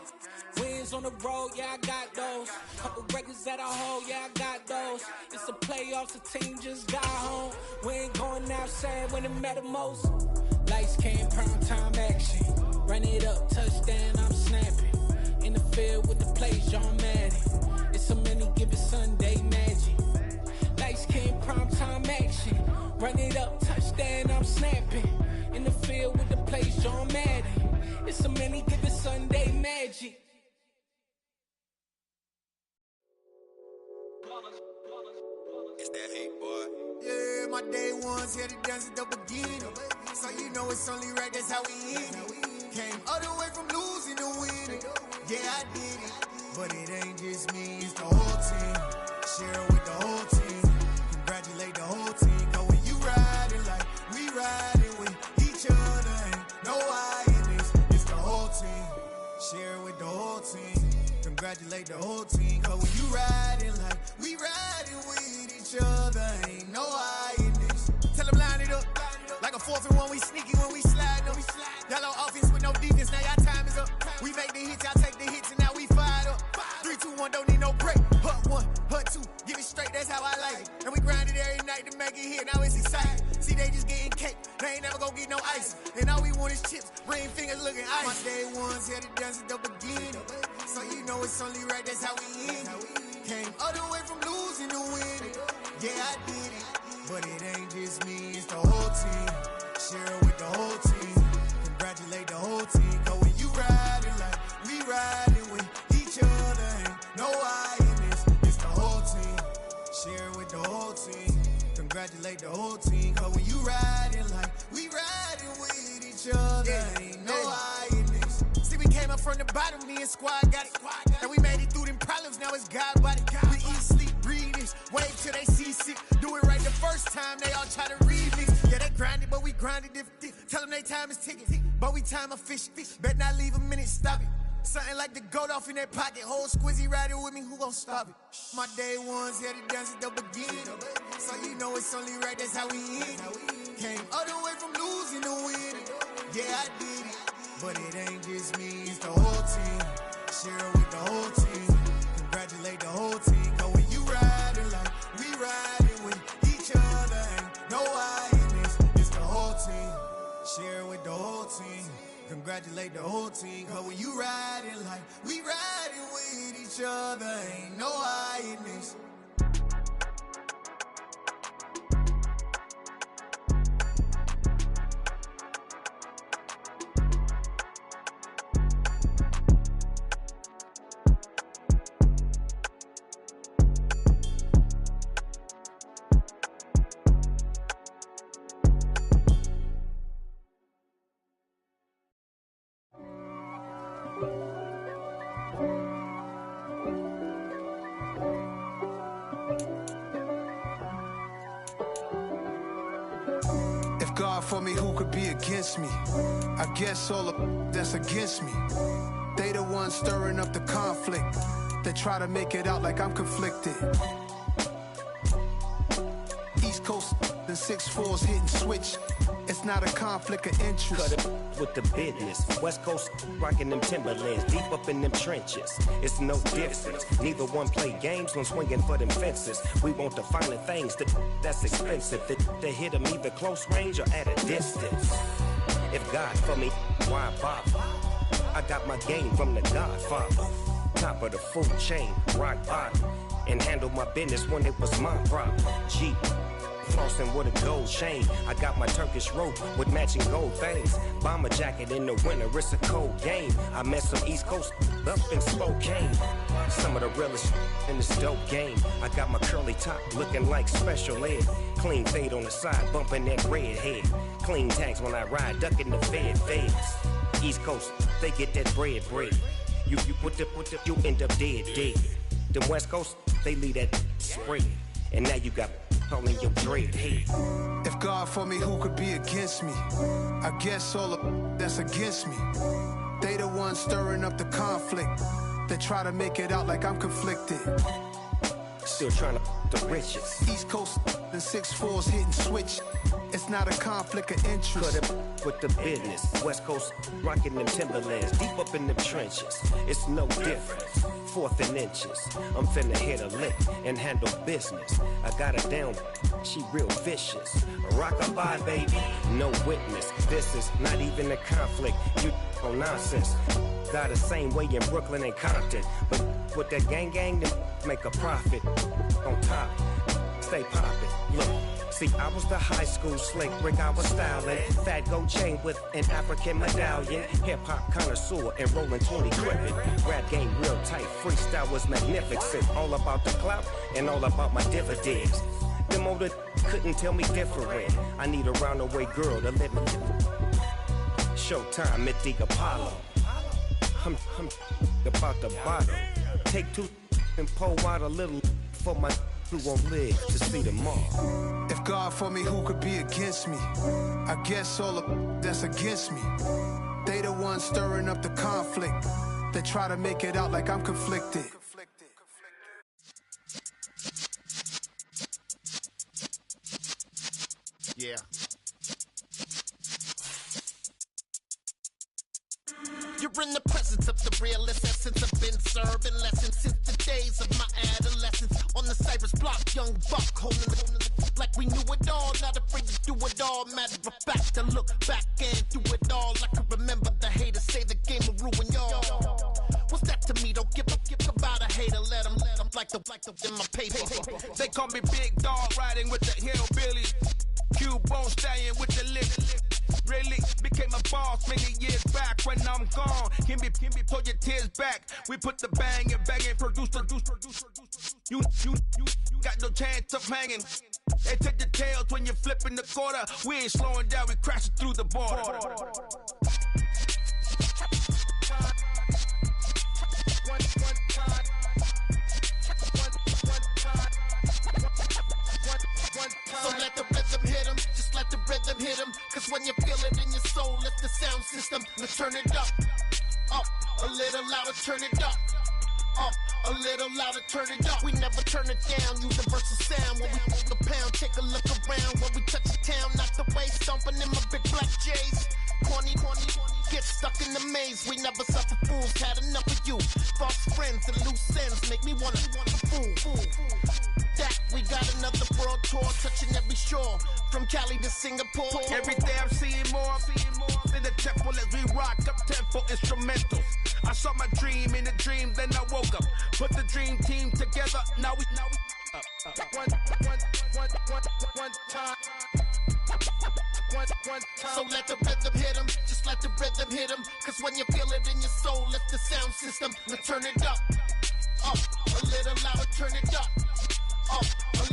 Wins on the road, yeah, I got those. Couple records that I hold, yeah, I got those. It's the playoffs, the team just got home. We ain't going outside when it matter most. Lights came, prime time action. Run it up, touchdown, I'm snapping. In the field with the play, John Madden. It's a many given Sunday magic. Lights came, prime time action. Run it up, touchdown, I'm snapping. In the field with the play, John Madden. It's a many given Sunday magic. It's that hate, boy. Yeah, my day ones here to dance at the beginning. So you know it's only right, that's how we end it. Came all the way from losing to winning. Yeah, I did it. But it ain't just me, it's the whole team. Share it with the whole team. Congratulate the whole team. Cause when you riding like we riding with each other, ain't no I in this. It's the whole team. Share it with the whole team. Congratulate the whole team. Cause when you riding like we riding with each other, ain't no I in this. Tell them line it up. Like a 4th and 1, we sneaky when we slide them. Y'all on offense with no defense, now y'all time is up. We make the hits, y'all take the hits, and now we fired up. 3, 2, 1, don't need no break. Hut 1, hut 2, give it straight, that's how I like it. And we grind it every night to make it hit, now it's exciting. See, they just getting cake. They ain't never gonna get no ice. And all we want is chips. Ring fingers looking ice. My day ones here to dance at the beginning. So you know it's only right, that's how we end. Came all the way from losing to winning. Yeah, I did it. But it ain't just me, it's the whole team. Share it with the whole team. Congratulate the whole team. Cause when you riding like we riding with each other, ain't no I in this. It's the whole team. Share it with the whole team. Congratulate the whole team. Cause when you riding like we riding with each other, ain't no I in this. See, we came up from the bottom, me and squad got it. And we made it through them problems, now it's God body. We eat, sleep, breathe this. Wave till they see sick. Do it right the first time, they all try to remix. Yeah, they grinded, but we grinded different. Tell them they time is ticking, but we time a fish. Bet not leave a minute, stop it. Something like the goat off in that pocket. Whole squizzy riding with me, who gon' stop it? My day ones here to dance at the beginning. So you know it's only right, that's how we end. Came all the way from losing to winning. Yeah, I did it. But it ain't just me, it's the whole team. Share it with the whole team. Congratulate the whole team. Cause when you riding like we riding with each other, ain't no I in this. It's the whole team. Share it with the whole team. Congratulate the whole team. Cause when you riding like we riding with each other, ain't no I in this. God for me, who could be against me? I guess all of that's against me. They the ones stirring up the conflict. They try to make it out like I'm conflicted. East Coast and 6'4s hitting switch. It's not a conflict of interest. Cut it with the business. West Coast rocking them Timberlands, deep up in them trenches. It's no difference. Neither one play games when swinging for them fences. We want the finer things that's expensive. They hit them either close range or at a distance. If God for me, why bother? I got my game from the Godfather. Top of the food chain, rock bottom. And handle my business when it was my problem. Jeep. Flossing with a gold chain. I got my Turkish rope with matching gold things. Bomber jacket in the winter, it's a cold game. I met some East Coast up in Spokane. Some of the realest in this dope game. I got my curly top looking like special ed. Clean fade on the side, bumping that red head. Clean tags when I ride, ducking the feds. East Coast, they get that bread. You put the, you end up dead. Them West Coast, they leave that spread. And now you got calling your dread head. If God for me, who could be against me? I guess all of that's against me. They the ones stirring up the conflict. They try to make it out like I'm conflicted. Still trying to the riches. East Coast and 6'4s hitting switch. It's not a conflict of interest. Cut it with the business. West Coast rocking them Timberlands, deep up in them trenches. It's no difference. 4th and inches. I'm finna hit a lick and handle business. I got her down, she real vicious. Rock-a-bye, baby, no witness. This is not even a conflict. You on nonsense. Got the same way in Brooklyn and Compton. But with that gang, then make a profit. On top, stay poppin'. Look. See, I was the high school slick Rick, I was styling. Fat gold chain with an African medallion. Hip-hop connoisseur and rolling 20 crippin'. Rap game real tight, freestyle was magnificent. All about the clout and all about my dividends. Them older couldn't tell me different. I need a round-the-way girl to let me. Showtime at the Apollo. I'm about the bottom. Take 2 and pour out a little for my who won't live to see tomorrow. If God for me, who could be against me? I guess all of that's against me. They the ones stirring up the conflict. They try to make it out like I'm conflicted. Yeah. You're in the presence of the realest essence. I've been serving lessons since the days of my adolescence. On the Cypress block, young buck holding like we knew it all, not afraid to do it all. Matter of fact, to look back and do it all. I can remember the haters say the game will ruin y'all. What's that to me? Don't give about a hater. Let them like the in my paper. They call me Big Dog, riding with the hillbilly. Cubone staying with the lip. Really became a boss many years back. When I'm gone, can be pull your tears back. We put the bang and produce. You got no chance of hanging. They take the tails when you're flipping the quarter. We ain't slowing down, we crashing through the border. So let the rhythm hit him, just let the rhythm hit him. Cause when you feel it in your soul, lift the sound system. Now turn it up, a little louder, turn it up. A little louder, turn it up. We never turn it down, universal sound. When we hold the pound, take a look around. When we touch the town, knock the way, stomping in my big black J's. Corny, get stuck in the maze. We never suffer fools, had enough of you. False friends and loose ends make me wanna fool. That we got another world tour, touching every shore, from Cali to Singapore. Every day I'm seeing more in the temple as we rock up tempo instrumentals. I saw my dream in a dream, then I woke up. Put the dream team together. Now we one time. So let the rhythm hit him, just let the rhythm hit him. Cause when you feel it in your soul, lift the sound system. Now turn it up, a little louder, turn it up. A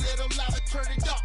little louder, turn it up.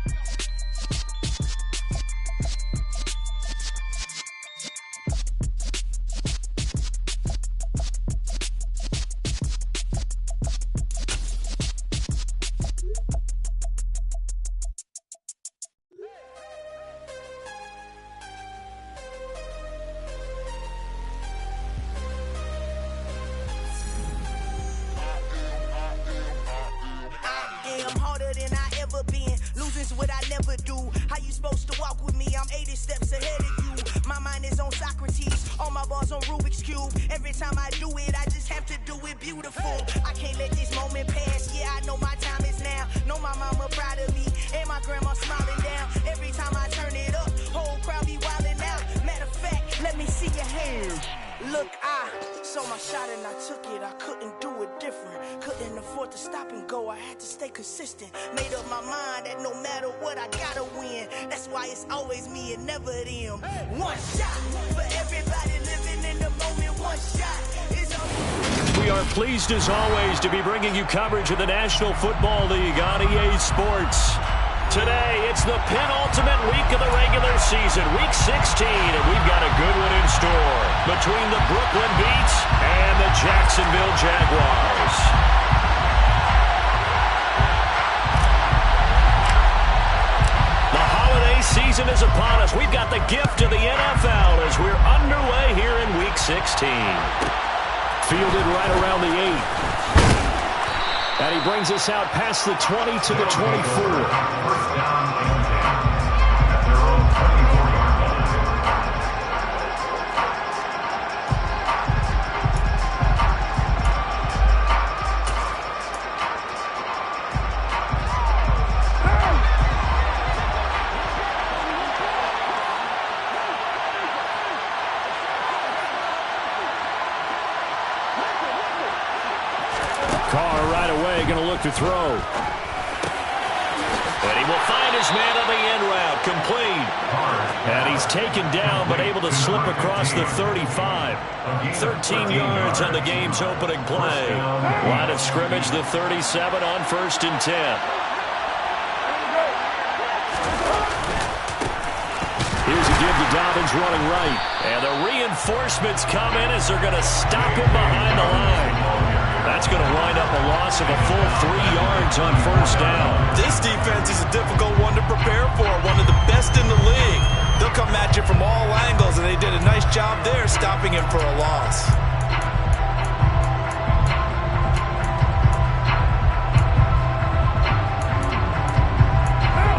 What I never do. How you supposed to walk with me? I'm 80 steps ahead of you. My mind is on Socrates, all my bars on Rubik's Cube. Every time I do it, I just have to do it beautiful. I can't let this moment pass. Yeah, I know my time is now. Know my mama proud of me, and my grandma smiling down. Every time I turn it up, whole crowd be wilding out. Matter of fact, let me see your hands. Look, I saw my shot and I took it. I couldn't do it different. Couldn't afford to stop and go. I had to stay consistent. Made up my mind that no matter what, I gotta win. That's why it's always me and never them. One shot for everybody living in the moment. One shot is all. We are pleased as always to be bringing you coverage of the National Football League on EA Sports. Today, it's the penultimate week of the regular season, week 16, and we've got a good one in store between the Brooklyn Beats and the Jacksonville Jaguars. The holiday season is upon us. We've got the gift of the NFL as we're underway here in week 16. Fielded right around the 8. And he brings us out past the 20 to the 24. To throw. And he will find his man on the end route, complete. And he's taken down, but able to slip across the 35. 13 yards on the game's opening play. Line of scrimmage, the 37 on 1st and 10. Here's a give to Dobbins running right. And the reinforcements come in as they're going to stop him behind the line. That's going to wind up a loss of a full 3 yards on 1st down. This defense is a difficult one to prepare for, one of the best in the league. They'll come at you from all angles, and they did a nice job there stopping him for a loss.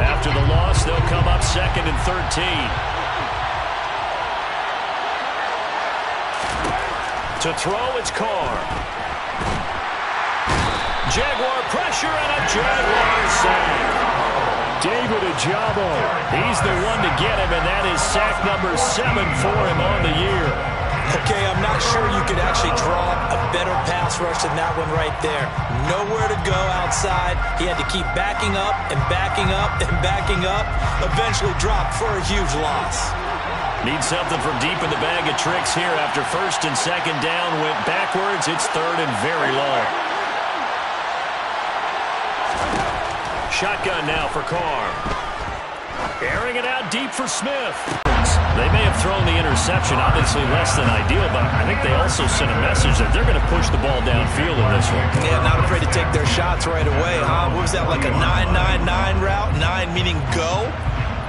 After the loss, they'll come up 2nd and 13. To throw, it's Carr. Jaguar pressure and a Jaguar sack. David Ojabo, he's the one to get him, and that is sack number 7 for him on the year. Okay, I'm not sure you could actually draw a better pass rush than that one right there. Nowhere to go outside. He had to keep backing up and backing up and backing up. Eventually dropped for a huge loss. Need something from deep in the bag of tricks here after first and second down went backwards. It's third and very long. Shotgun now for Carr. Airing it out deep for Smith. They may have thrown the interception, obviously less than ideal, but I think they also sent a message that they're going to push the ball downfield in this one. Yeah, not afraid to take their shots right away, huh? What was that, like a 9-9-9 route? 9 meaning go?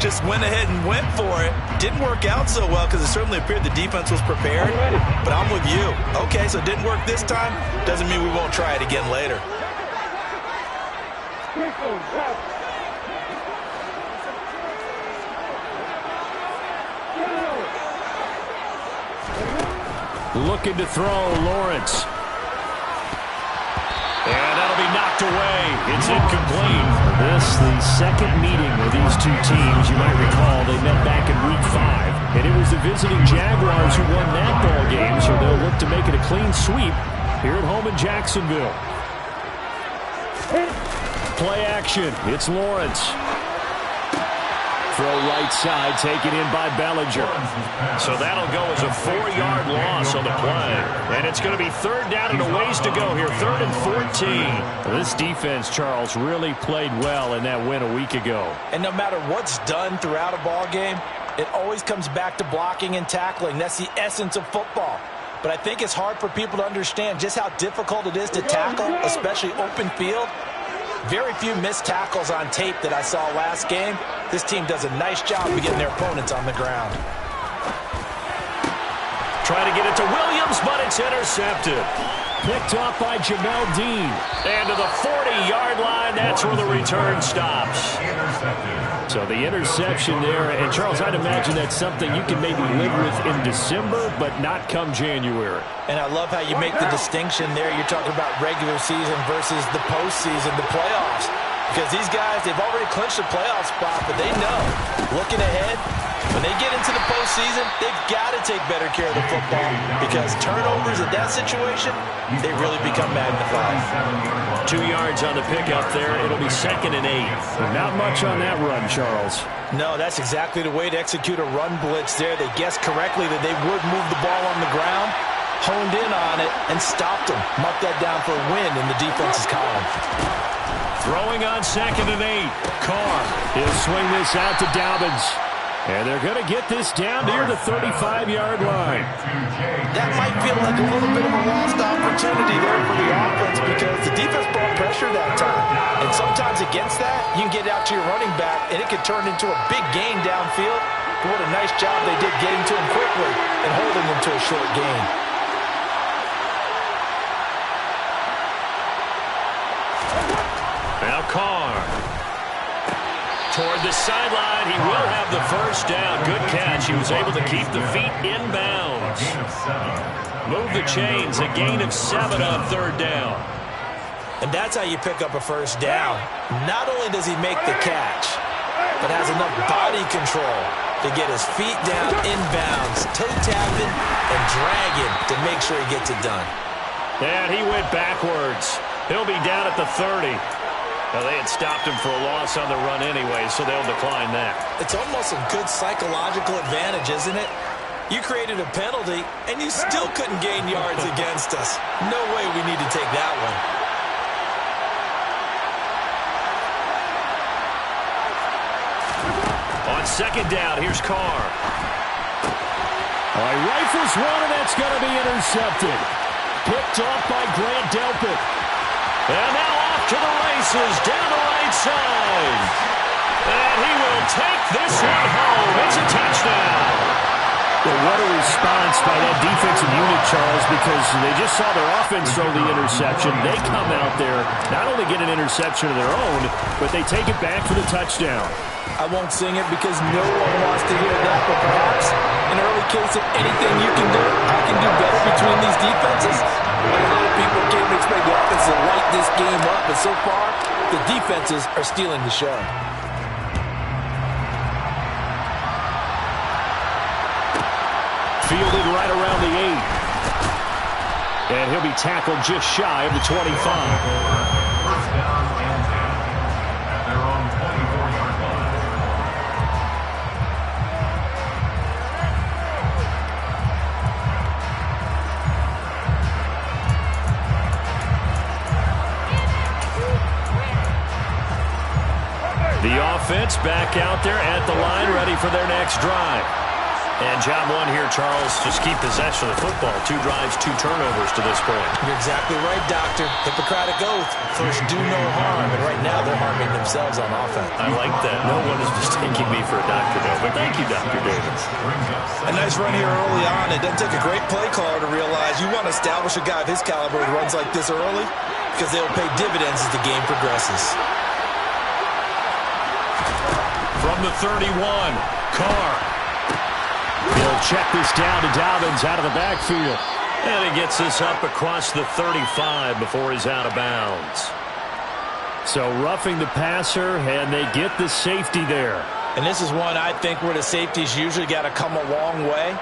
Just went ahead and went for it. Didn't work out so well because it certainly appeared the defense was prepared. But I'm with you. Okay, so it didn't work this time. Doesn't mean we won't try it again later. Looking to throw, Lawrence. And that'll be knocked away. It's incomplete. This, the second meeting of these two teams. You might recall they met back in Week 5. And it was the visiting Jaguars who won that ball game, so they'll look to make it a clean sweep here at home in Jacksonville. Play action. It's Lawrence. Throw right side, taken in by Bellinger. So that'll go as a 4-yard loss on the play. And it's going to be third down and a ways to go here. 3rd and 14. This defense, Charles, really played well in that win a week ago. And no matter what's done throughout a ball game, it always comes back to blocking and tackling. That's the essence of football. But I think it's hard for people to understand just how difficult it is to tackle, especially open field. Very few missed tackles on tape that I saw last game. This team does a nice job of getting their opponents on the ground. Trying to get it to Williams, but it's intercepted. Picked off by Jamel Dean. And to the 40-yard line, that's where the return stops. So the interception there, and Charles, I'd imagine that's something you can maybe live with in December, but not come January. And I love how you make the distinction there. You're talking about regular season versus the postseason, the playoffs. Because these guys, they've already clinched a playoff spot, but they know, looking ahead, when they get into the postseason, they've got to take better care of the football because turnovers in that situation, they really become magnified. 2 yards on the pickup there. It'll be 2nd and 8. Not much on that run, Charles. No, that's exactly the way to execute a run blitz there. They guessed correctly that they would move the ball on the ground, honed in on it, and stopped them. Marked that down for a win in the defense's column. Throwing on 2nd and 8. Carr, he'll swing this out to Dobbins. And they're going to get this down near the 35-yard line. That might feel like a little bit of a lost opportunity there for the offense because the defense brought pressure that time. And sometimes against that, you can get out to your running back, and it could turn into a big gain downfield. But what a nice job they did getting to him quickly and holding him to a short gain. Now Carr. Toward the sideline, he will have the first down. Good catch. He was able to keep the feet inbounds. Move the chains. A gain of 7 on 3rd down. And that's how you pick up a first down. Not only does he make the catch, but has enough body control to get his feet down inbounds, toe tapping, and dragging to make sure he gets it done. And he went backwards. He'll be down at the 30. Well, they had stopped him for a loss on the run anyway, so they'll decline that. It's almost a good psychological advantage, isn't it? You created a penalty, and you still couldn't gain yards against us. No way we need to take that one. On 2nd down, here's Carr. All right, rifles one, and that's going to be intercepted. Picked off by Grant Delpit. And now off to the races, down the right side. And he will take this one home. It's a touchdown. Well, what a response by that defensive unit, Charles, because they just saw their offense throw the interception. They come out there, not only get an interception of their own, but they take it back for the touchdown. I won't sing it because no one wants to hear that, but perhaps an early case of anything you can do, I can do better between these defenses. A lot of people came to expect the offense to light this game up, but so far, the defenses are stealing the show. Fielded right around the 8. And he'll be tackled just shy of the 25. First down and 10 at their own 24-yard line. The offense back out there at the line, ready for their next drive. And job one here, Charles, just keep possession of the football. 2 drives, 2 turnovers to this point. You're exactly right, Doctor. Hippocratic oath. First, do no harm. And right now, they're harming themselves on offense. I like that. No one is mistaking me for a doctor, though. But thank you, Dr. Davis. A nice run here early on. It doesn't take a great play caller to realize you want to establish a guy of his caliber who runs like this early because they'll pay dividends as the game progresses. From the 31, Carr. He'll check this down to Dobbins out of the backfield. And he gets this up across the 35 before he's out of bounds. So roughing the passer, and they get the safety there. And this is one I think where the safeties usually got to come a long way.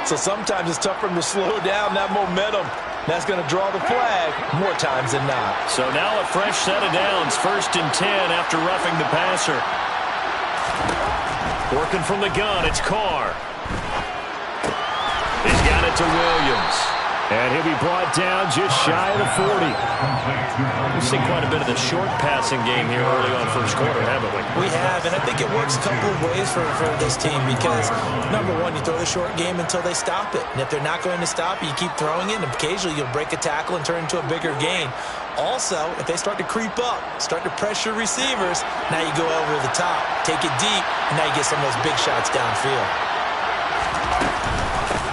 So sometimes it's tough for them to slow down that momentum. That's going to draw the flag more times than not. So now a fresh set of downs. 1st and 10 after roughing the passer. Working from the gun, it's Carr. He's got it to Williams. And he'll be brought down just shy of the 40. We've seen quite a bit of the short passing game here early on first quarter, haven't we? We have, and I think it works a couple of ways for this team because, number one, you throw the short game until they stop it. And if they're not going to stop it, you keep throwing it, and occasionally you'll break a tackle and turn it into a bigger gain. Also, if they start to creep up, start to pressure receivers, now you go over the top, take it deep, and now you get some of those big shots downfield.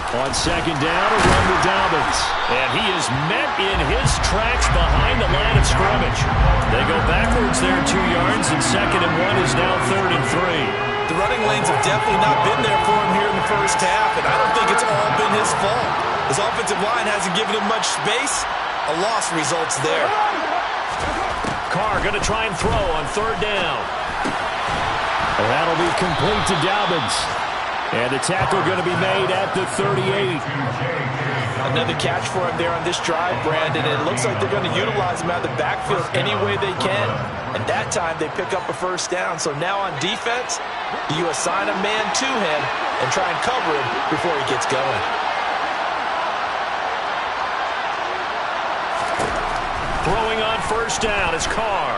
On 2nd down, a run to Dobbins. And he is met in his tracks behind the line of scrimmage. They go backwards there 2 yards, and 2nd and 1 is now 3rd and 3. The running lanes have definitely not been there for him here in the first half, and I don't think it's all been his fault. His offensive line hasn't given him much space. A loss results there. Carr going to try and throw on 3rd down. And that'll be complete to Dobbins. And the tackle going to be made at the 38. Another catch for him there on this drive, Brandon. And it looks like they're going to utilize him out of the backfield any way they can. And that time they pick up a 1st down. So now on defense, you assign a man to him and try and cover him before he gets going. Throwing on 1st down is Carr.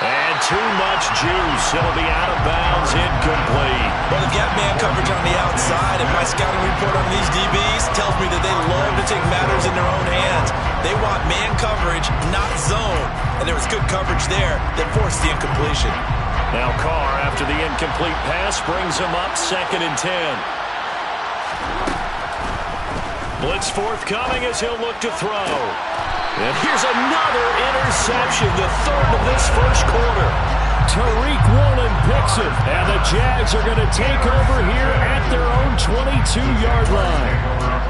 And too much juice. It'll be out of bounds, incomplete. Well, they've got man coverage on the outside, and my scouting report on these DBs tells me that they love to take matters in their own hands. They want man coverage, not zone. And there was good coverage there that forced the incompletion. Now Carr, after the incomplete pass, brings him up 2nd and 10. Blitz forthcoming as he'll look to throw. And here's another interception, the 3rd of this first quarter. Tariq Woolen picks it, and the Jags are going to take over here at their own 22-yard line.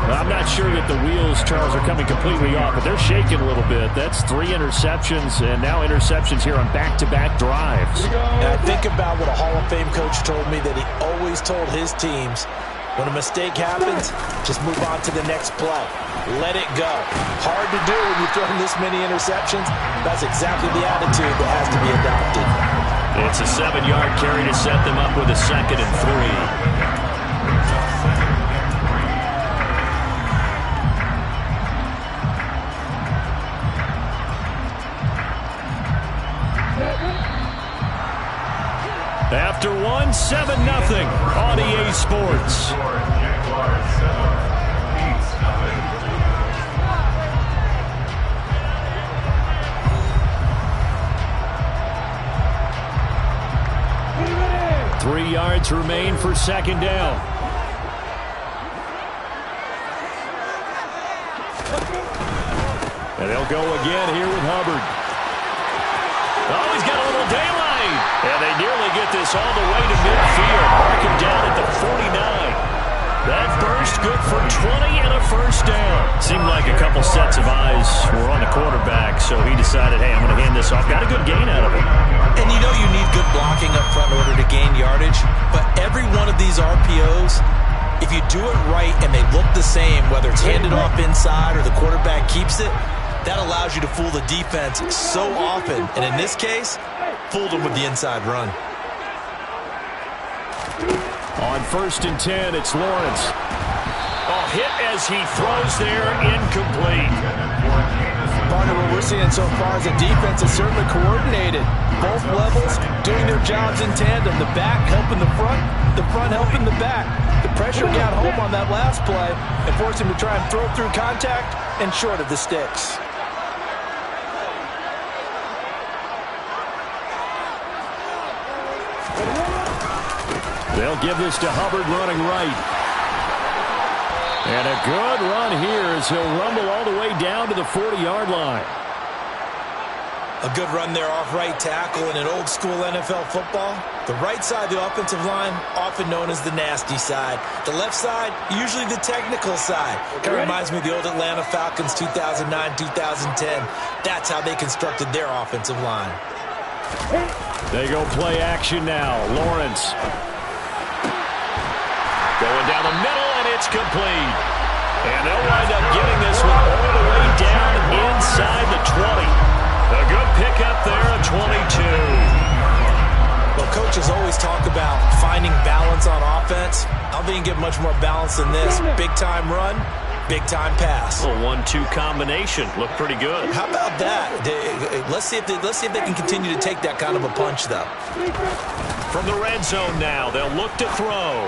I'm not sure that the wheels, Charles, are coming completely off, but they're shaking a little bit. That's 3 interceptions, and now interceptions here on back-to-back drives. And I think about what a Hall of Fame coach told me that he always told his teams, when a mistake happens, just move on to the next play. Let it go. Hard to do when you're throwing this many interceptions. That's exactly the attitude that has to be adopted. It's a 7-yard carry to set them up with a 2nd and 3. After 1, 7-0 on EA Sports. 3 yards remain for 2nd down. And they'll go again here with Hubbard. Oh, he's got a little daylight. And they nearly get this all the way to midfield. Mark him down at the 49. That burst good for 20 and a first down. Seemed like a couple sets of eyes were on the quarterback, so he decided, hey, I'm going to hand this off. Got a good gain out of it. And you know you need good blocking up front in order to gain yardage, but every one of these RPOs, if you do it right and they look the same, whether it's handed off inside or the quarterback keeps it, that allows you to fool the defense so often. And in this case, fooled them with the inside run. On 1st and 10, it's Lawrence. Oh, hit as he throws there, incomplete. Partner, what we're seeing so far is the defense is certainly coordinated. Both levels doing their jobs in tandem. The back helping the front helping the back. The pressure got home on that last play and forced him to try and throw through contact and short of the sticks. They'll give this to Hubbard running right. And a good run here as he'll rumble all the way down to the 40-yard line. A good run there off right tackle in an old-school NFL football. The right side of the offensive line, often known as the nasty side. The left side, usually the technical side. Kind of reminds me of the old Atlanta Falcons 2009-2010. That's how they constructed their offensive line. They go play action now. Lawrence. Going down the middle, and it's complete. And they'll wind up getting this one all the way down inside the 20. A good pickup there at 22. Well, coaches always talk about finding balance on offense. I don't think you can get much more balance than this. Big-time run, big-time pass. A 1-2 combination. Looked pretty good. How about that? Let's see if they can continue to take that kind of a punch, though. From the red zone now, they'll look to throw.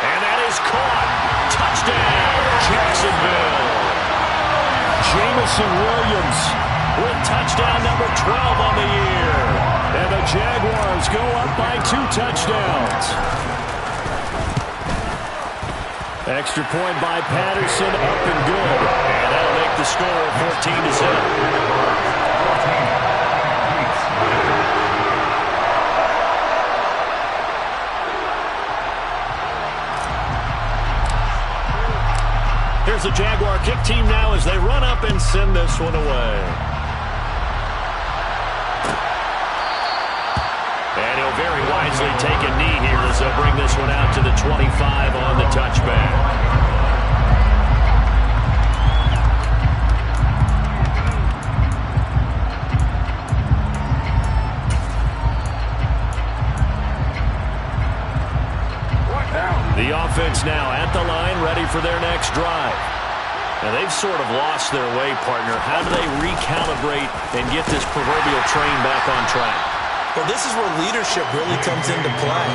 And that is caught. Touchdown, Jacksonville. Jamison Williams with touchdown number 12 on the year. And the Jaguars go up by 2 touchdowns. Extra point by Patterson, up and good. And that'll make the score 14-7. Here's the Jaguar kick team now as they run up and send this one away. And he'll very wisely take a knee here as they'll bring this one out to the 25 on the touchback. The offense now at the line, ready for their next drive. Now they've sort of lost their way, partner. How do they recalibrate and get this proverbial train back on track? Well, this is where leadership really comes into play.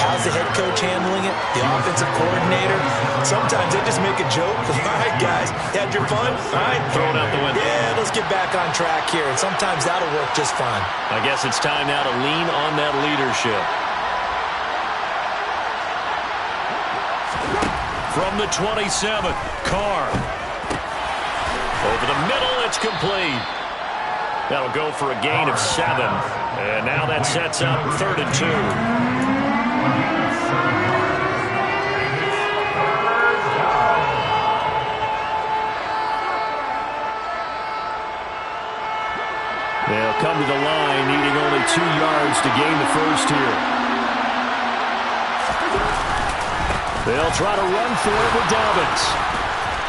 How's the head coach handling it? The offensive coordinator? Sometimes they just make a joke. All right, guys, had your fun? All right. Throw it out the window. Yeah, let's get back on track here. And sometimes that'll work just fine. I guess it's time now to lean on that leadership. From the 27, Carr. Over the middle, it's complete. That'll go for a gain of 7. And now that sets up 3rd and 2. They'll come to the line, needing only 2 yards to gain the first here. They'll try to run for it with Dobbins.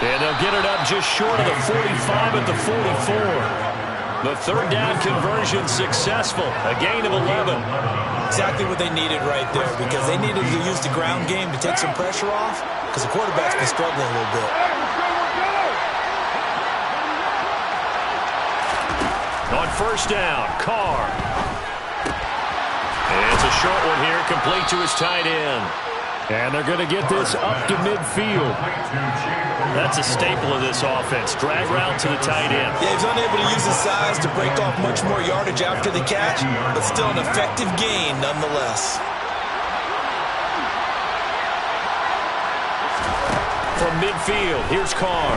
And they'll get it up just short of the 45 at the 44. The 3rd down conversion successful. A gain of 11. Exactly what they needed right there, because they needed to use the ground game to take some pressure off, because the quarterback's been struggling a little bit. On 1st down, Carr. And it's a short one here, complete to his tight end. And they're going to get this up to midfield. That's a staple of this offense. Drag route to the tight end. Yeah, he's unable to use his size to break off much more yardage after the catch, but still an effective gain nonetheless. From midfield, here's Carr.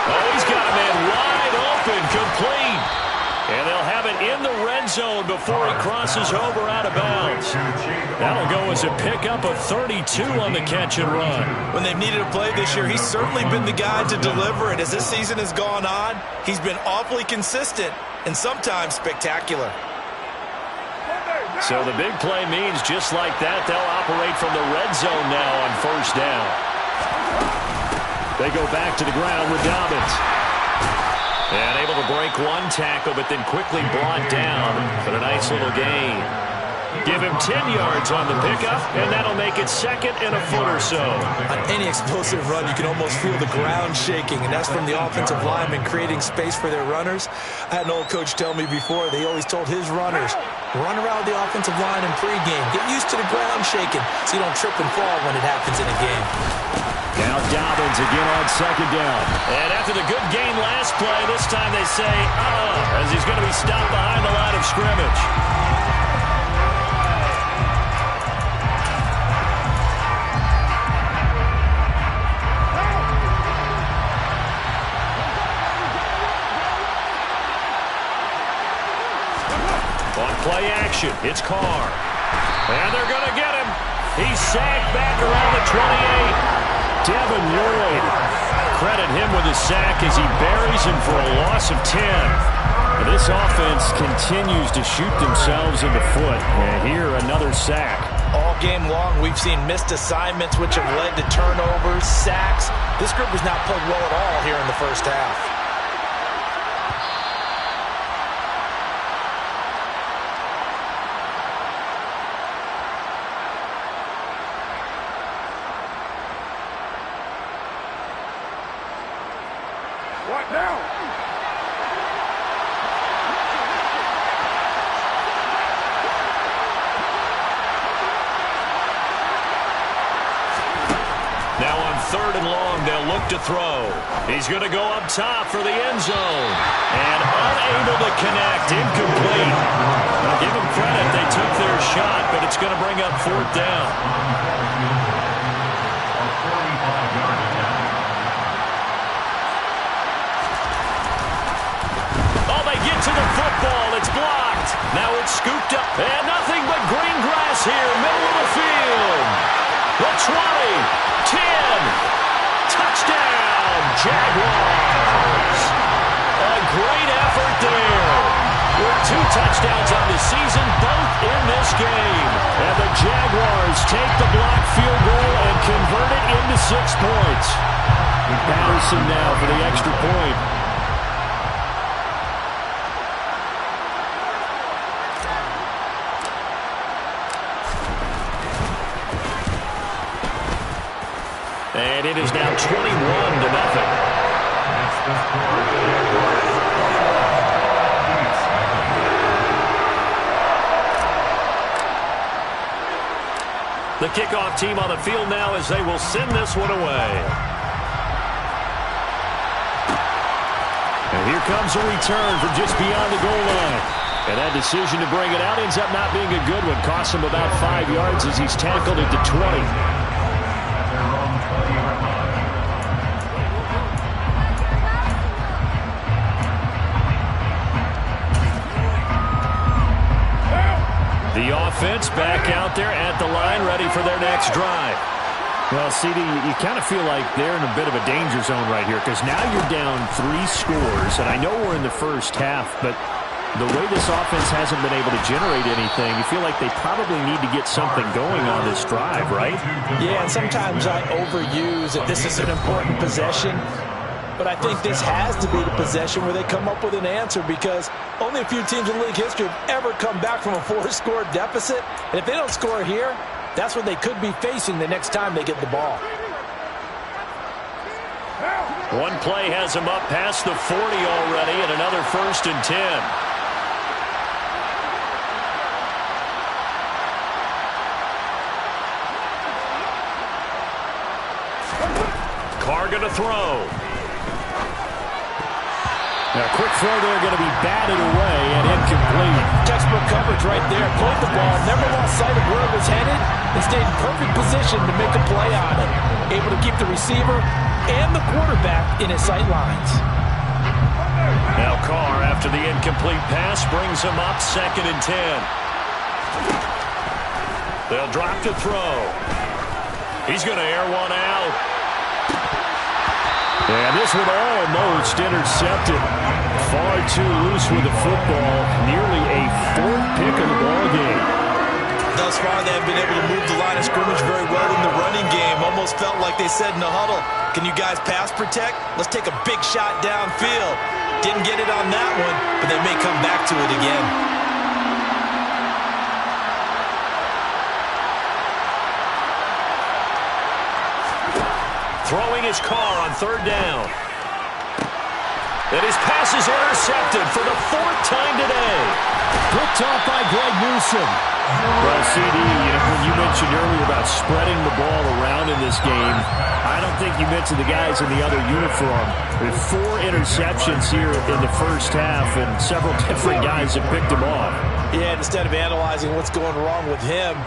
Oh, he's got a man wide open, complete. And they'll have it in the red zone before he crosses over out of bounds. That'll go as a pickup of 32 on the catch and run. When they've needed a play this year, he's certainly been the guy to deliver it. As this season has gone on, he's been awfully consistent and sometimes spectacular. So the big play means just like that, they'll operate from the red zone now on first down. They go back to the ground with Dobbins. And able to break one tackle, but then quickly brought down. But a nice little gain. Give him 10 yards on the pickup, and that'll make it second and a foot or so. On any explosive run, you can almost feel the ground shaking, and that's from the offensive linemen creating space for their runners. I had an old coach tell me before, they always told his runners, run around the offensive line in pregame. Get used to the ground shaking so you don't trip and fall when it happens in a game. Now Dobbins again on second down. And after the good game last play, this time they say, as he's going to be stopped behind the line of scrimmage. On play action, it's Carr. And they're going to get him. He's sacked back around the 28. Devin Lloyd, credit him with his sack as he buries him for a loss of 10. And this offense continues to shoot themselves in the foot. And here, another sack. All game long, we've seen missed assignments which have led to turnovers, sacks. This group has not played well at all here in the first half. What now? Now on third and long, they'll look to throw. He's going to go up top for the end zone. And unable to connect, incomplete. Now give them credit, they took their shot, but it's going to bring up fourth down. Get to the football. It's blocked. Now it's scooped up. And nothing but green grass here, middle of the field. The 20, 10, touchdown, Jaguars. A great effort there. With 2 touchdowns on the season, both in this game. And the Jaguars take the blocked field goal and convert it into 6 points. Patterson now for the extra point. And it is now 21-0. The kickoff team on the field now as they will send this one away. And here comes a return from just beyond the goal line. And that decision to bring it out ends up not being a good one. Costs him about 5 yards as he's tackled at the 20. The offense back out there at the line, ready for their next drive. Well, CD, you kind of feel like they're in a bit of a danger zone right here because now you're down 3 scores, and I know we're in the first half, but the way this offense hasn't been able to generate anything, you feel like they probably need to get something going on this drive, right? Yeah, and sometimes I overuse it. This is an important possession. But I think this has to be the possession where they come up with an answer because only a few teams in league history have ever come back from a 4-score deficit. And if they don't score here, that's what they could be facing the next time they get the ball. One play has them up past the 40 already and another 1st and 10. Carr going to throw. Now, quick throw there going to be batted away and incomplete. Textbook coverage right there. Pulled the ball, never lost sight of where it was headed, and stayed in perfect position to make a play on it. Able to keep the receiver and the quarterback in his sight lines. Now Carr, after the incomplete pass, brings him up 2nd and 10. They'll drop to throw. He's going to air one out. And this one almost intercepted. Far too loose with the football. Nearly a 4th pick of the ball game. Thus far, they have been able to move the line of scrimmage very well in the running game. Almost felt like they said in the huddle, can you guys pass protect? Let's take a big shot downfield. Didn't get it on that one, but they may come back to it again. Throwing his Carr on 3rd down. And his pass is intercepted for the 4th time today. Picked off by Greg Newsome. Well, CD, when you mentioned earlier about spreading the ball around in this game, I don't think you mentioned the guys in the other uniform. With 4 interceptions here in the first half, and several different guys have picked him off. Yeah, instead of analyzing what's going wrong with him,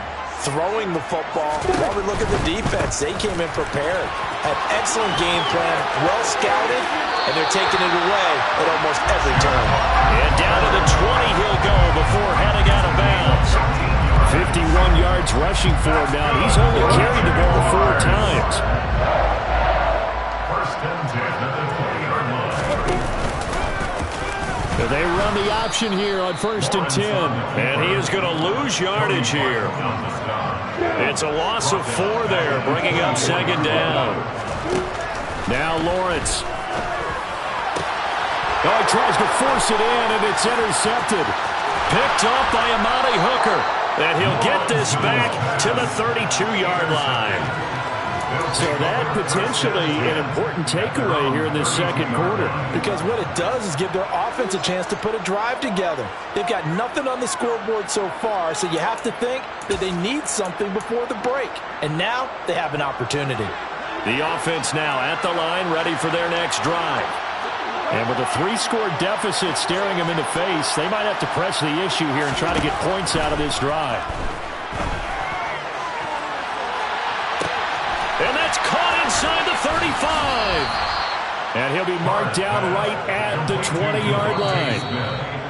throwing the football, while we look at the defense, they came in prepared. Had excellent game plan, well scouted, and they're taking it away at almost every turn. And down to the 20 he'll go before heading out of bounds. 51 yards rushing for him now. He's only carried the ball 4 times. First and 10 at the 20-yard line. They run the option here on 1st and 10. And he is going to lose yardage here. It's a loss of 4 there, bringing up 2nd down. Now Lawrence. Oh, he tries to force it in, and it's intercepted. Picked off by Amani Hooker. And he'll get this back to the 32-yard line. So that potentially an important takeaway here in this 2nd quarter. Because what it does is give their offense a chance to put a drive together. They've got nothing on the scoreboard so far, so you have to think that they need something before the break. And now they have an opportunity. The offense now at the line, ready for their next drive. And with a 3-score deficit staring them in the face, they might have to press the issue here and try to get points out of this drive. And that's caught inside the 35. And he'll be marked down right at the 20-yard line.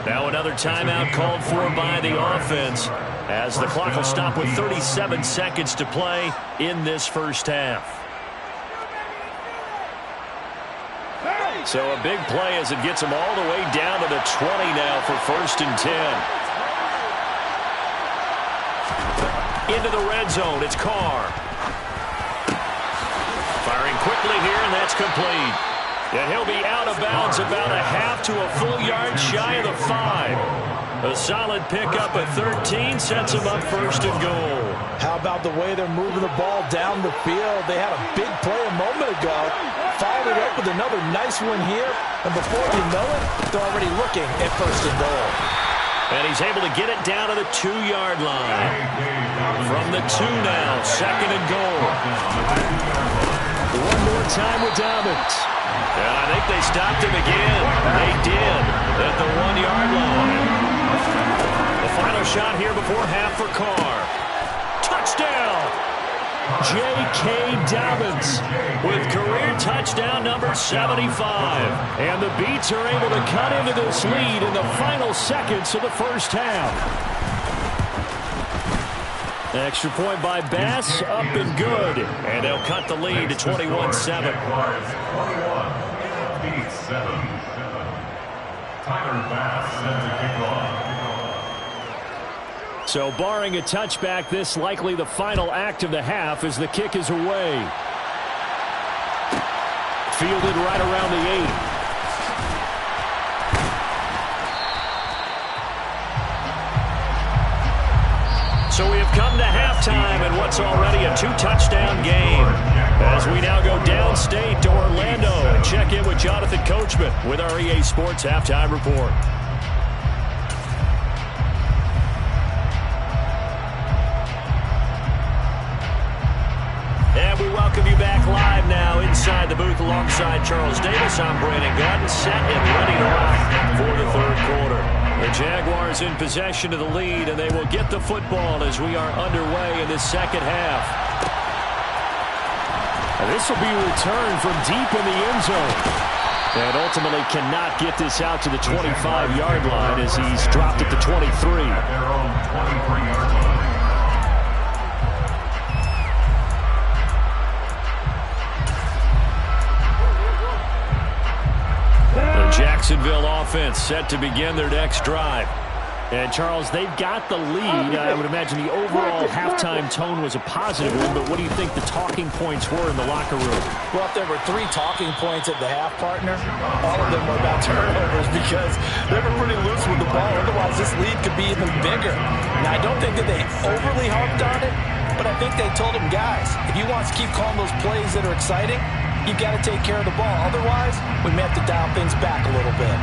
Now another timeout called for by the offense, as the clock will stop with 37 seconds to play in this first half. So a big play as it gets them all the way down to the 20 now for 1st and 10. Into the red zone, it's Carr. Firing quickly here, and that's complete. And he'll be out of bounds about a half to a full yard shy of the 5. A solid pickup at 13 sets him up 1st and goal. How about the way they're moving the ball down the field? They had a big play a moment ago. Followed it up with another nice one here. And before you know it, they're already looking at 1st and goal. And he's able to get it down to the 2-yard line. From the 2 now, 2nd and goal. One more time with Dobbins. And I think they stopped him again. They did at the 1-yard line. The final shot here before half for Carr. Touchdown! J.K. Dobbins with career touchdown number 75. And the Beats are able to cut into this lead in the final seconds of the first half. Extra point by Bass, up and good. And they'll cut the lead to 21-7. Beats 7. Tyler Bass set to kick off. So barring a touchback, this likely the final act of the half as the kick is away. Fielded right around the 8. So we have come to halftime in what's already a 2-touchdown game. As we now go downstate to Orlando and check in with Jonathan Coachman with our EA Sports Halftime Report. And we welcome you back live now inside the booth alongside Charles Davis. I'm Brandon Gunn, set and ready to rock for the 3rd quarter. The Jaguars in possession of the lead, and they will get the football as we are underway in this 2nd half. And this will be returned from deep in the end zone. And ultimately cannot get this out to the 25-yard line as he's dropped at the 23. Their own 23-yard line. The Jacksonville offense set to begin their next drive. And, Charles, they've got the lead. I would imagine the overall halftime tone was a positive one, but what do you think the talking points were in the locker room? Well, if there were 3 talking points at the half, partner, all of them were about turnovers because they were pretty loose with the ball. Otherwise, this lead could be even bigger. Now, I don't think that they overly harped on it, but I think they told them, guys, if you want to keep calling those plays that are exciting, you've got to take care of the ball. Otherwise, we may have to dial things back a little bit.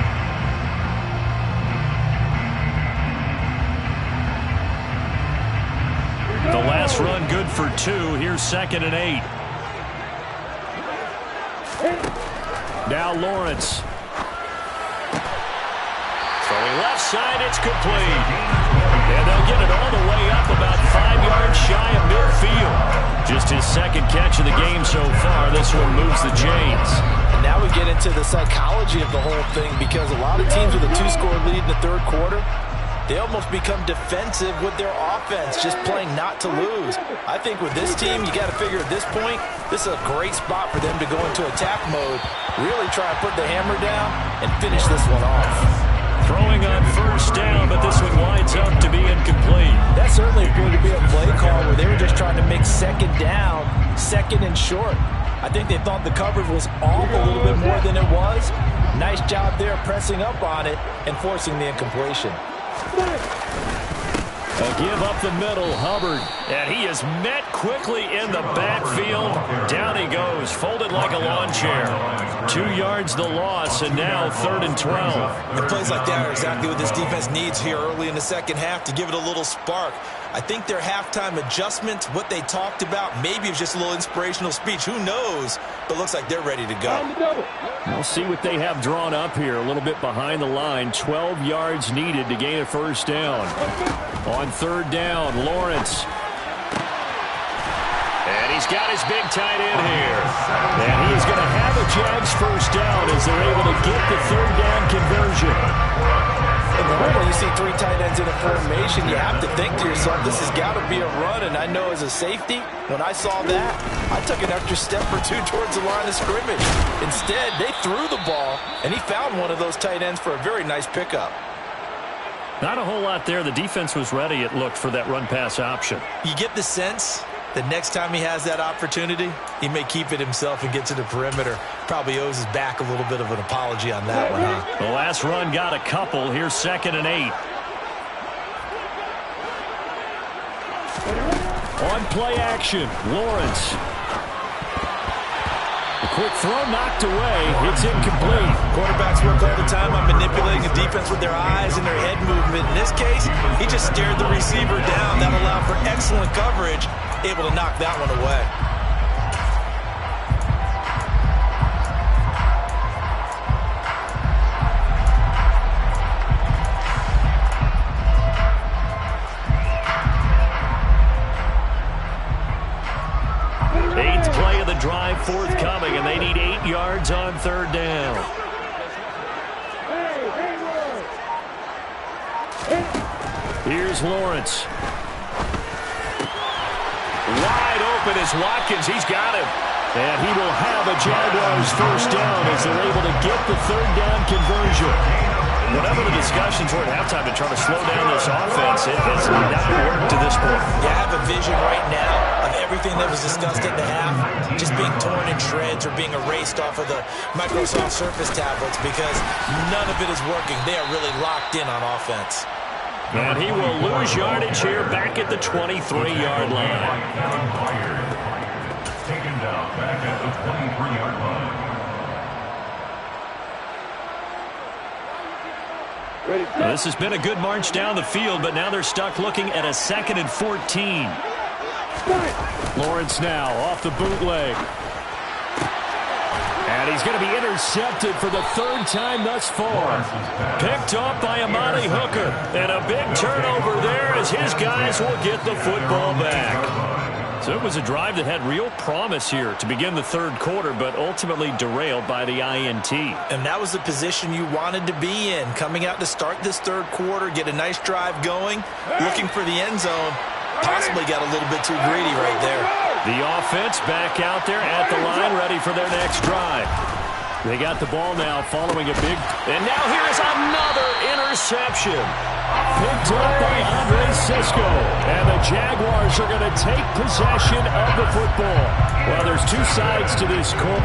The last run good for 2. Here's 2nd and 8. Now Lawrence. Throwing left side, it's complete. And they'll get it all the way up about 5 yards shy of midfield. Just his 2nd catch of the game so far. This one moves the chains. And now we get into the psychology of the whole thing because a lot of teams with a 2-score lead in the 3rd quarter, they almost become defensive with their offense, just playing not to lose. I think with this team, you got to figure at this point, this is a great spot for them to go into attack mode, really try and put the hammer down and finish this one off. Throwing on 1st down, but this one winds up to be incomplete. That certainly appeared to be a play call where they were just trying to make 2nd down, 2nd and short. I think they thought the coverage was off a little bit more than it was. Nice job there pressing up on it and forcing the incompletion. A give up the middle, Hubbard. And he is met quickly in the backfield. Down he goes, folded like a lawn chair. 2 yards the loss, and now 3rd and 12. And plays like that are exactly what this defense needs here early in the 2nd half to give it a little spark. I think their halftime adjustment, what they talked about, maybe it was just a little inspirational speech. Who knows? But looks like they're ready to go. We'll see what they have drawn up here. A little bit behind the line. 12 yards needed to gain a 1st down. On 3rd down, Lawrence. And he's got his big tight end here. And he is going to have a Jags 1st down as they're able to get the 3rd down conversion. And when you see 3 tight ends in a formation, you have to think to yourself, this has got to be a run. And I know as a safety, when I saw that, I took an extra step or 2 towards the line of scrimmage. Instead, they threw the ball, and he found one of those tight ends for a very nice pickup. Not a whole lot there. The defense was ready, it looked, for that run-pass option. You get the sense that next time he has that opportunity, he may keep it himself and get to the perimeter. Probably owes his back a little bit of an apology on that one, huh? The last run got a couple. Here's 2nd and 8. On play action, Lawrence. A quick throw knocked away. It's incomplete. Quarterbacks work all the time on manipulating the defense with their eyes and their head movement. In this case, he just stared the receiver down. That allowed for excellent coverage, able to knock that one away. Drive forthcoming, and they need 8 yards on 3rd down. Here's Lawrence. Wide open is Watkins. He's got him. And he will have a Jaguars 1st down as they're able to get the 3rd down conversion. Whatever the discussions were at halftime to try to slow down this offense, it has not worked to this point. Yeah, I have a vision right now of everything that was discussed at the half just being torn in shreds or being erased off of the Microsoft Surface tablets because none of it is working. They are really locked in on offense. And he will lose yardage here back at the 23-yard line. Taken down back at the 23-yard line. Well, this has been a good march down the field, but now they're stuck looking at a 2nd and 14. Lawrence now off the bootleg. And he's going to be intercepted for the 3rd time thus far. Picked off by Amani Hooker. And a big turnover there as his guys will get the football back. So it was a drive that had real promise here to begin the third quarter, but ultimately derailed by the INT. And that was the position you wanted to be in, coming out to start this third quarter, get a nice drive going, looking for the end zone. Possibly got a little bit too greedy right there. The offense back out there at the line, ready for their next drive. They got the ball now following a big... And now here is another interception. Picked up by Andre Cisco. And the Jaguars are going to take possession of the football. Well, there's two sides to this call.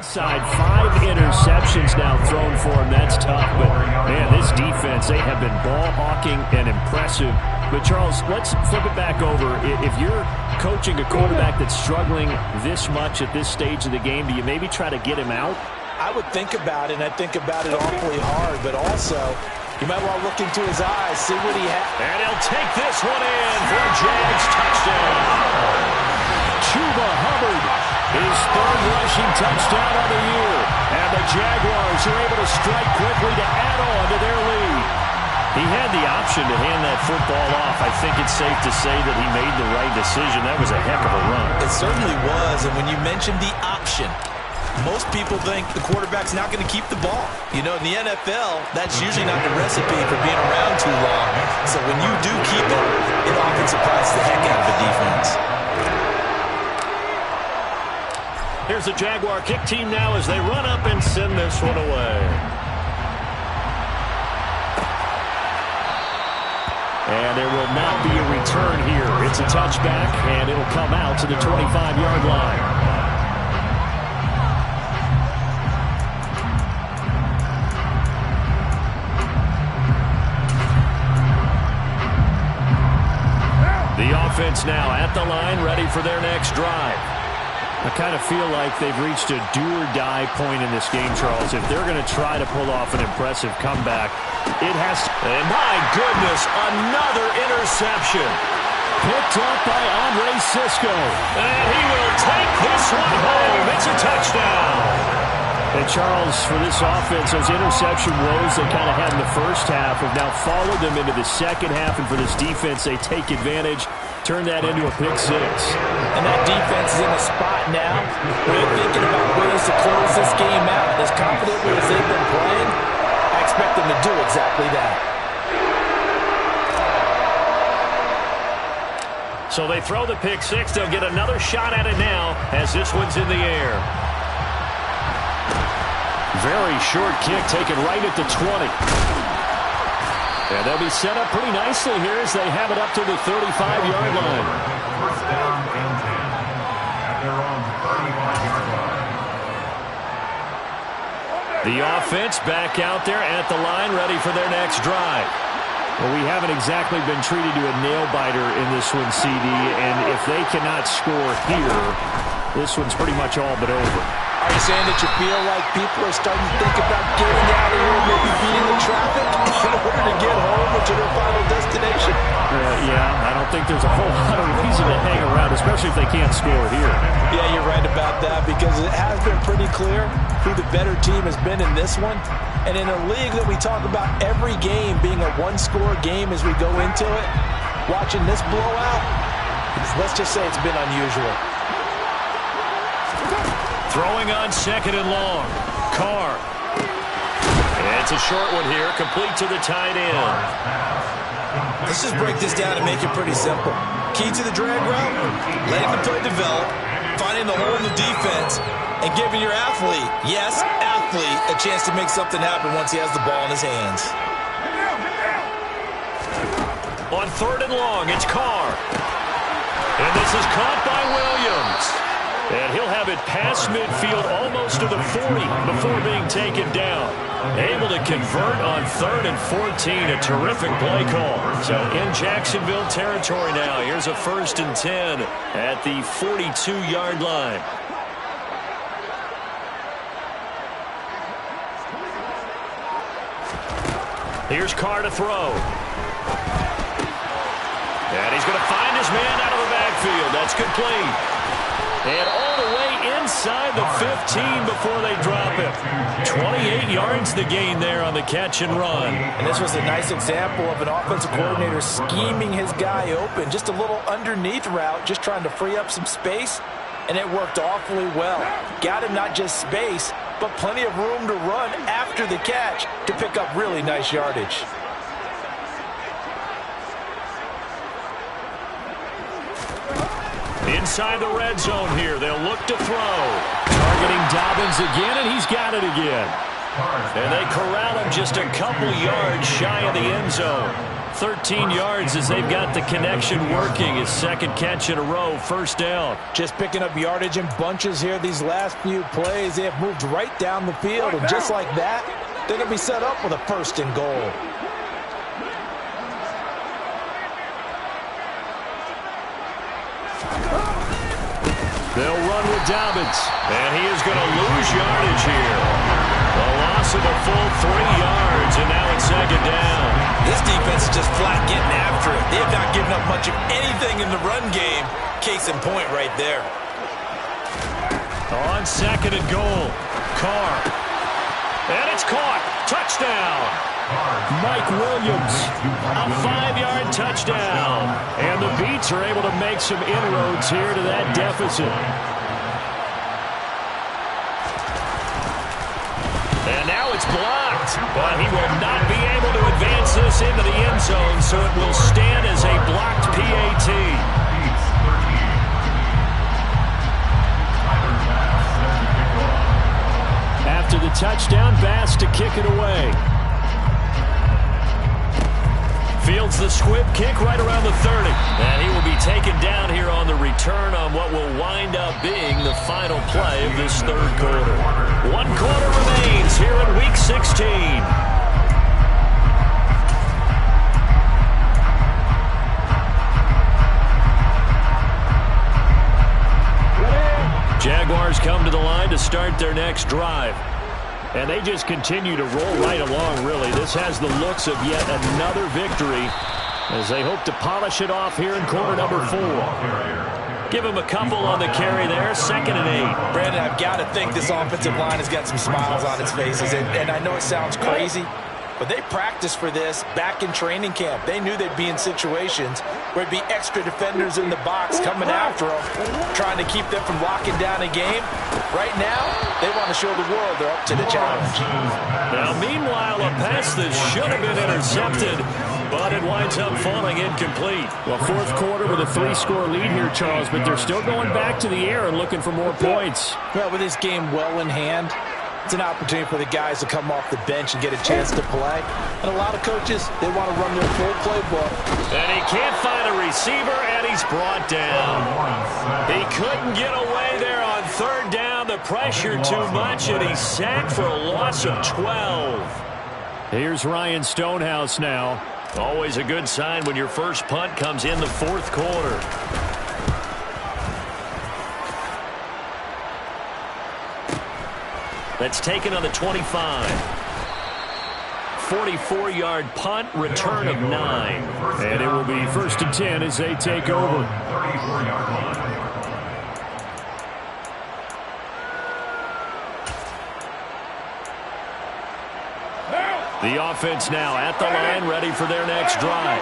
Side, 5 interceptions now thrown for him. That's tough, but man, this defense, they have been ball hawking and impressive. But Charles, let's flip it back over. If you're coaching a quarterback that's struggling this much at this stage of the game, do you maybe try to get him out? I would think about it, and I think about it awfully hard, but also you might want to look into his eyes, see what he has. And he'll take this one in for a Jags touchdown. Chuba Hubbard, his third rushing touchdown of the year. And the Jaguars are able to strike quickly to add on to their lead. He had the option to hand that football off. I think it's safe to say that he made the right decision. That was a heck of a run. It certainly was, and when you mentioned the option, most people think the quarterback's not going to keep the ball. You know, in the NFL, that's usually not the recipe for being around too long. So when you do keep it, it often surprises the heck out of the defense. Here's the Jaguar kick team now as they run up and send this one away. And there will not be a return here. It's a touchback, and it'll come out to the 25-yard line. The offense now at the line, ready for their next drive. I kind of feel like they've reached a do-or-die point in this game, Charles. If they're going to try to pull off an impressive comeback, it has to... And my goodness, another interception. Picked up by Andre Cisco. And he will take this one home. It's a touchdown. And Charles, for this offense, those interception woes they kind of had in the first half have now followed them into the second half. And for this defense, they take advantage. Turn that into a pick six. And that defense is in a spot now where they're thinking about ways to close this game out. As confidently as they've been playing, I expect them to do exactly that. So they throw the pick six. They'll get another shot at it now as this one's in the air. Very short kick taken right at the 20. And they'll be set up pretty nicely here as they have it up to the 35-yard line. First down and 10 at their own 35-yard line. The offense back out there at the line, ready for their next drive. Well, we haven't exactly been treated to a nail-biter in this one, CD, and if they cannot score here, this one's pretty much all but over. Are you saying that you feel like people are starting to think about getting out of here, maybe beating the traffic in order to get home to their final destination? think there's a whole lot of reason to hang around, especially if they can't score here. Yeah, you're right about that because it has been pretty clear who the better team has been in this one. And in a league that we talk about every game being a one-score game as we go into it, watching this blowout, let's just say it's been unusual. Throwing on second and long. Carr. It's a short one here, complete to the tight end. Let's just break this down and make it pretty simple. Key to the drag route, letting the play develop, finding the hole in the defense, and giving your athlete, yes, athlete, a chance to make something happen once he has the ball in his hands. On third and long, it's Carr. And this is caught by Williams. And he'll have it past midfield almost to the 40 before being taken down. Able to convert on 3rd and 14. A terrific play call. So in Jacksonville territory now. Here's a 1st and 10 at the 42-yard line. Here's Carr to throw. And he's going to find his man out of the backfield. That's complete. And all the way inside the 15 before they drop him. 28 yards the gain there on the catch and run. And this was a nice example of an offensive coordinator scheming his guy open. Just a little underneath route, just trying to free up some space. And it worked awfully well. Got him not just space, but plenty of room to run after the catch to pick up really nice yardage. Inside the red zone here, they'll look to throw. Targeting Dobbins again, and he's got it again. And they corral him just a couple yards shy of the end zone. 13 yards as they've got the connection working. His second catch in a row, 1st down. Just picking up yardage in bunches here these last few plays. They have moved right down the field, and just like that, they're going to be set up with a 1st and goal. They'll run with Dobbins, and he is going to lose yardage here. A loss of a full 3 yards, and now it's 2nd down. This defense is just flat getting after it. They have not given up much of anything in the run game. Case in point right there. On 2nd and goal, Carr. And it's caught. Touchdown. Mike Williams, a 5-yard touchdown. And the Beats are able to make some inroads here to that deficit. And now it's blocked. But he will not be able to advance this into the end zone, so it will stand as a blocked PAT. After the touchdown, Bass to kick it away. Fields the squib kick right around the 30. And he will be taken down here on the return on what will wind up being the final play of this 3rd quarter. 1 quarter remains here in Week 16. Jaguars come to the line to start their next drive. And they just continue to roll right along, really. This has the looks of yet another victory as they hope to polish it off here in quarter number 4. Give him a couple on the carry there, 2nd and 8. Brandon, I've got to think this offensive line has got some smiles on its faces. And I know it sounds crazy, but they practiced for this back in training camp. They knew they'd be in situations where it'd be extra defenders in the box coming after them, trying to keep them from locking down a game. Right now, they want to show the world they're up to the challenge. Now, meanwhile, a pass that should have been intercepted, but it winds up falling incomplete. Well, 4th quarter with a 3-score lead here, Charles, but they're still going back to the air and looking for more points. Well, with this game well in hand, it's an opportunity for the guys to come off the bench and get a chance to play. And a lot of coaches, they want to run their full playbook. And he can't find a receiver, and he's brought down. He couldn't get away there on 3rd down. The pressure too much, and he's sacked for a loss of 12. Here's Ryan Stonehouse now. Always a good sign when your first punt comes in the 4th quarter. That's taken on the 25. 44-yard punt, return of 9. And it will be 1st and 10 as they take over. 34-yard line. The offense now at the line, ready for their next drive.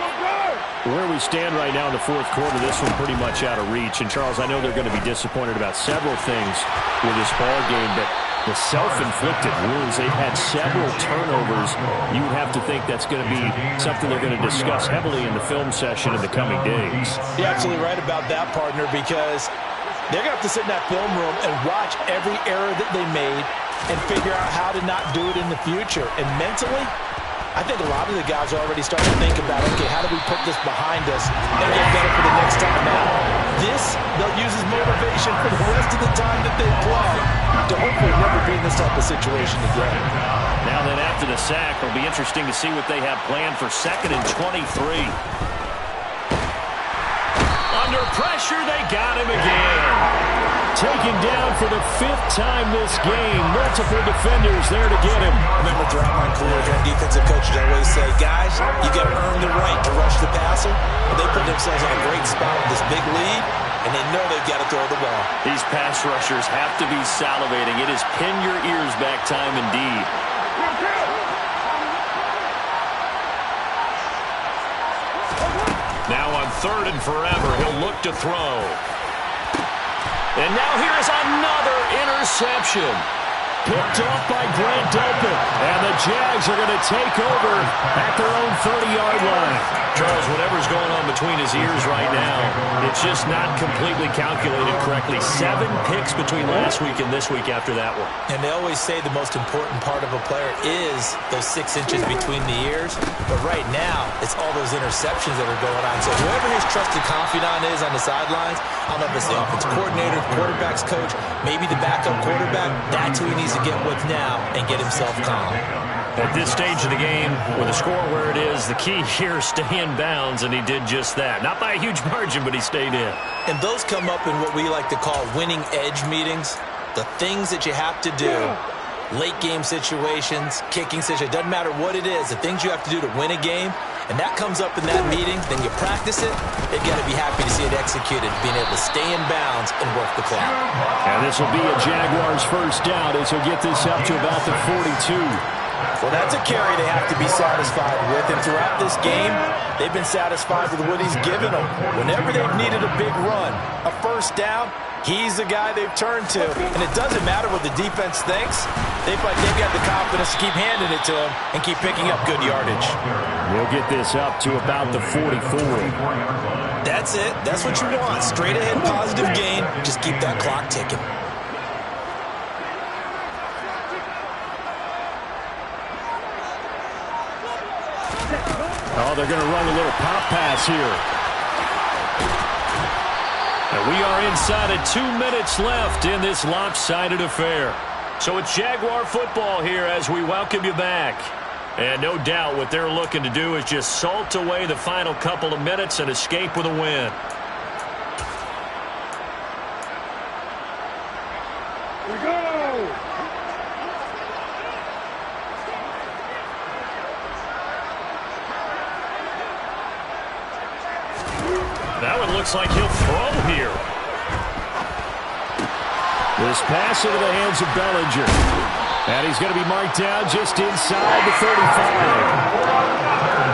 Where we stand right now in the fourth quarter, this one pretty much out of reach. And, Charles, I know they're going to be disappointed about several things with this ball game, but the self-inflicted wounds, they've had several turnovers. You would have to think that's going to be something they're going to discuss heavily in the film session in the coming days. You're absolutely right about that, partner, because they're going to have to sit in that film room and watch every error that they made and figure out how to not do it in the future. And mentally, I think a lot of the guys are already starting to think about, okay, how do we put this behind us and get better for the next time out? This, they'll use as motivation for the rest of the time that they play to hopefully never be in this type of situation again. Now then, after the sack, it'll be interesting to see what they have planned for 2nd and 23. Under pressure, they got him again. Taken down for the 5th time this game. Multiple defenders there to get him. Remember, throughout my career, defensive coaches always say, guys, you got to earn the right to rush the passer. But they put themselves in a great spot with this big lead, and they know they've got to throw the ball. These pass rushers have to be salivating. It is pin your ears back time indeed. Now on 3rd and forever, he'll look to throw. And now here's another interception. Picked off by Grant Delpit. And the Jags are going to take over at their own 30-yard line. Charles, whatever's going on between his ears right now, it's just not completely calculated correctly. 7 picks between last week and this week after that one. And they always say the most important part of a player is those 6 inches between the ears. But right now, it's all those interceptions that are going on. So whoever his trusted confidant is on the sidelines, I don't know if it's the offensive coordinator, quarterback's coach, maybe the backup quarterback, that's who he needs to get with now and get himself calm. At this stage of the game, with the score where it is, the key here is stay in bounds, and he did just that. Not by a huge margin, but he stayed in. And those come up in what we like to call winning edge meetings. The things that you have to do, late game situations, kicking situations, doesn't matter what it is, the things you have to do to win a game, and that comes up in that meeting, then you practice it, you've got to be happy to see it executed, being able to stay in bounds and work the clock. And this will be a Jaguars first down as he'll get this up to about the 42. Well, that's a carry they have to be satisfied with. And throughout this game, they've been satisfied with what he's given them. Whenever they've needed a big run, a first down, he's the guy they've turned to. And it doesn't matter what the defense thinks. They feel like they've got the confidence to keep handing it to him and keep picking up good yardage. We'll get this up to about the 44. That's it. That's what you want. Straight ahead positive gain. Just keep that clock ticking. Oh, they're going to run a little pop pass here. And we are inside of 2 minutes left in this lopsided affair. So it's Jaguar football here as we welcome you back. And no doubt what they're looking to do is just salt away the final couple of minutes and escape with a win. We go! That one looks like he'll throw here. This pass into the hands of Bellinger. And he's going to be marked down just inside the 35.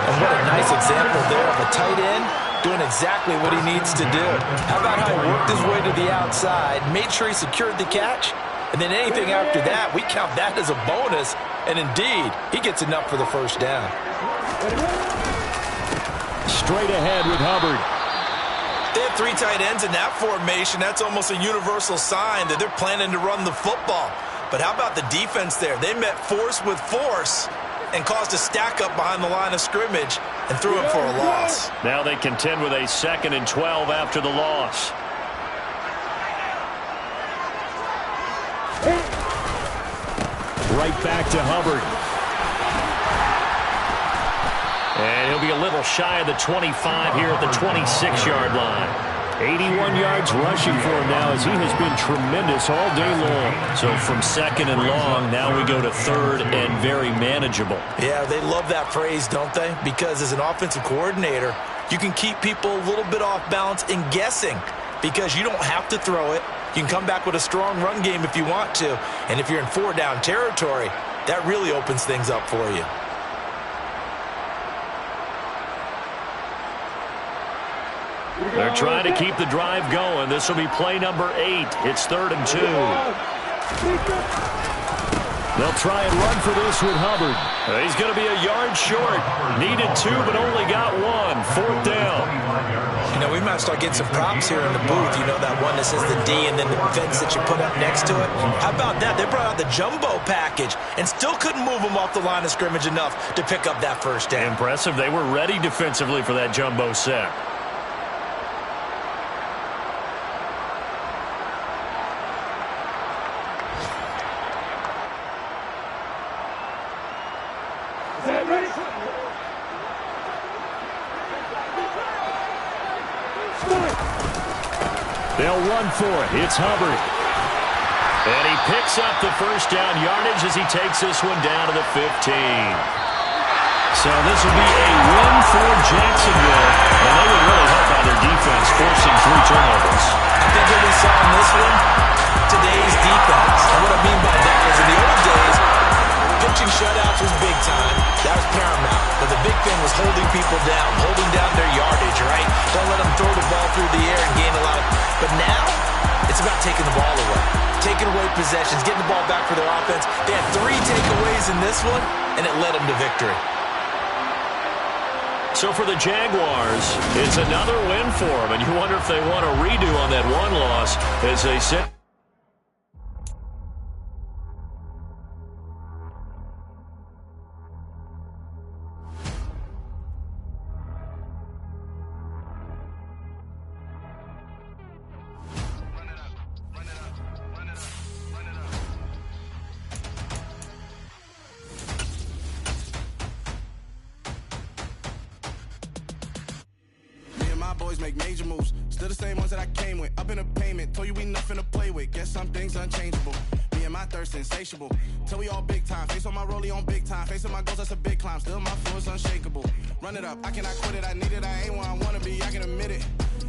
And what a nice example there of a tight end doing exactly what he needs to do. How about how he worked his way to the outside, made sure he secured the catch, and then anything after that, we count that as a bonus. And indeed, he gets enough for the first down. Straight ahead with Hubbard. They have 3 tight ends in that formation. That's almost a universal sign that they're planning to run the football. But how about the defense there? They met force with force and caused a stack up behind the line of scrimmage and threw him for a loss. Now they contend with a 2nd and 12 after the loss. Right back to Hubbard. And he'll be a little shy of the 25 here at the 26-yard line. 81 yards rushing for him now as he has been tremendous all day long. So from second and long, now we go to third and very manageable. Yeah, they love that phrase, don't they? Because as an offensive coordinator, you can keep people a little bit off balance and guessing because you don't have to throw it. You can come back with a strong run game if you want to. And if you're in 4-down territory, that really opens things up for you. They're trying to keep the drive going. This will be play number 8. It's 3rd and 2. They'll try and run for this with Hubbard. He's going to be a yard short. Needed 2, but only got 1. 4th down. You know, we might start getting some props here in the booth. You know, that one that says the D and then the fence that you put up next to it. How about that? They brought out the jumbo package and still couldn't move them off the line of scrimmage enough to pick up that first down. Impressive. They were ready defensively for that jumbo set. They'll run for it. It's Hubbard. And he picks up the first down yardage as he takes this one down to the 15. So this will be a win for Jacksonville. And they were really helped by their defense, forcing 3 turnovers. I think what we saw in this one, today's defense. And what I mean by that is in the old days, pitching shutouts was big time. That was paramount. But the big thing was holding people down, holding down their yardage, right? Don't let them throw the ball through the air and gain a lot of... But now, it's about taking the ball away. Taking away possessions, getting the ball back for their offense. They had 3 takeaways in this one, and it led them to victory. So for the Jaguars, it's another win for them. And you wonder if they want a redo on that one loss as they sit... Boys make major moves, still the same ones that I came with. Up in a payment, told you we nothing to play with. Guess some things unchangeable. Me and my thirst insatiable. Till we all big time. Face on my rollie on big time. Facing my goals, that's a big climb. Still my flow is unshakable. Run it up, I cannot quit it. I need it, I ain't where I wanna be. I can admit it.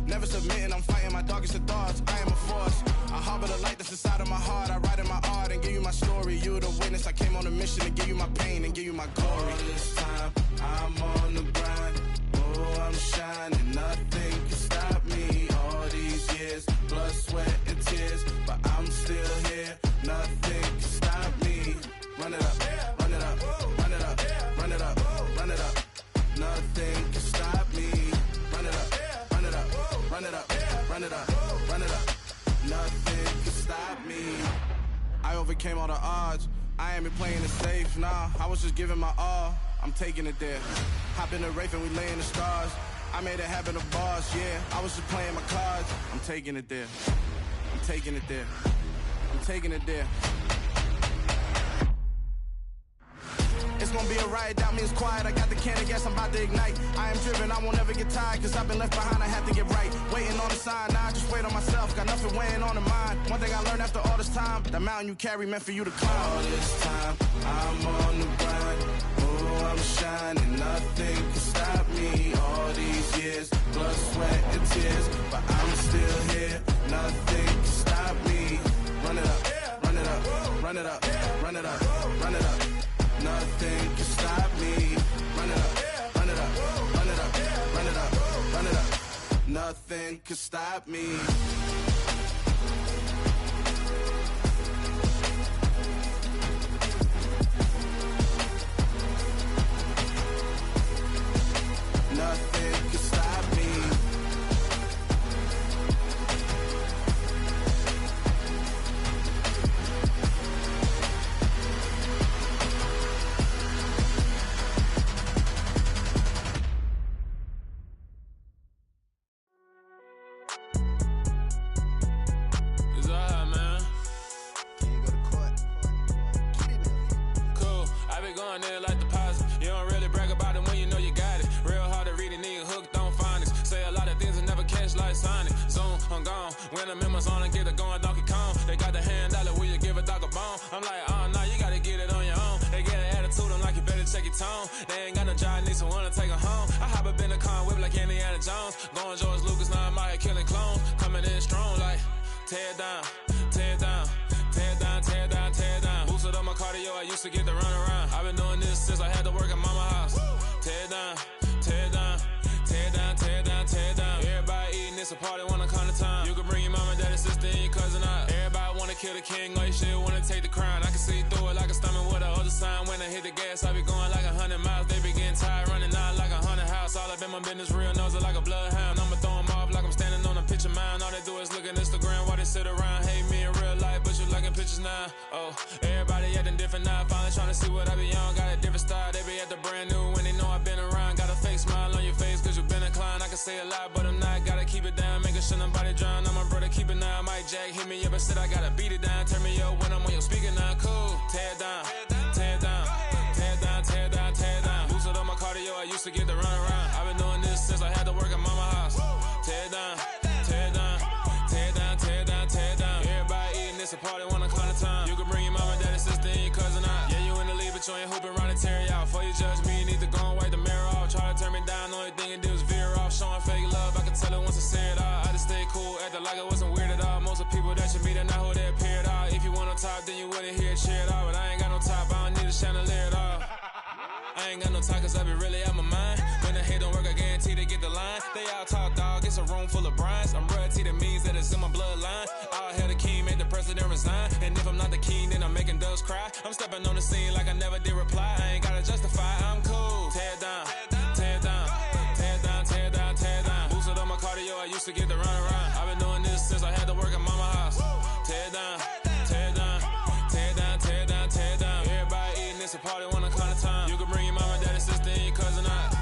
Never submitting, I'm fighting my darkest of thoughts. I am a force. I harbor the light that's inside of my heart. I write in my art and give you my story. You the witness. I came on a mission to give you my pain and give you my glory. All this time, I'm on the grind. Oh, I'm shining. Nothing can stop me. All these years, blood, sweat, and tears. But I'm still here. Nothing can stop me. Run it up, run it up, run it up, run it up, run it up. Nothing can stop me. Run it up, run it up, run it up, run it up, run it up. Nothing can stop me. I overcame all the odds. I ain't been playing it safe, nah. I was just giving my all. I'm taking it there. Hop in the Wraith and we lay in the stars. I made it happen, a boss, yeah. I was just playing my cards. I'm taking it there. I'm taking it there. I'm taking it there. It's gonna be a riot, doubt me it's quiet. I got the can of gas, I'm about to ignite. I am driven, I won't ever get tired. Cause I've been left behind, I have to get right. Waiting on the sign, now I just wait on myself. Got nothing weighing on the mind. One thing I learned after all this time, the mountain you carry meant for you to climb. All this time, I'm on the grind. Oh, I'm shining, nothing can stop me. All these years, blood, sweat, and tears. But I'm still here, nothing can stop me. Run it up, run it up, run it up, run it up, run it up. Nothing can stop me. Run it up, run it up, run it up, run it up, run it up. Nothing can stop me. Nothing can stop me. tone. They ain't got no job, need someone to take her home. I hop up in the car, whip like Indiana Jones. Going George Lucas, now I'm out here killing clones. Coming in strong like, tear down, tear down, tear down, tear down, tear down. Boosted up my cardio, I used to get to run around. I've been doing this since I had to work at mama house. Tear down, tear down, tear down, tear down, tear down. Everybody eating, it's a party, wanna come to time. You can bring your mama, daddy, sister, and your cousin out. Everybody wanna kill the king, like shit, wanna take the crown. I can see through it like a stomach with a other sign. When I hit the gas, I be going like 100 miles. They be getting tired, running out like 100 house. All up in my business, real nose it like a bloodhound. I'ma throw them off like I'm standing on a picture mound. All they do is look at Instagram while they sit around. Hate me in real life, but you liking pictures now. Oh, everybody acting different now. Finally trying to see what I be on. Got a different style, they be at the brand new when they know I've been around. Got a fake smile on your face cause you been inclined. I can say a lot, but I'm not. Gotta keep it down, making sure nobody drown. I'm my brother, keep it now. Mike Jack hit me up and said I gotta beat it down. Turn me up when I'm on your speaker now. Cool, tear down, tear down, tear down, tear down, tear down. Boosted up my cardio, I used to get to run around. I've been doing this since I had to work at mama house. Tear down, tear down, tear down, tear down, tear down. Everybody eating, it's a party, wanna come to time. You can bring your mama, daddy, sister, and your cousin out. Yeah, you in the lead, but you ain't hooping around and tear you out. Before you judge me, you need to go and wipe the mirror off. Try to turn me down, only thing you do is veer off. Showing fake love, I can tell it once I say it all. I just stay cool, acting like I wasn't weird at all. Most of the people that you meet are not who they appear at all. If you want on top, then you wouldn't hear it cheer at all. But I ain't got no top, I don't need a chandelier at all. I ain't got no talk cause I be really out my mind. When the hate don't work, I guarantee they get the line. They all talk dog, it's a room full of brines. I'm royalty, that means that it's in my bloodline. All hail the king, make the president resign. And if I'm not the king, then I'm making doves cry. I'm stepping on the scene like I never did reply. I ain't gotta justify, I'm cool. Tear down, tear down, tear down, tear down, tear down. Boosted up my cardio, I used to get to run around. I've been doing this since I had to work at mama house. Tear down, tear down, tear down, tear down, tear down. Everybody eating, it's a party, wanna come to time. You can bring your mama, daddy, sister, and your cousin out.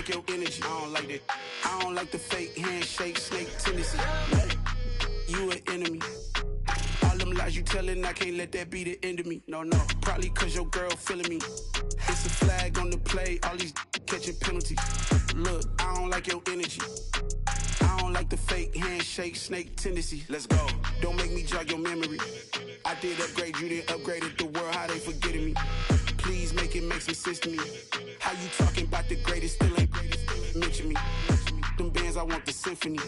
Your energy, I don't like that. I don't like the fake handshake, snake tendency. You an enemy. All them lies you telling, I can't let that be the end of me. No, probably cause your girl feeling me. It's a flag on the play, all these catching penalties. Look, I don't like your energy. I don't like the fake handshake, snake tendency. Let's go. Don't make me jog your memory. I did upgrade, you didn't upgrade it. The world, how they forgetting me. Please make it make some sense to me. How you talking about the greatest, still ain't greatest, mention me. Them bands, I want the symphony.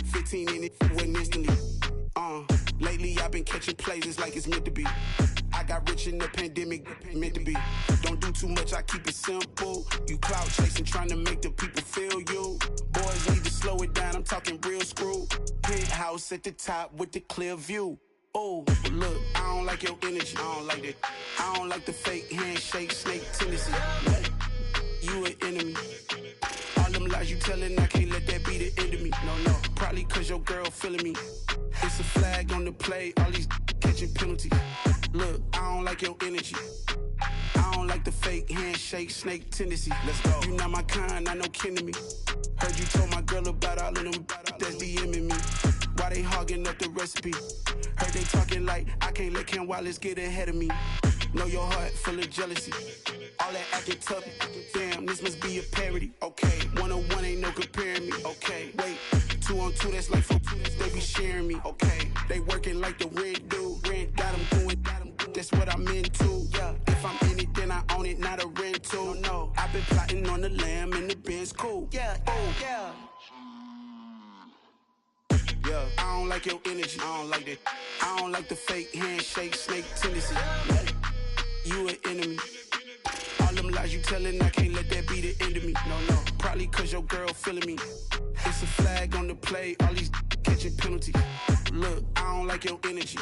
15 in it, went instantly. Lately I've been catching plays, it's like it's meant to be. I got rich in the pandemic, meant to be. Don't do too much, I keep it simple. You clout chasing, trying to make the people feel you. Boys need to slow it down, I'm talking real screw. Penthouse at the top with the clear view. Oh, look, I don't like your energy, I don't like that. I don't like the fake handshake, snake tendency. You an enemy. All them lies you telling, I can't let that be the end of me. No, probably cause your girl feeling me. It's a flag on the play, all these catching penalties. Look, I don't like your energy. I don't like the fake handshake, snake tendency. Let's go. You not my kind, not no kin to me. Heard you told my girl about all of them that's DMing me. Why they hogging up the recipe? Heard they talking like I can't let Ken Wallace get ahead of me. Know your heart full of jealousy. All that acting tough, damn, this must be a parody. Okay, 1-on-1 ain't no comparing me. Okay, wait, 2-on-2, that's like 4-2, they be sharing me. Okay, they working like the red dude. Red got them doing, that's what I'm into. Yeah, if I'm in it, two. No, I've been plotting on the lamb and the Benz cool. Yeah, yeah. Yeah, I don't like your energy. I don't like that. I don't like the fake handshake, snake tendency. You an enemy. All them lies you telling, I can't let that be the end of me. No, probably cause your girl feeling me. It's a flag on the play, all these catching penalties. Look, I don't like your energy.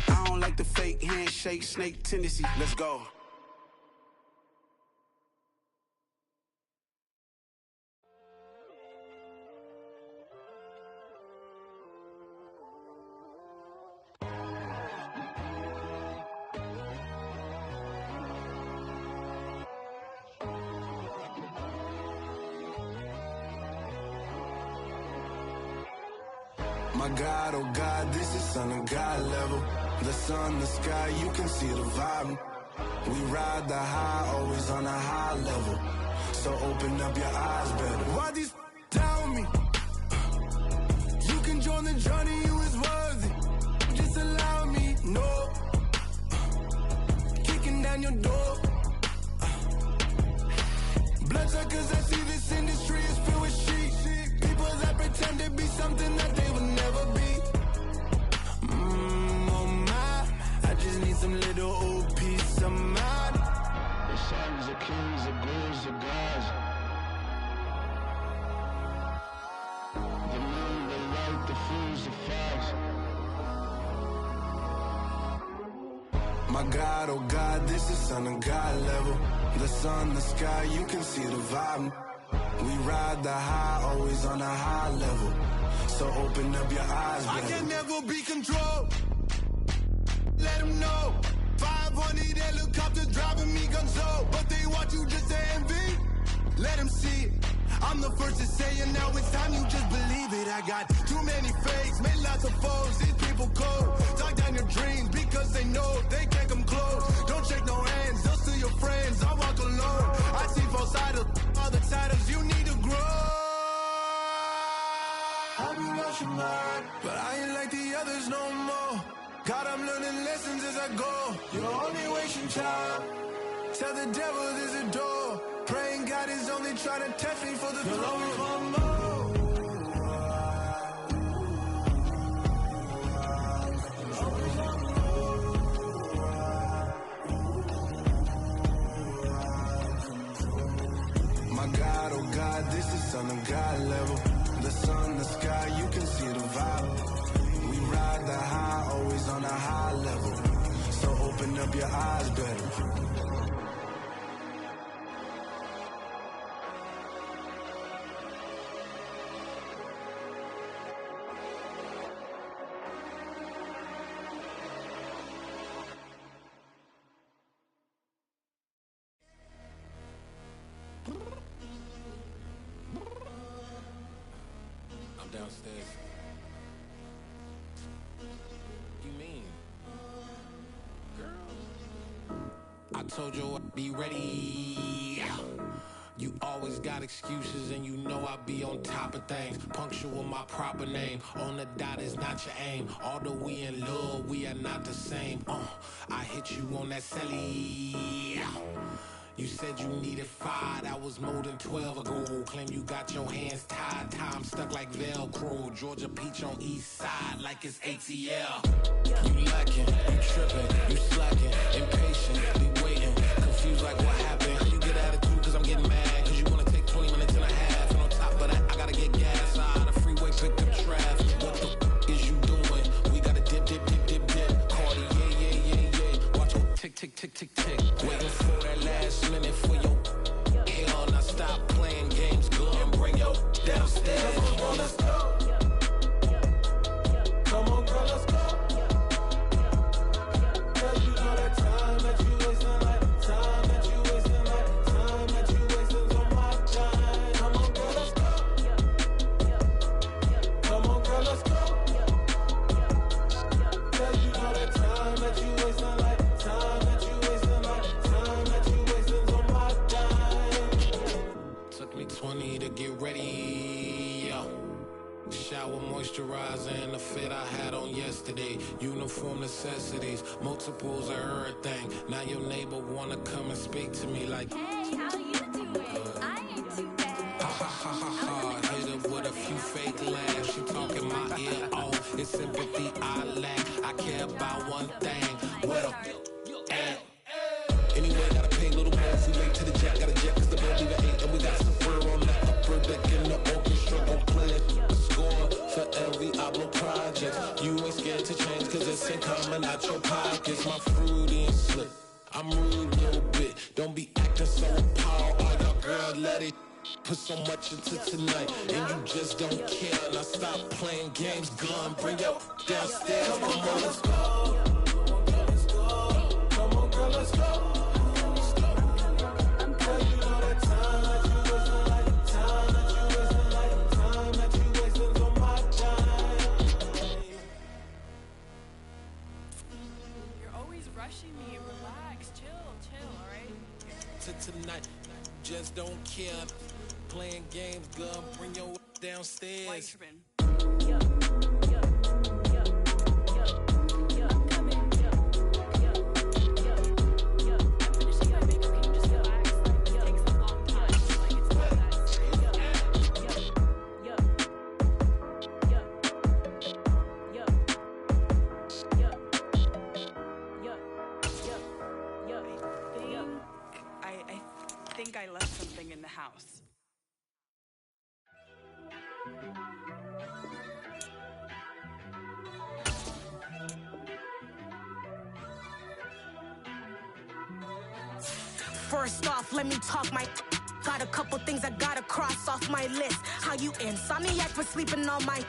I don't like the fake handshake, snake tendency. Let's go. My God, oh God, this is Son of God level. The sun, the sky, you can see the vibe. We ride the high, always on a high level. So open up your eyes better. Why these down me? You can join the journey, you is worthy. Just allow me, no. Kicking down your door. Bloodsuckers, I see this industry is filled with sheep. People that pretend to be something that they will never be. Oh my, I just need some little old peace of mind. The sons of kings, the bulls of gods. The moon, the light, the fools, the facts. My God, oh God, this is Son of God level. The sun, the sky, you can see the vibe. We ride the high, always on a high level. So open up your eyes, baby. I can never be controlled. Let them know. 500 helicopters driving me gunso. But they want you just to envy. Let them see it. I'm the first to say it, now it's time you just believe it. I got too many fakes, made lots of foes. These people cold. Talk down your dreams because they know they can't come close. Don't shake no hands, they'll steal your friends. I walk alone. I see both sides of other titles. You need to grow. I've been watching mine, but I ain't like the others no more. God, I'm learning lessons as I go. You're only wasting time. Tell the devil there's a door. Praying God is only trying to test me for the throne. My God, oh God, this is Son of God level. The sun, the sky, you can see the vibe. We ride the high, always on a high level. So open up your eyes better. Downstairs. You mean? Girl, I told you I'd be ready. You always got excuses and you know I be on top of things. Punctual my proper name. On the dot is not your aim. Although we in love, we are not the same. I hit you on that celly. You said you needed 5, that was more than 12 ago. Claim you got your hands tied, time stuck like Velcro. Georgia Peach on east side like it's ATL. You lacking, you tripping, you slacking, impatient, be waiting, confused like what happened. You get attitude cause I'm getting mad, cause you wanna take 20 minutes and a half. And on top of that, I gotta get gas out of the freeway, pick up traffic. What the is you doing? We gotta dip, dip, dip, dip, dip. Cardi, yeah. Watch your tick, tick, tick, tick, tick. Waiting for that last minute for your hell. Now stop playing games, go and bring your downstairs. Come on, girl, let's go. Come on, girl, let's go. Girl, you know that time that you was moisturizer and the fit I had on yesterday. Uniform necessities, multiples of everything. Now your neighbor wanna come and speak to me like, hey, how you doing? I ain't too bad. Ha ha ha ha ha. Hit her with a few fake laughs. She talking my ear off. It's sympathy I lack. I care about one thing. What up? Anyway, gotta pay a little more if we wait to the jet. Got a jet cause the boat leave at 8 and we got some fur on the upper deck in the orchestra. Gon' play it, score for every Ablo project. You ain't scared to change cause it's in common out your pockets. My fruity and slip, I'm rude a little bit. Don't be acting so appalled. All y'all girl, let it put so much into tonight and you just don't care. Now stop playing games, gun, bring your downstairs. Come on, let's go. Come on, girl, let's go. Tonight, just don't care. Playing games, girl, bring your downstairs. I think I left something in the house. First off, let me talk my got a couple things I gotta cross off my list. How you insomniac for sleeping on my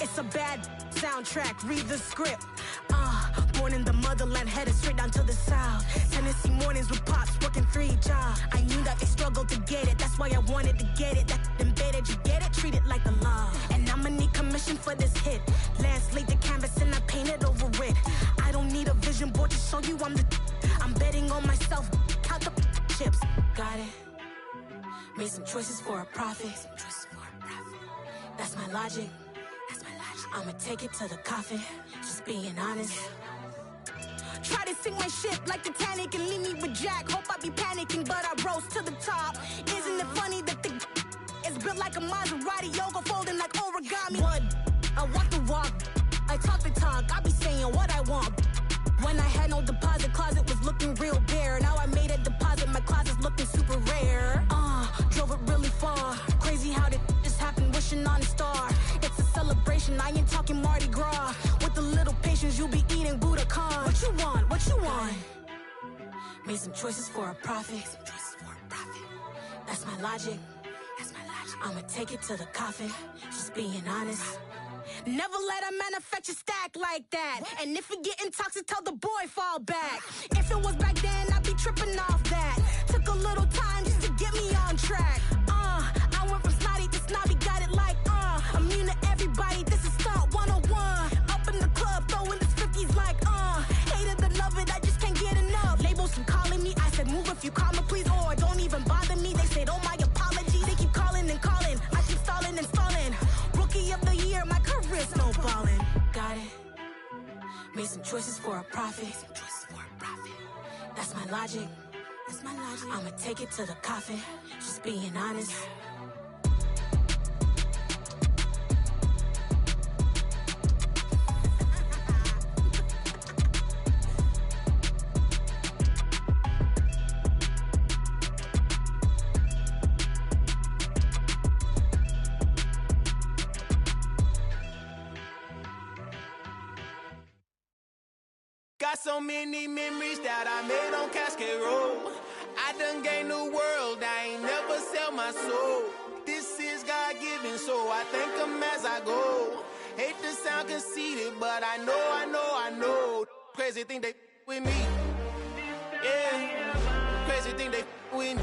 it's a bad soundtrack, read the script. Born in the motherland, headed straight down to the south. Tennessee mornings with pops, working 3 jobs. I knew that they struggled to get it, that's why I wanted to get it. That embedded, you get it, treat it like a law. And I'ma need commission for this hit. Last laid the canvas and I painted over it. I don't need a vision board to show you I'm betting on myself, count the chips. Got it. Made some choices for a profit. That's my logic. I'ma take it to the coffin, just being honest. Try to sink my ship like Titanic and leave me with Jack. Hope I be panicking, but I rose to the top. Isn't it funny that the is built like a Maserati, yoga folding like origami? What? I walk the walk, I talk the talk, I be saying what I want. When I had no deposit, closet was looking real bare. Now I made a deposit, my closet's looking super rare. Drove it really far. Crazy how did this happen, wishing on a star. It's a celebration, I ain't talking Mardi Gras. With a little patience, you'll be eating Budokan. What you want? What you want? Made some choices for a profit. That's my logic. I'ma take it to the coffin, just being honest. Never let a manufacture stack like that. And if it getting toxic, tell the boy fall back. If it was back then, I'd be tripping off that. Took a little time just to get me on track. I went from snotty to snobby, got it like immune to everybody, this is stunt 101. Up in the club, throwing this 50s like hate it or love it, I just can't get enough. Labels keep calling me, I said move if you call me please, or don't even bother me. They said oh my apologies, they keep calling and calling. I keep stalling and stalling. Rookie of the year, my career snowballing. Got it. Made some choices for a profit. That's my logic. I'ma take it to the coffin, just being honest. Got so many memories that I made on Cascade Road. I done gained the world, I ain't never sell my soul. This is God-given, so I thank him as I go. Hate to sound conceited, but I know. Crazy thing they with me. Yeah, crazy thing they with me.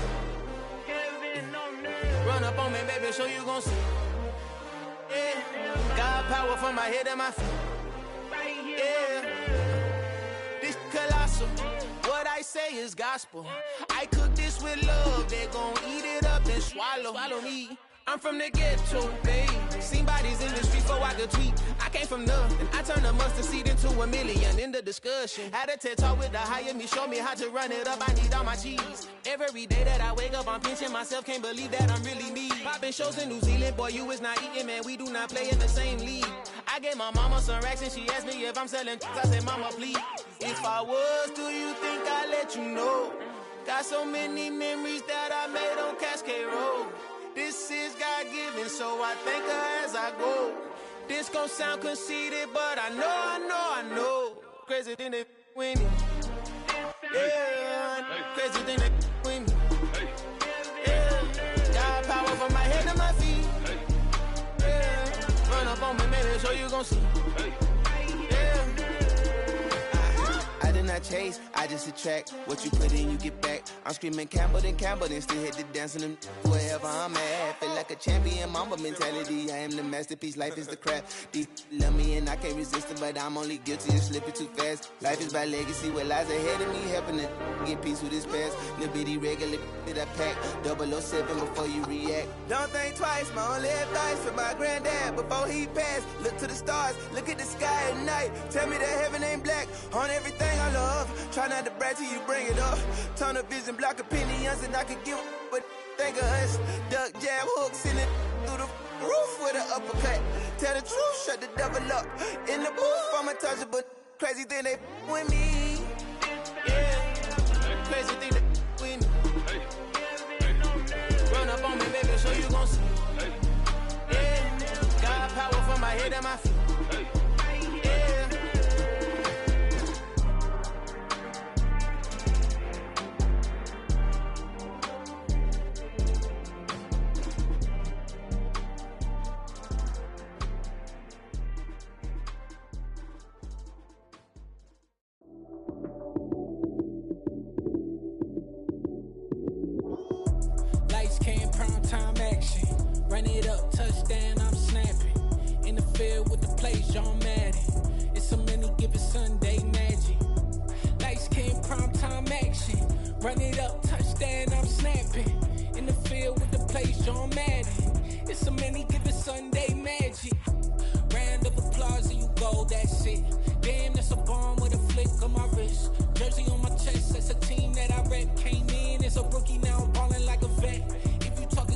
Run up on me, baby, so you gon' see. Yeah, God power from my head and my feet. Yeah. Colossal, what I say is gospel. I cook this with love, they gon' eat it up and swallow me. I'm from the ghetto, babe. Seen bodies in the street before I could tweet. I came from nothing. I turned a mustard seed into $1 million in the discussion. Had a TED talk with the higher me, show me how to run it up. I need all my cheese. Every day that I wake up, I'm pinching myself. Can't believe that I'm really me. Popping shows in New Zealand, boy, you is not eating, man. We do not play in the same league. I gave my mama some racks and she asked me if I'm selling. I said, mama, please. If I was, do you think I'd let you know? Got so many memories that I made on Cascade Road. This is God-given, so I thank her as I go. This gon' sound conceited, but I know. Crazy thing they with me. Yeah, crazy thing they with me. Yeah, got power from my head to my feet. Yeah, run up on me, maybe, so you gon' see. I did not chase, I just attract. What you put in, you get back. I'm screaming Campbell, then still hit the dance and them wherever I'm at. Feel like a champion, mamba mentality. I am the masterpiece, life is the crap. These love me and I can't resist it, but I'm only guilty of slipping too fast. Life is by legacy, what lies ahead of me, helping to get peace with this past. The bitty regular that I pack, 007 before you react. Don't think twice, my only advice for my granddad before he passed. Look to the stars, look at the sky at night. Tell me that heaven ain't black on everything I love. Try not to brag till you bring it up. Tunnel vision, block opinions, and I could give but think of us. Duck jab hooks in it through the roof with an uppercut. Tell the truth, shut the devil up. In the booth, I'm untouchable. Crazy thing they with me. Yeah, crazy thing they with me. Run up on me, baby, so you gon' see. Yeah, got power from my head and my feet. Run it up, touchdown, I'm snapping. In the field with the plays, John Madden. It's a many given Sunday magic. Lights came prime time action. Run it up, touchdown, I'm snapping. In the field with the plays, John Madden. It's a many given Sunday magic. Round of applause and you go, that's it. Damn, that's a bomb with a flick on my wrist. Jersey on my chest, that's a team that I rep. Came in as a rookie, now I'm ballin' like a vet.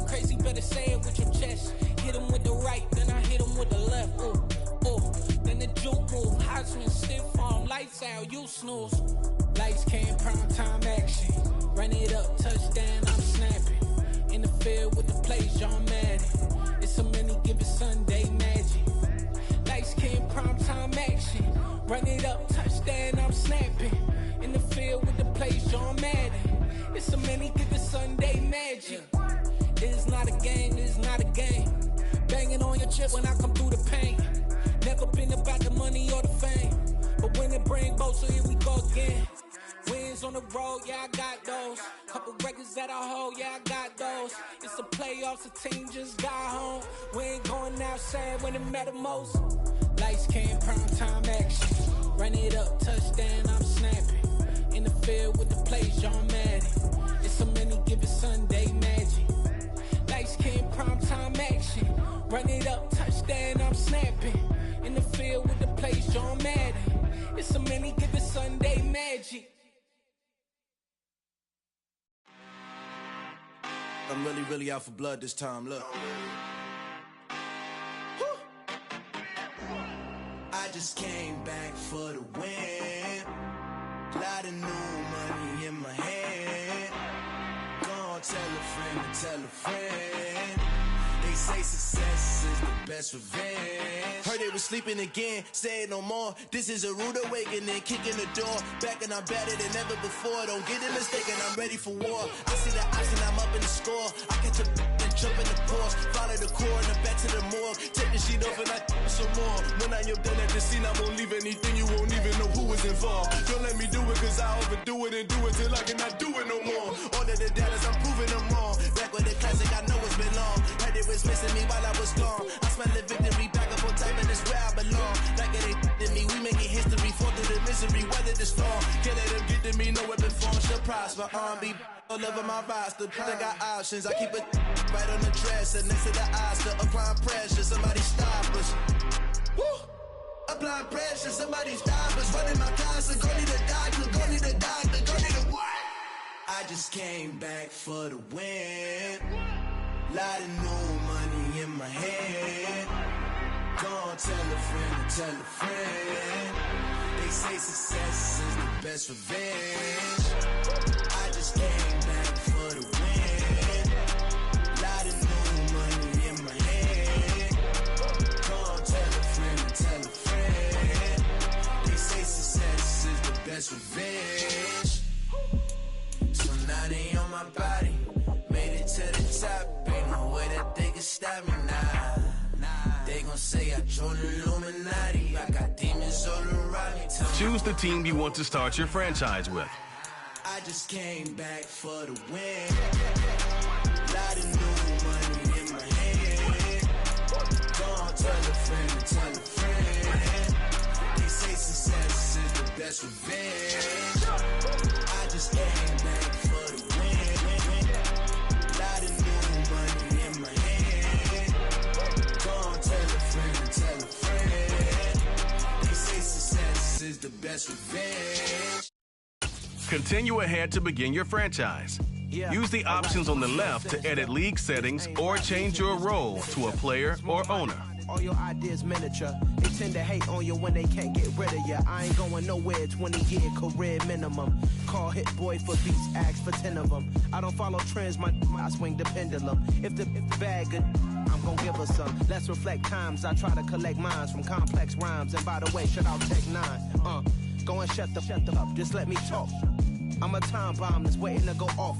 Crazy, better say it with your chest. Hit him with the right, then I hit him with the left. Then the juke move, Heisman, stiff arm, lights out, you snooze. Lights came, prime time action. Run it up, touchdown, I'm snapping. In the field with the plays, John Madden. It's a many given Sunday magic. Lights came, prime time action. Run it up, touchdown, I'm snapping. In the field with the plays, John Madden. It's a many given Sunday magic. It's not a game, it's not a game. Banging on your chip when I come through the pain. Never been about the money or the fame. But when it bring both, so here we go again. Wins on the road, yeah, I got those. Couple records that I hold, yeah, I got those. It's the playoffs, the team just got home. We ain't going outside when it matter most. Lights came, prime time action. Run it up, touchdown, I'm snapping. In the field with the plays, John Madden. It's a many given Sunday magic. Lights came, prime time action. Run it up, touchdown, I'm snapping. In the field with the plays, John Madden. It's a many given Sunday magic. I'm really out for blood this time, look. I just came back for the win. Lot of new money in my hand. Gonna tell a friend to tell a friend. They say success is the best revenge. Heard they was sleeping again, say it no more. This is a rude awakening, kicking the door. Back and I'm better than ever before. Don't get it mistaken, I'm ready for war. I see the option, I'm up in the score. I catch a and jump in the Porsche. Follow the core and then back to the morgue. Take the sheet off and I some more. When I am done at the scene, I won't leave anything. You won't even know who is involved. Don't let me do it, cause I overdo it and do it till I cannot do it no more. All of the doubters, I'm proving them wrong. Back with the classic, I know it's been long. Heard it was missing me while I was gone. I smell the victory, back up on time, and it's where I belong. Like it ain't to me, we making history. Fall through the misery, weather the storm. Can't let them get to me, no weapon form should prosper. R&B all over my roster, I got options. I keep it right on the dresser, next to the Oscar, applying pressure, somebody stop us. Woo! Applying pressure, somebody stop us. Running my casa, go need a doctor, go need a doctor, go need a what? I just came back for the win. Lot of new money in my hand. Gonna tell a friend to tell a friend. They say success is the best revenge. I just came back for the win. Lot of new money in my hand. Gonna tell a friend to tell a friend. They say success is the best revenge. So now they on my body. Made it to the top. Ain't no way that they can stop me now. They gon' say I joined the Illuminati. I got demons all around me. Choose the team you want to start your franchise with. I just came back for the win. Lot of new money in my hand. Gonna tell a friend to tell a friend. They say success is the best revenge. I just came back for the win. Lot of new money in my hand. Gonna tell a friend to tell a friend. They say success is the best revenge. Continue ahead to begin your franchise. Use the options on the left to edit league settings or change your role to a player or owner. All your ideas miniature. They tend to hate on you when they can't get rid of you. I ain't going nowhere, 20-year career minimum. Call Hit Boy for beats, ask for 10 of them. I don't follow trends, I swing the pendulum. If the bag good, I'm gonna give her some. Let's reflect times, I try to collect minds from complex rhymes. And by the way, shout out Tech 9. Go and shut the up, just let me talk. I'm a time bomb that's waiting to go off.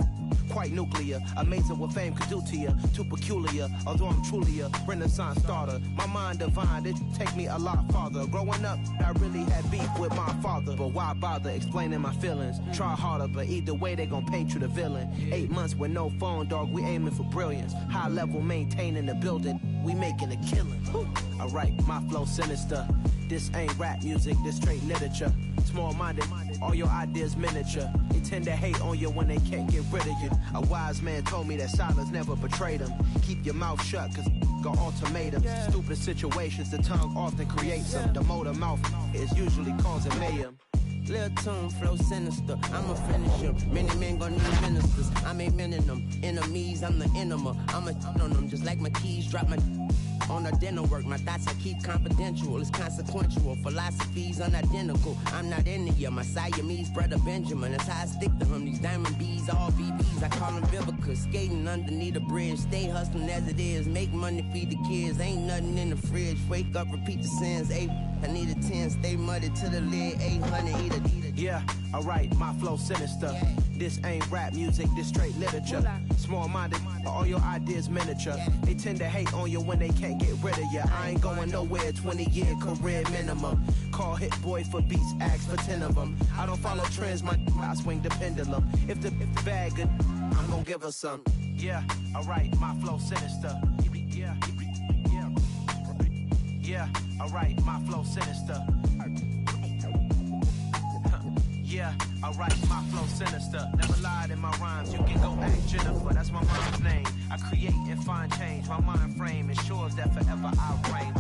Quite nuclear, amazing what fame could do to you. Too peculiar, although I'm truly a renaissance starter. My mind divine, it take me a lot farther. Growing up, I really had beef with my father. But why bother explaining my feelings? Try harder, but either way they gon' paint you the villain. 8 months with no phone, dog, we aiming for brilliance. High level maintaining the building, we making a killing. I write my flow sinister. This ain't rap music, this straight literature. Small-minded, all your ideas miniature. They tend to hate on you when they can't get rid of you. A wise man told me that silence never betrayed him. Keep your mouth shut, cause got ultimatums. Stupid situations, the tongue often creates them. The motor mouth is usually causing mayhem. Lil' tune, flow sinister, I'ma finish him. Many men gon' need ministers, I'm a men in them. Enemies, I'm the enema, I'ma on them. Just like my keys, drop my on the dinner work. My thoughts I keep confidential, it's consequential. Philosophies unidentical, I'm not into you. My Siamese brother Benjamin, that's how I stick to him. These diamond bees, all BBs, I call them Vivica. Skating underneath the bridge, stay hustling as it is. Make money, feed the kids, ain't nothing in the fridge. Wake up, repeat the sins, I need a 10, stay muddy to the lid, 800, eat it. Yeah, alright, my flow sinister. This ain't rap music, this straight literature. Small-minded, all your ideas miniature. They tend to hate on you when they can't get rid of you. I ain't going nowhere, 20-year career minimum. Call Hit Boy for beats, ask for 10 of them. I don't follow trends, I swing the pendulum. If the bag good, I'm gonna give her some. Yeah, alright, my flow sinister. Yeah, alright, my flow sinister. Yeah, alright, my flow sinister. Never lied in my rhymes, you can go ask Jennifer, that's my mom's name. I create and find change, my mind frame ensures that forever I reign.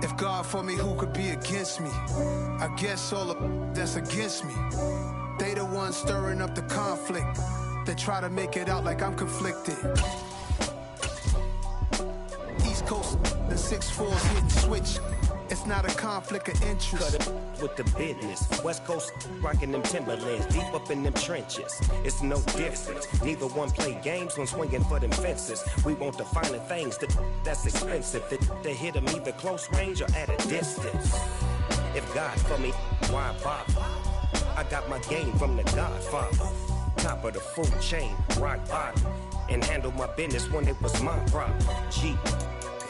If God for me, who could be against me? I guess all of that's against me. They the ones stirring up the conflict. They try to make it out like I'm conflicted. East Coast, the 6-4's hitting switch. It's not a conflict of interest. Cut it with the business. West Coast rocking them Timberlands, deep up in them trenches. It's no difference. Neither one play games when swinging for them fences. We want the finer things that's expensive. To hit them either close range or at a distance. If God for me, why bother? I got my game from the Godfather. Top of the food chain, rock bottom. And handle my business when it was my problem. G.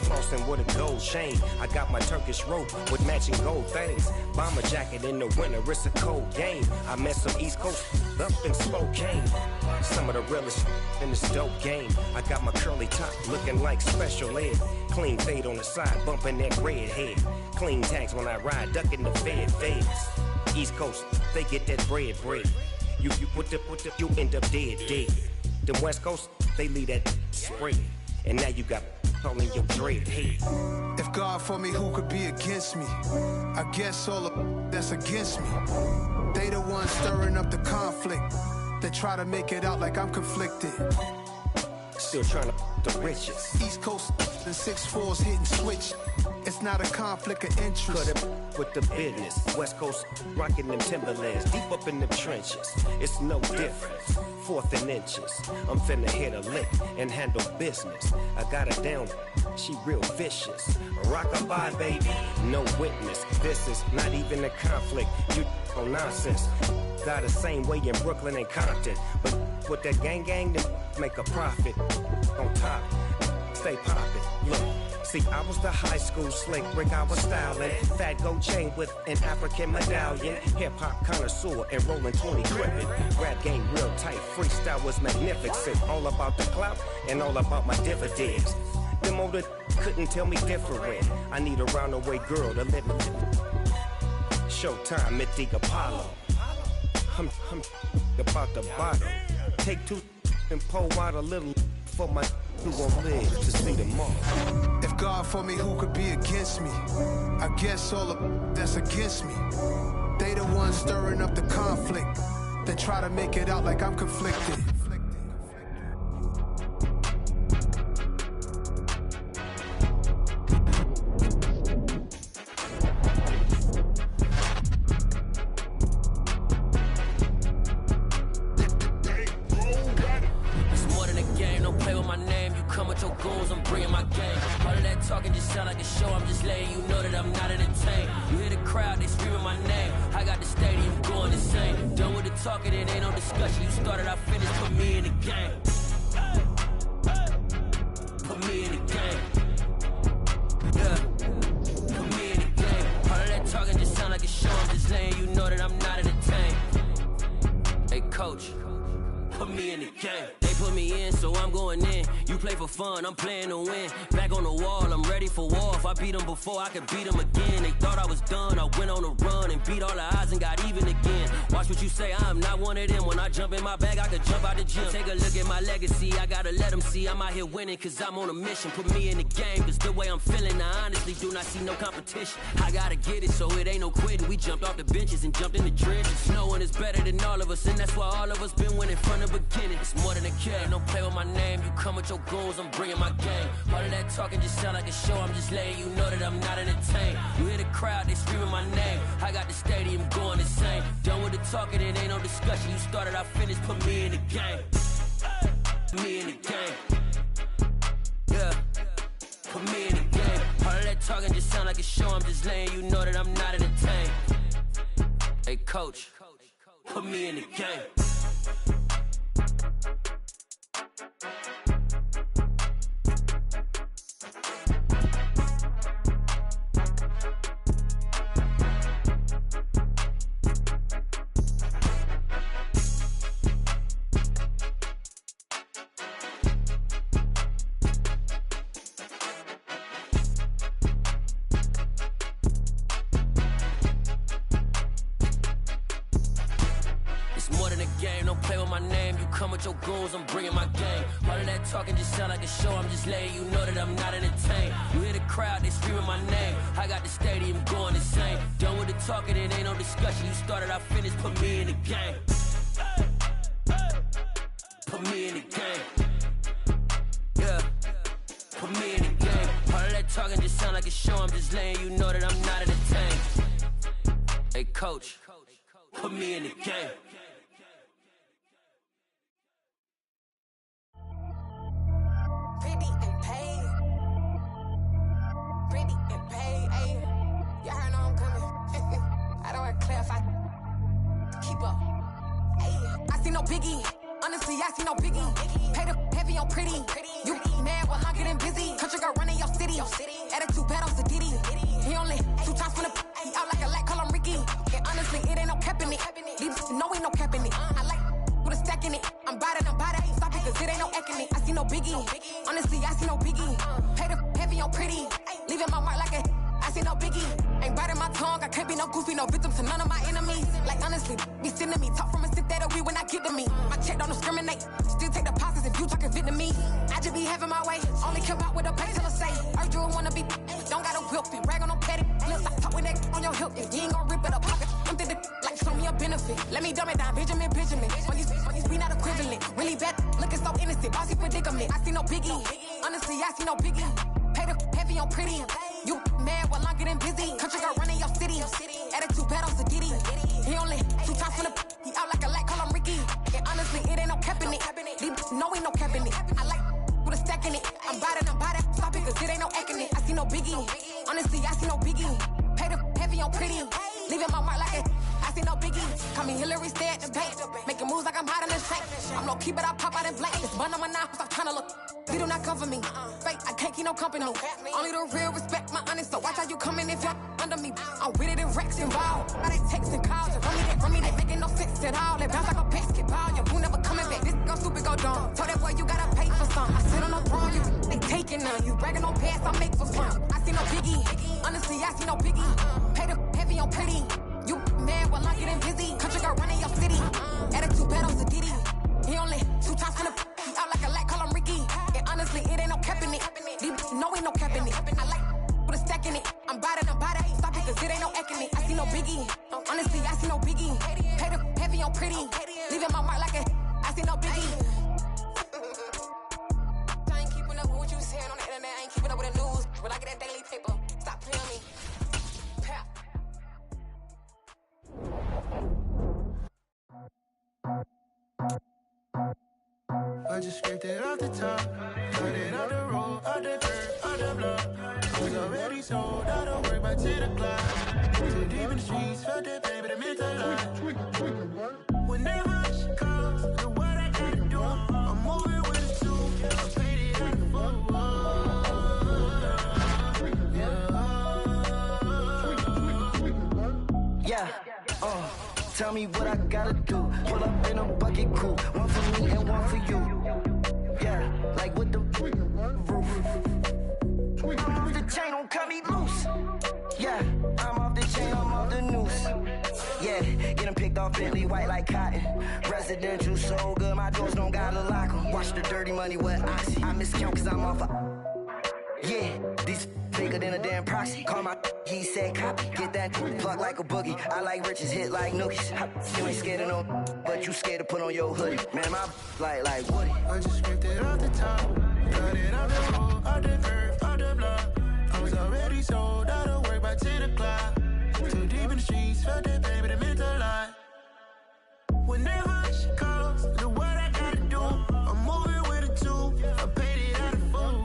flossing with a gold chain. I got my Turkish rope with matching gold things. Bomber jacket in the winter, it's a cold game. I met some East Coast up in Spokane. Some of the realest in this dope game. I got my curly top looking like special ed. Clean fade on the side, bumping that red head. Clean tags when I ride, ducking the feds. East Coast, they get that bread. You you end up dead. The West Coast, they leave that spread. And now you got all in your dread head. If God for me, who could be against me? I guess all the that's against me. They the ones stirring up the conflict. They try to make it out like I'm conflicted. Still trying to the riches. East Coast and 6'4's hitting switch. It's not a conflict of interest. Cut it with the business. West Coast rocking them Timberlands, deep up in them trenches. It's no difference. 4th and inches. I'm finna hit a lick and handle business. I got her down, she real vicious. Rockabye, baby, no witness. This is not even a conflict. You on nonsense. Got the same way in Brooklyn and Compton, but with that gang, then make a profit. On top, stay poppin'. Look. See, I was the high school slick brick, I was styling. Fat gold chain with an African medallion. Hip-hop connoisseur and rolling 20 gripping. Rap game real tight, freestyle was magnificent. All about the clout and all about my dividends. Them older couldn't tell me different. I need a roundaway girl to live with. Showtime at the Apollo. I'm about the bottom. Take 2 and pull out a little for my who won't live to see them all. If God for me, who could be against me? I guess all of that's against me. They the ones stirring up the conflict. They try to make it out like I'm conflicted. I'm playing to win. Back on the wall, I'm ready for war. If I beat them before, I could beat them again. They thought I was done. I went on a run and beat all the odds and got even again. Watch what you say, I'm not one of them. When I jump in my bag, I could jump out the gym. Take a look at my legacy, I gotta let them see I'm out here winning, cause I'm on a mission. Put me in the game, cause the way I'm feeling, I honestly do not see no competition. I gotta get it, so it ain't no quitting. We jumped off the benches and jumped in the trenches. No one is better than all of us, and that's why all of us been winning from the beginning. It's more than a game, don't play with my name. You come with your goons, I'm bringing my game. All of that talking just sound like a show. I'm just letting you know that I'm not entertained. You hear the crowd, they screaming my name. I got the stadium going insane. Done with the talking, it ain't no discussion. You started, I finished, put me in the game. Put me in the game. Yeah. Put me in the game. All of that talking just sound like a show. I'm just letting you know that I'm not entertained. Hey, coach, put me in the game. Your goons, I'm bringing my game. All of that talking just sound like a show. I'm just letting you know that I'm not entertained. You hear the crowd, they screaming my name. I got the stadium going insane. Done with the talking, it ain't no discussion. You started, I finished, put me in the game. Put me in the game. Yeah. Put me in the game. All of that talking just sound like a show. I'm just letting you know that I'm not entertained. Hey, coach, put me in the game. Biggie, honestly, I see no biggie. Pay the heavy on pretty. You mad, well, I'm getting busy. Country girl running your city. Attitude bad on Diddy. He only 2 times from the he out like a light, call him Ricky. And honestly, it ain't no cap in it. These no ain't no cap in it. I like with a stack in it. I'm bad. Stop it, cause it ain't no acting it. I see no biggie. Honestly, I see no biggie. Pay the heavy on pretty. Leaving my mark like a I see no biggie. Ain't biting my tongue. I can't be no goofy, no victim to none of my enemies. Like honestly, be sending me talk from a stick that'll be when I get to me. My check don't discriminate. Still take deposits if you talking Vietnamese. I just be having my way. Only come out with a pay till I say. Urge you wanna be. Don't gotta whip it. Rag on no petty. Look, I talk with that on your hip. You ain't gon' rip it up pocket. Empty the like show me a benefit. Let me dumb it down, Benjamin. When these be not equivalent. Really bad, looking so innocent. Bossy predicament. I see no biggie. Honestly, I see no biggie. Pay the heavy on pretty. You mad while I'm getting busy. Country girl running your city. Attitude bad on Diddy. He only 2 times from the he out like a light, call him Ricky. And honestly, it ain't no cap in it. These no ain't no cap in it. I like with a stack in it. I'm bad. Stop it, cause it ain't no acting it. I see no biggie. Honestly, I see no biggie. Pay the heavy on pretty. Leaving my mark like it. I see no biggie. Call me Hillary, stay at the bank. Making moves like I'm hot in the tank. I'm low key, but I pop out in blank. It's bun on my knife, stop trying to look. They do not come for me. Fake, I can't keep no company. Only the real respect my honest. So watch how you coming if you're under me. I'm with it in Rex involved. Now they texting calls. Run me, they making no sense at all. They bounce like a basketball. Your boo never coming back. This go stupid, go dumb. Told that boy you gotta pay for some. I sit on the throne, you they taking none. You bragging on past, I make for fun. I see no biggie. Honestly, I see no biggie. Pay the heavy on pretty. You mad while I'm getting busy. Country girl running your city. Attitude bad on Diddy. He only 2 times from the he out like a light, call him Ricky. And honestly, it ain't no cap in it. These no ain't no cap in it. I like with a stack in it. I'm bad. Stop it, cause it ain't no acting it. I see no biggie. Honestly, I see no biggie. Pay the heavy on pretty. Leaving my mark like a I see no biggie. I ain't keeping up with what you saying on the internet. I ain't keeping up with the news. But I get that daily paper. Stop playing me. I just scraped it off the top, cut it out the road, out the dirt, out the block. Was already sold, I don't work by 10 o'clock. Too deep in the streets, felt that baby, the mental line. Whenever she calls, the what I gotta do, I'm moving with a two, I paid it out the full. Yeah, tell me what I gotta do. Pull up in a bucket crew, one for me and one for you. Yeah, like with the roof. I'm off the chain, don't cut me loose. Yeah, I'm off the chain, I'm off the noose. Yeah, get them picked off Bentley, white like cotton. Residential so good, my doors don't gotta lock them. Watch the dirty money with oxy. I miscount cause I'm off a yeah, these bigger than a damn proxy. Call my he said copy. Get that pluck like a boogie. I like riches, hit like nookies. You ain't scared of no, but you scared to put on your hoodie. Man, my like Woody. I just scraped it off the top, cut it out the road, out the curve, out the block. I was already sold, out of work by 10 o'clock. Too deep in the streets, felt that baby, the mental line. Whenever she calls, the what I gotta do, I'm moving with a two. I paid it out of full.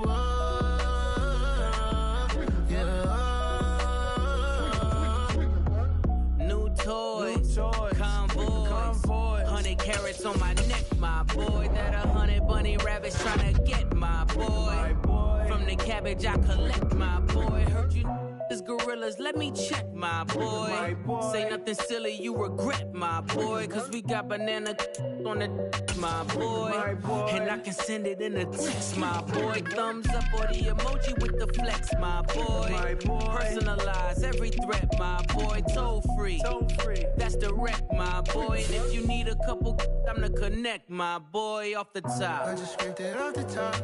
Convoy, 100 carats on my neck, my boy. That 100 bunny rabbits tryna get my boy. From the cabbage I collect, my boy. Heard you is gorillas, let me check, my boy. Say nothing silly, you regret, my boy. Cause we got banana on the my boy. And I can send it in a text, my boy. Thumbs up or the emoji with the flex, my boy. Personalize every threat, my boy. Toll free, that's direct, my boy. And if you need a couple, I'm to connect, my boy, off the top. I just scraped it off the top,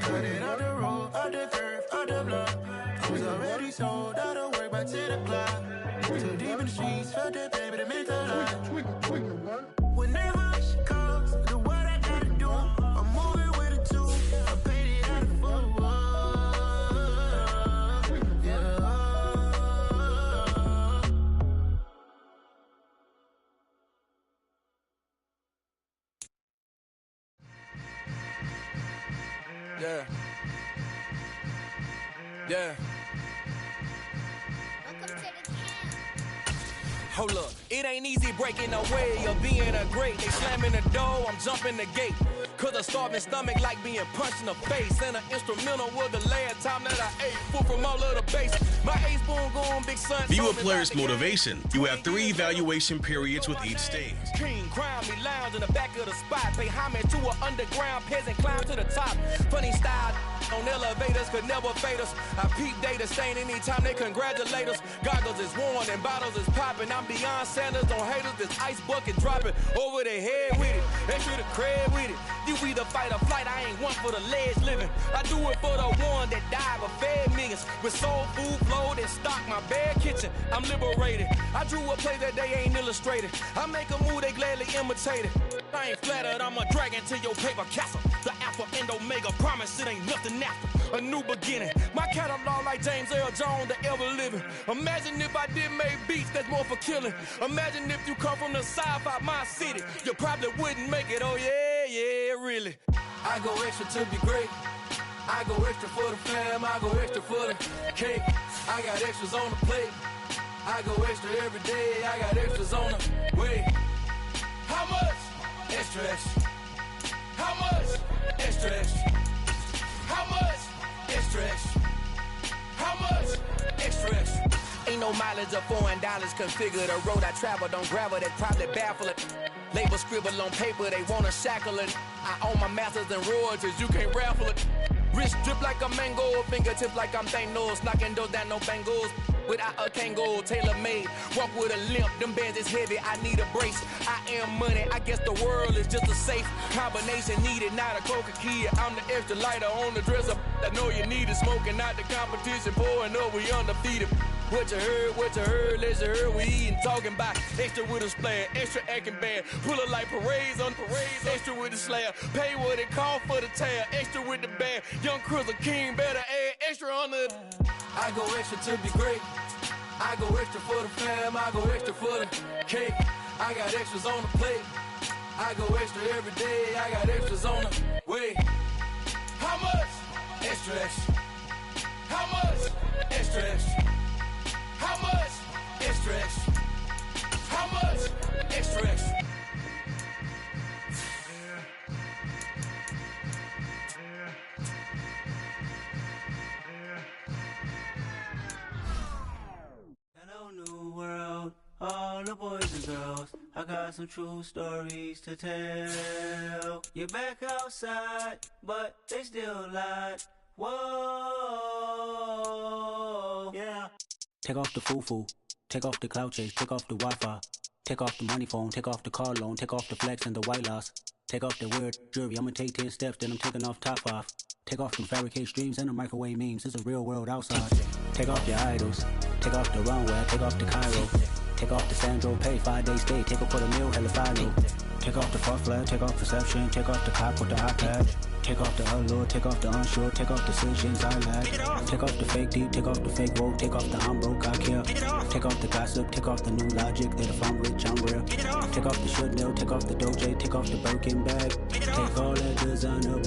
cut it out the road, out the curve, out the block. I was already sold, out of work by 10 o'clock. Too deep in the streets, felt that baby, the mental line. Whenever she calls, the what I gotta do, I'm moving with a two. I paid it out of full. Yeah. Yeah. Hold up, it ain't easy breaking away or being a great. They slamming the door, I'm jumping the gate. Cause a starving stomach like being punched in the face. And an instrumental was the last time that I ate food from all of the base. My ace spoon going big son. View a player's motivation. You have 3 evaluation periods with each stage. King crown me lounge in the back of the spot. Pay homage to an underground peasant, climb to the top. Funny style on elevators could never fade us. I peep data stain anytime they congratulate us. Goggles is worn and bottles is popping. I'm Deion Sanders on haters. This ice bucket dropping over their head with it. They should have cred with it. You either fight or flight. I ain't one for the ledge living. I do it for the one that died but fed millions. With soul food flowed and stocked my bare kitchen. I'm liberated. I drew a play that they ain't illustrated. I make a move they gladly imitate it. I ain't flattered. I'm a dragon to your paper castle. The Alpha and Omega promise it ain't nothing after. A new beginning. My catalog like James Earl Jones, the ever living. Imagine if I did make beats that's more for killing. Imagine if you come from the sci-fi my city. You probably wouldn't make it. Oh yeah, yeah, really. I go extra to be great. I go extra for the fam. I go extra for the cake. I got extras on the plate. I go extra every day. I got extras on the way. How much? Extra, extra. How much? Extra, extra. How much? Extra, extra. How much? Extra, extra. Ain't no mileage of $4 configure the road I travel. Don't gravel that probably baffle it. Label scribble on paper, they wanna shackle it. I own my masters and royalties, you can't raffle it. Wrist drip like a mango, fingertips like I'm Thanos. Knocking those down, no bangles. Without a Kango, tailor-made. Walk with a limp, them bands is heavy, I need a brace. I am money, I guess the world is just a safe combination needed, not a coca key. I'm the extra lighter on the dresser. I know you need it, smoking out the competition, pouring up, we undefeated. What you heard, let's heard, we eatin', talking about extra with a splash, extra acting bad, pull it like parades on parades, extra with the slab, pay what it cost for the tab, extra with the band, young Cruiser King, better add extra on the. I go extra to be great. I go extra for the fam. I go extra for the cake. I got extras on the plate. I go extra every day. I got extras on the way. How much? Extra, extra. How much? Extra, extra. How much? Extra, extra. How much? Extra, extra. New world, all the boys and girls, I got some true stories to tell. You're back outside, but they still lied. Whoa, yeah. Take off the foo-foo, take off the cloud chase, take off the Wi-Fi, take off the money phone, take off the car loan, take off the flex and the white loss, take off the weird jewelry, I'ma take 10 steps, then I'm taking off top 5. Take off them fabricate streams and the microwave memes. It's a real world outside. Take off your idols. Take off the runway. Take off the Cairo. Take off the Sandro Pay 5-day stay. Take off for the meal. Hella final. Take off the fuck flag. Take off perception. Take off the cop with the iPad. Take off the allure. Take off the unsure. Take off decisions I lack. Take off the fake deep. Take off the fake woke. Take off the I'm broke. I care. Take off the gossip. Take off the new logic that if I'm rich I'm real. Take off the should know. Take off the Doja. Take off the Birkin bag. Take all that designer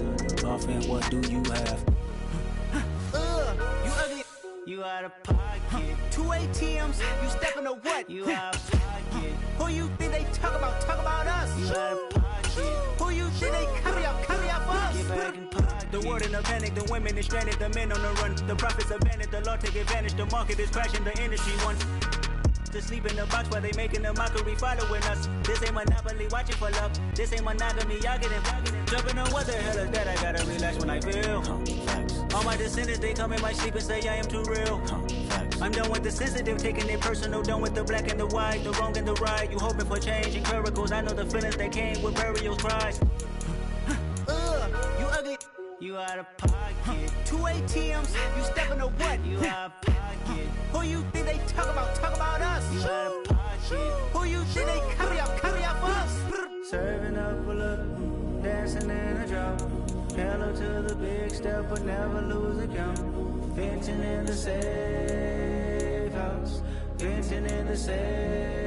off and what do you have? You ugly. You out of pocket. 2 ATMs. You stepping to what? You out of pocket. Who you think they talk about? Talk about us. You out of pocket. Who you think they carry up us? Get back in pocket. The world in a panic. The women is stranded. The men on the run. The profits abandoned. The law take advantage. The market is crashing. The industry wants to sleep in the box while they making a mockery following us. This ain't Monopoly, watching for love. This ain't monogamy, y'all getting jumping on what the hell is that? I gotta relax when I feel. All my descendants, they come in my sleep and say I am too real. I'm done with the sensitive, taking it personal. Done with the black and the white, the wrong and the right. You hoping for change and miracles. I know the feelings that came with burial cries. You ugly. You out of pocket. 2 ATMs. You stepping to what? You out of pocket. Who you think they talk about? Talk about us. You out of pocket. Who you think they carry up us? Serving up a look, dancing in a drop. Hello to the big step, but never lose a count. Venting in the safe house. Venting in the safe.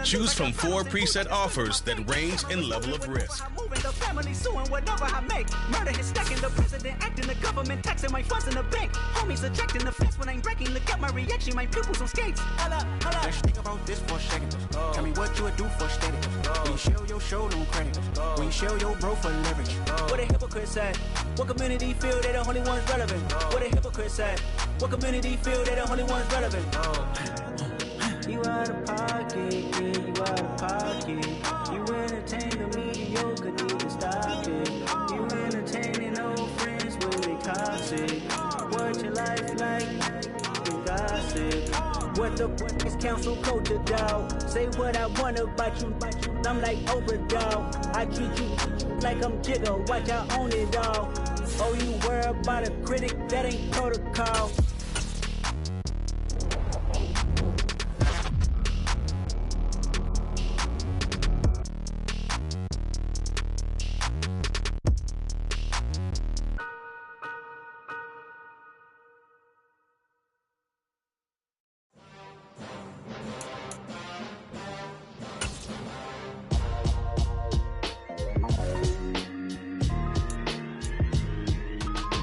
Choose from 4 preset offers that range in level of risk. suing, the family suing, whatever I make. Murder is stacking, the president acting, the government taxing my funds in the bank. Homies ejecting the fence when I'm breaking. Look at my reaction, my pupils on skates. Hold up. Let's think about this for a second. Tell me what you would do for status. When you show your show, no credit. When you show your bro for leverage. What a hypocrite said. What community feel they the only ones relevant? What a hypocrite said. What community feel they the only ones relevant? You out of pocket, yeah, you out of pocket. You entertain the mediocre, need to stop it. You entertaining old friends when they toxic. What your life like? You gossip. What the fuck is council culture, dog? Say what I want about you, I'm like overdog. I treat you like I'm Jigga, watch I own it all. Oh, you worry about a critic, that ain't protocol.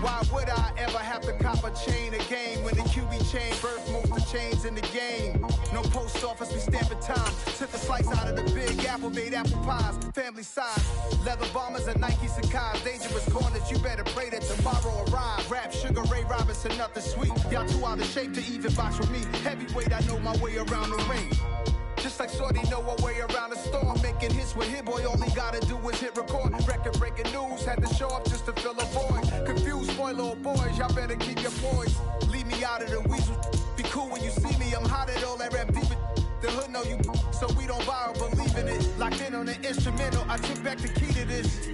Why would I ever have to cop a chain again when the QB chain birthed most of chains in the game? No post office, we stamping time. Took a slice out of the big apple, made apple pies, family size. Leather bombers and Nike Sacai's. Dangerous corners, you better pray that tomorrow arrive. Rap, Sugar Ray Robinson, nothing sweet. Y'all too out of shape to even box with me. Heavyweight, I know my way around the ring. Just like Shorty know her way around the storm. Making hits with Hit Boy, all he gotta do is hit record. Record breaking news, had to show up just to fill a void. Confused boy, little boys, y'all better keep your poise. Leave me out of the weasel. Be cool when you see me, I'm hot at all that rap deep. The hood know you, so we don't borrow, believe in it. Locked in on the instrumental, I took back the key to this.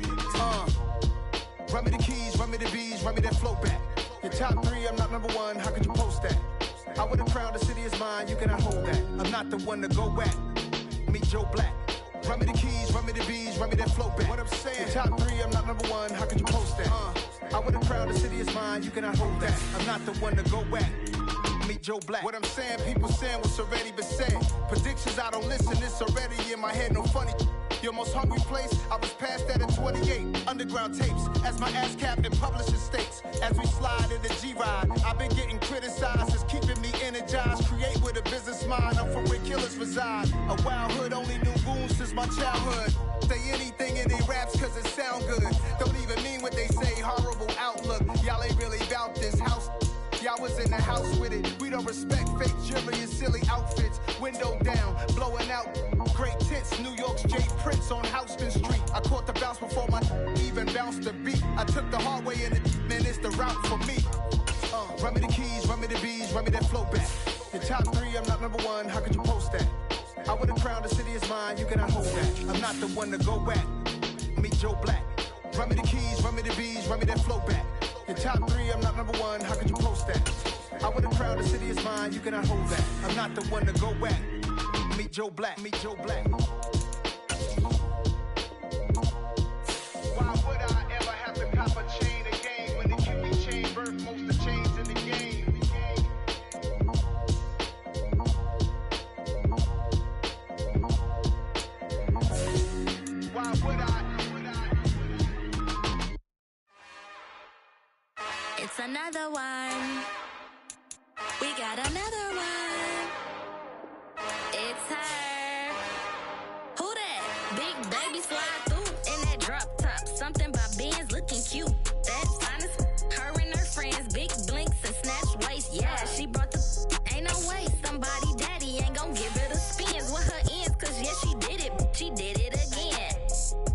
Run me the keys, run me the bees, run me that flow back. Your top 3, I'm not number 1, how could you post that? I would've crowned the city is mine, you cannot hold that. I'm not the one to go at. Meet Joe Black. Run me the keys, run me the bees, run me that flow back. What I'm saying, your top 3, I'm not number 1, how could you post that? I would've crowned the city is mine, you cannot hold that. I'm not the one to go at. Meet Joe Black. What I'm saying, people saying what's already been said. Predictions, I don't listen, it's already in my head, no funny. Your most hungry place, I was past that at 28. Underground tapes, as my ass cap in publishing states. As we slide in the G-Ride, I've been getting criticized, it's keeping me energized. Create with a business mind, I'm from where killers reside. A wild hood, only knew goons since my childhood. Say anything in they raps cause it sound good. Don't even mean what they say, horrible outlook. Y'all ain't really about this house. Y'all was in the house with it. We don't respect fake jewelry and silly outfits. Window down, blowing out great tits. New York's Jay Prince on Houston Street. I caught the bounce before my even bounced the beat. I took the hard way in it, man, it's the route for me. Run me the keys, run me the bees, run me that flow back. Your top 3, I'm not number 1, how could you post that? I would've crowned the city is mine, you cannot hold that. I'm not the one to go at. Meet Joe Black. Run me the keys, run me the bees, run me that flow back. Your top 3, I'm not number 1, how could you post that? I would've crowned the city is mine, you cannot hold that. I'm not the one to go at. Meet Joe Black, meet Joe Black. Why would I ever have to cop a chain again when the QB chain birthed most of chains in the game? Why would I? It's another one. We got another one. It's her. Who that? Big baby slide through in that drop top. Something by Benz looking cute. That's honest. Her and her friends, big blinks and snatch waist. Yeah, she brought the ain't no way. Somebody daddy ain't gon' give her the spins with her ends. Cause yeah, she did it. She did it again.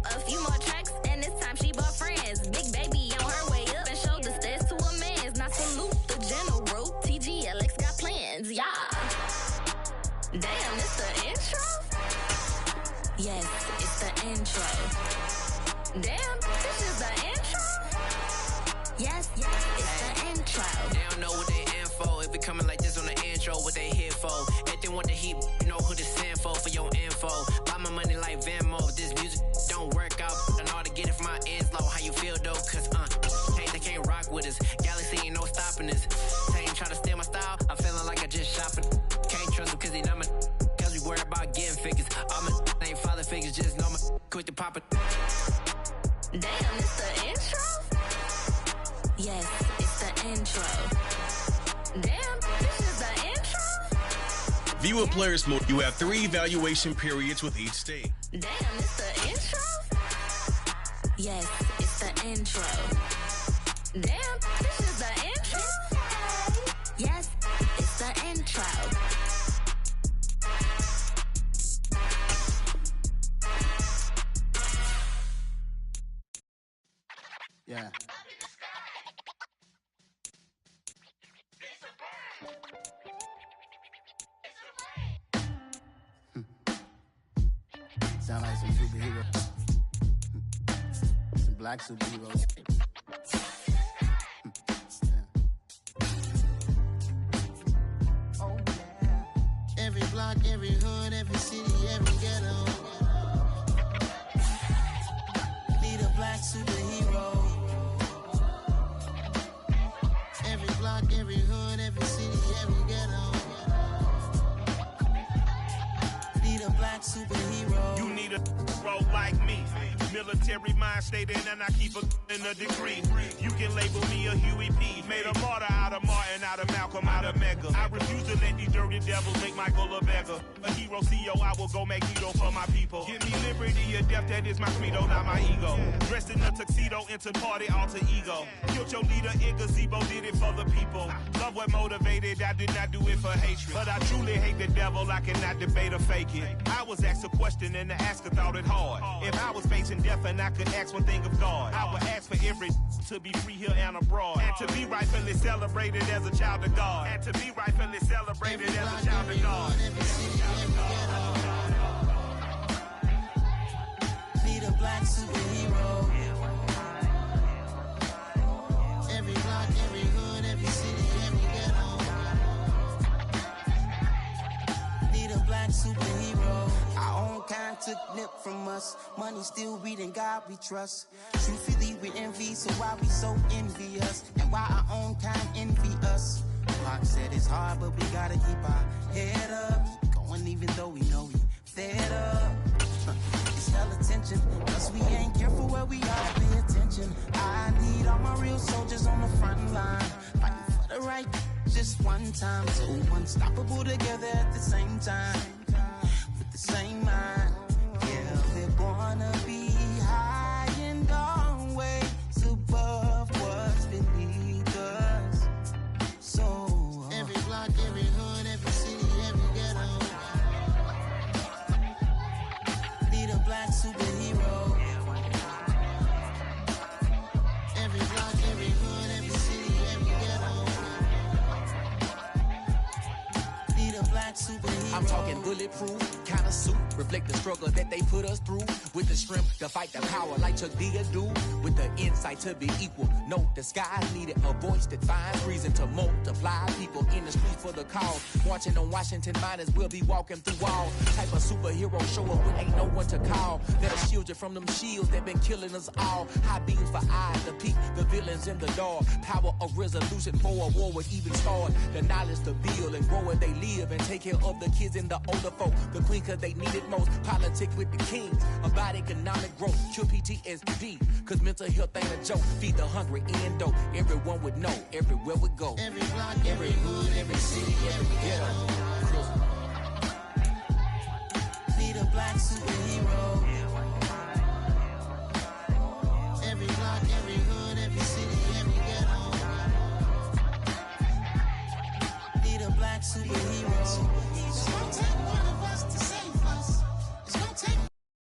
A few more tracks and this time she bought friends. Big baby on her way up and showed the stairs to a man's. Not salute the general. TGLX got plans, yeah. Damn, it's the intro? Yes, it's the intro. Damn, this is the intro? Yes, it's the intro. They don't know what they in for. If it coming like this on the intro, what they here for? If they want the heat, you know who to send for your info. Buy my money like Venmo. If this music don't work out, I know how to get it from my ends low. How you feel though? Cause they can't rock with us. Galaxy ain't no stopping us. They ain't try to steal my style. I'm feeling like I just shopping. Can't trust them cause they not my cause we worried about getting figures. All my ain't father figures, just know my quick to pop it. the intro? Yes, it's the intro. Damn, this is the intro? Viewer Players Mode, you have 3 evaluation periods with each state. Damn, it's the intro? Yes, it's the intro. Damn, this is the intro? Yes, it's the intro. Yeah. Sound like some superheroes. Some black superheroes. Oh, yeah. Every block, every hood, every city, every ghetto. Need a black superhero. Every block, every hood, every city, every ghetto. Need a black superhero. You need a role like me. Military mind state and I keep in a degree. You can label me a Huey P. Made a martyr out of Martin, out of Malcolm, out of Mega. I refuse to let these dirty devils make Michael a beggar. A hero CEO, I will go Magneto for my people. Give me liberty or death, that is my credo, not my ego. Dressed in a tuxedo, into party, alter ego. Killed your leader in gazebo, did it for the people. Love what motivated, I did not do it for hatred. But I truly hate the devil, I cannot debate or fake it. I was asked a question and the asker thought it hard. If I was facing death and I could ask one thing of God, I would ask for every to be free here and abroad, and to be rightfully celebrated as a child of God, and to be rightfully celebrated as a child of God. Need a black superhero. Every block, every hood, every city, every ghetto. Need a black superhero. Our own kind took nip from us. Money still reading, God we trust. Truthfully we envy, so why we so envious? And why our own kind envy us? Pac said it's hard, but we gotta keep our head up. Going even though we know we fed up. It's hell attention, cause we ain't careful where we are, pay attention. I need all my real soldiers on the front line, fighting for the right just one time. So unstoppable together at the same time, with the same mind. Yeah, we're gonna be high and always above what's beneath us. So every block, every hood, every city, every ghetto. Need a black superhero. Every block, every hood, every city, every ghetto. Need a black superhero. I'm talking bulletproof kind of suit, reflect the struggle that they put us through, with the strength to fight the power like Chuck D do, with the insight to be equal. No disguise needed, a voice that finds reason to multiply people in the streets for the cause. Marching on Washington, might as well be walking through walls. Type of superhero show up when ain't no one to call. That'll shield you from them shields that been killing us all. High beams for eyes to peek the villains in the dark. Power of resolution for a war would even start. The knowledge to build and grow where they live and take care of the kids and the older folk. The queen cause they need it most. Politic with the kings about economic growth. Cure PTSD cause mental health ain't a joke. Feed the hungry and dope. Everyone would know everywhere we go. Every block, every hood, every city, every ghetto. Need a black superhero.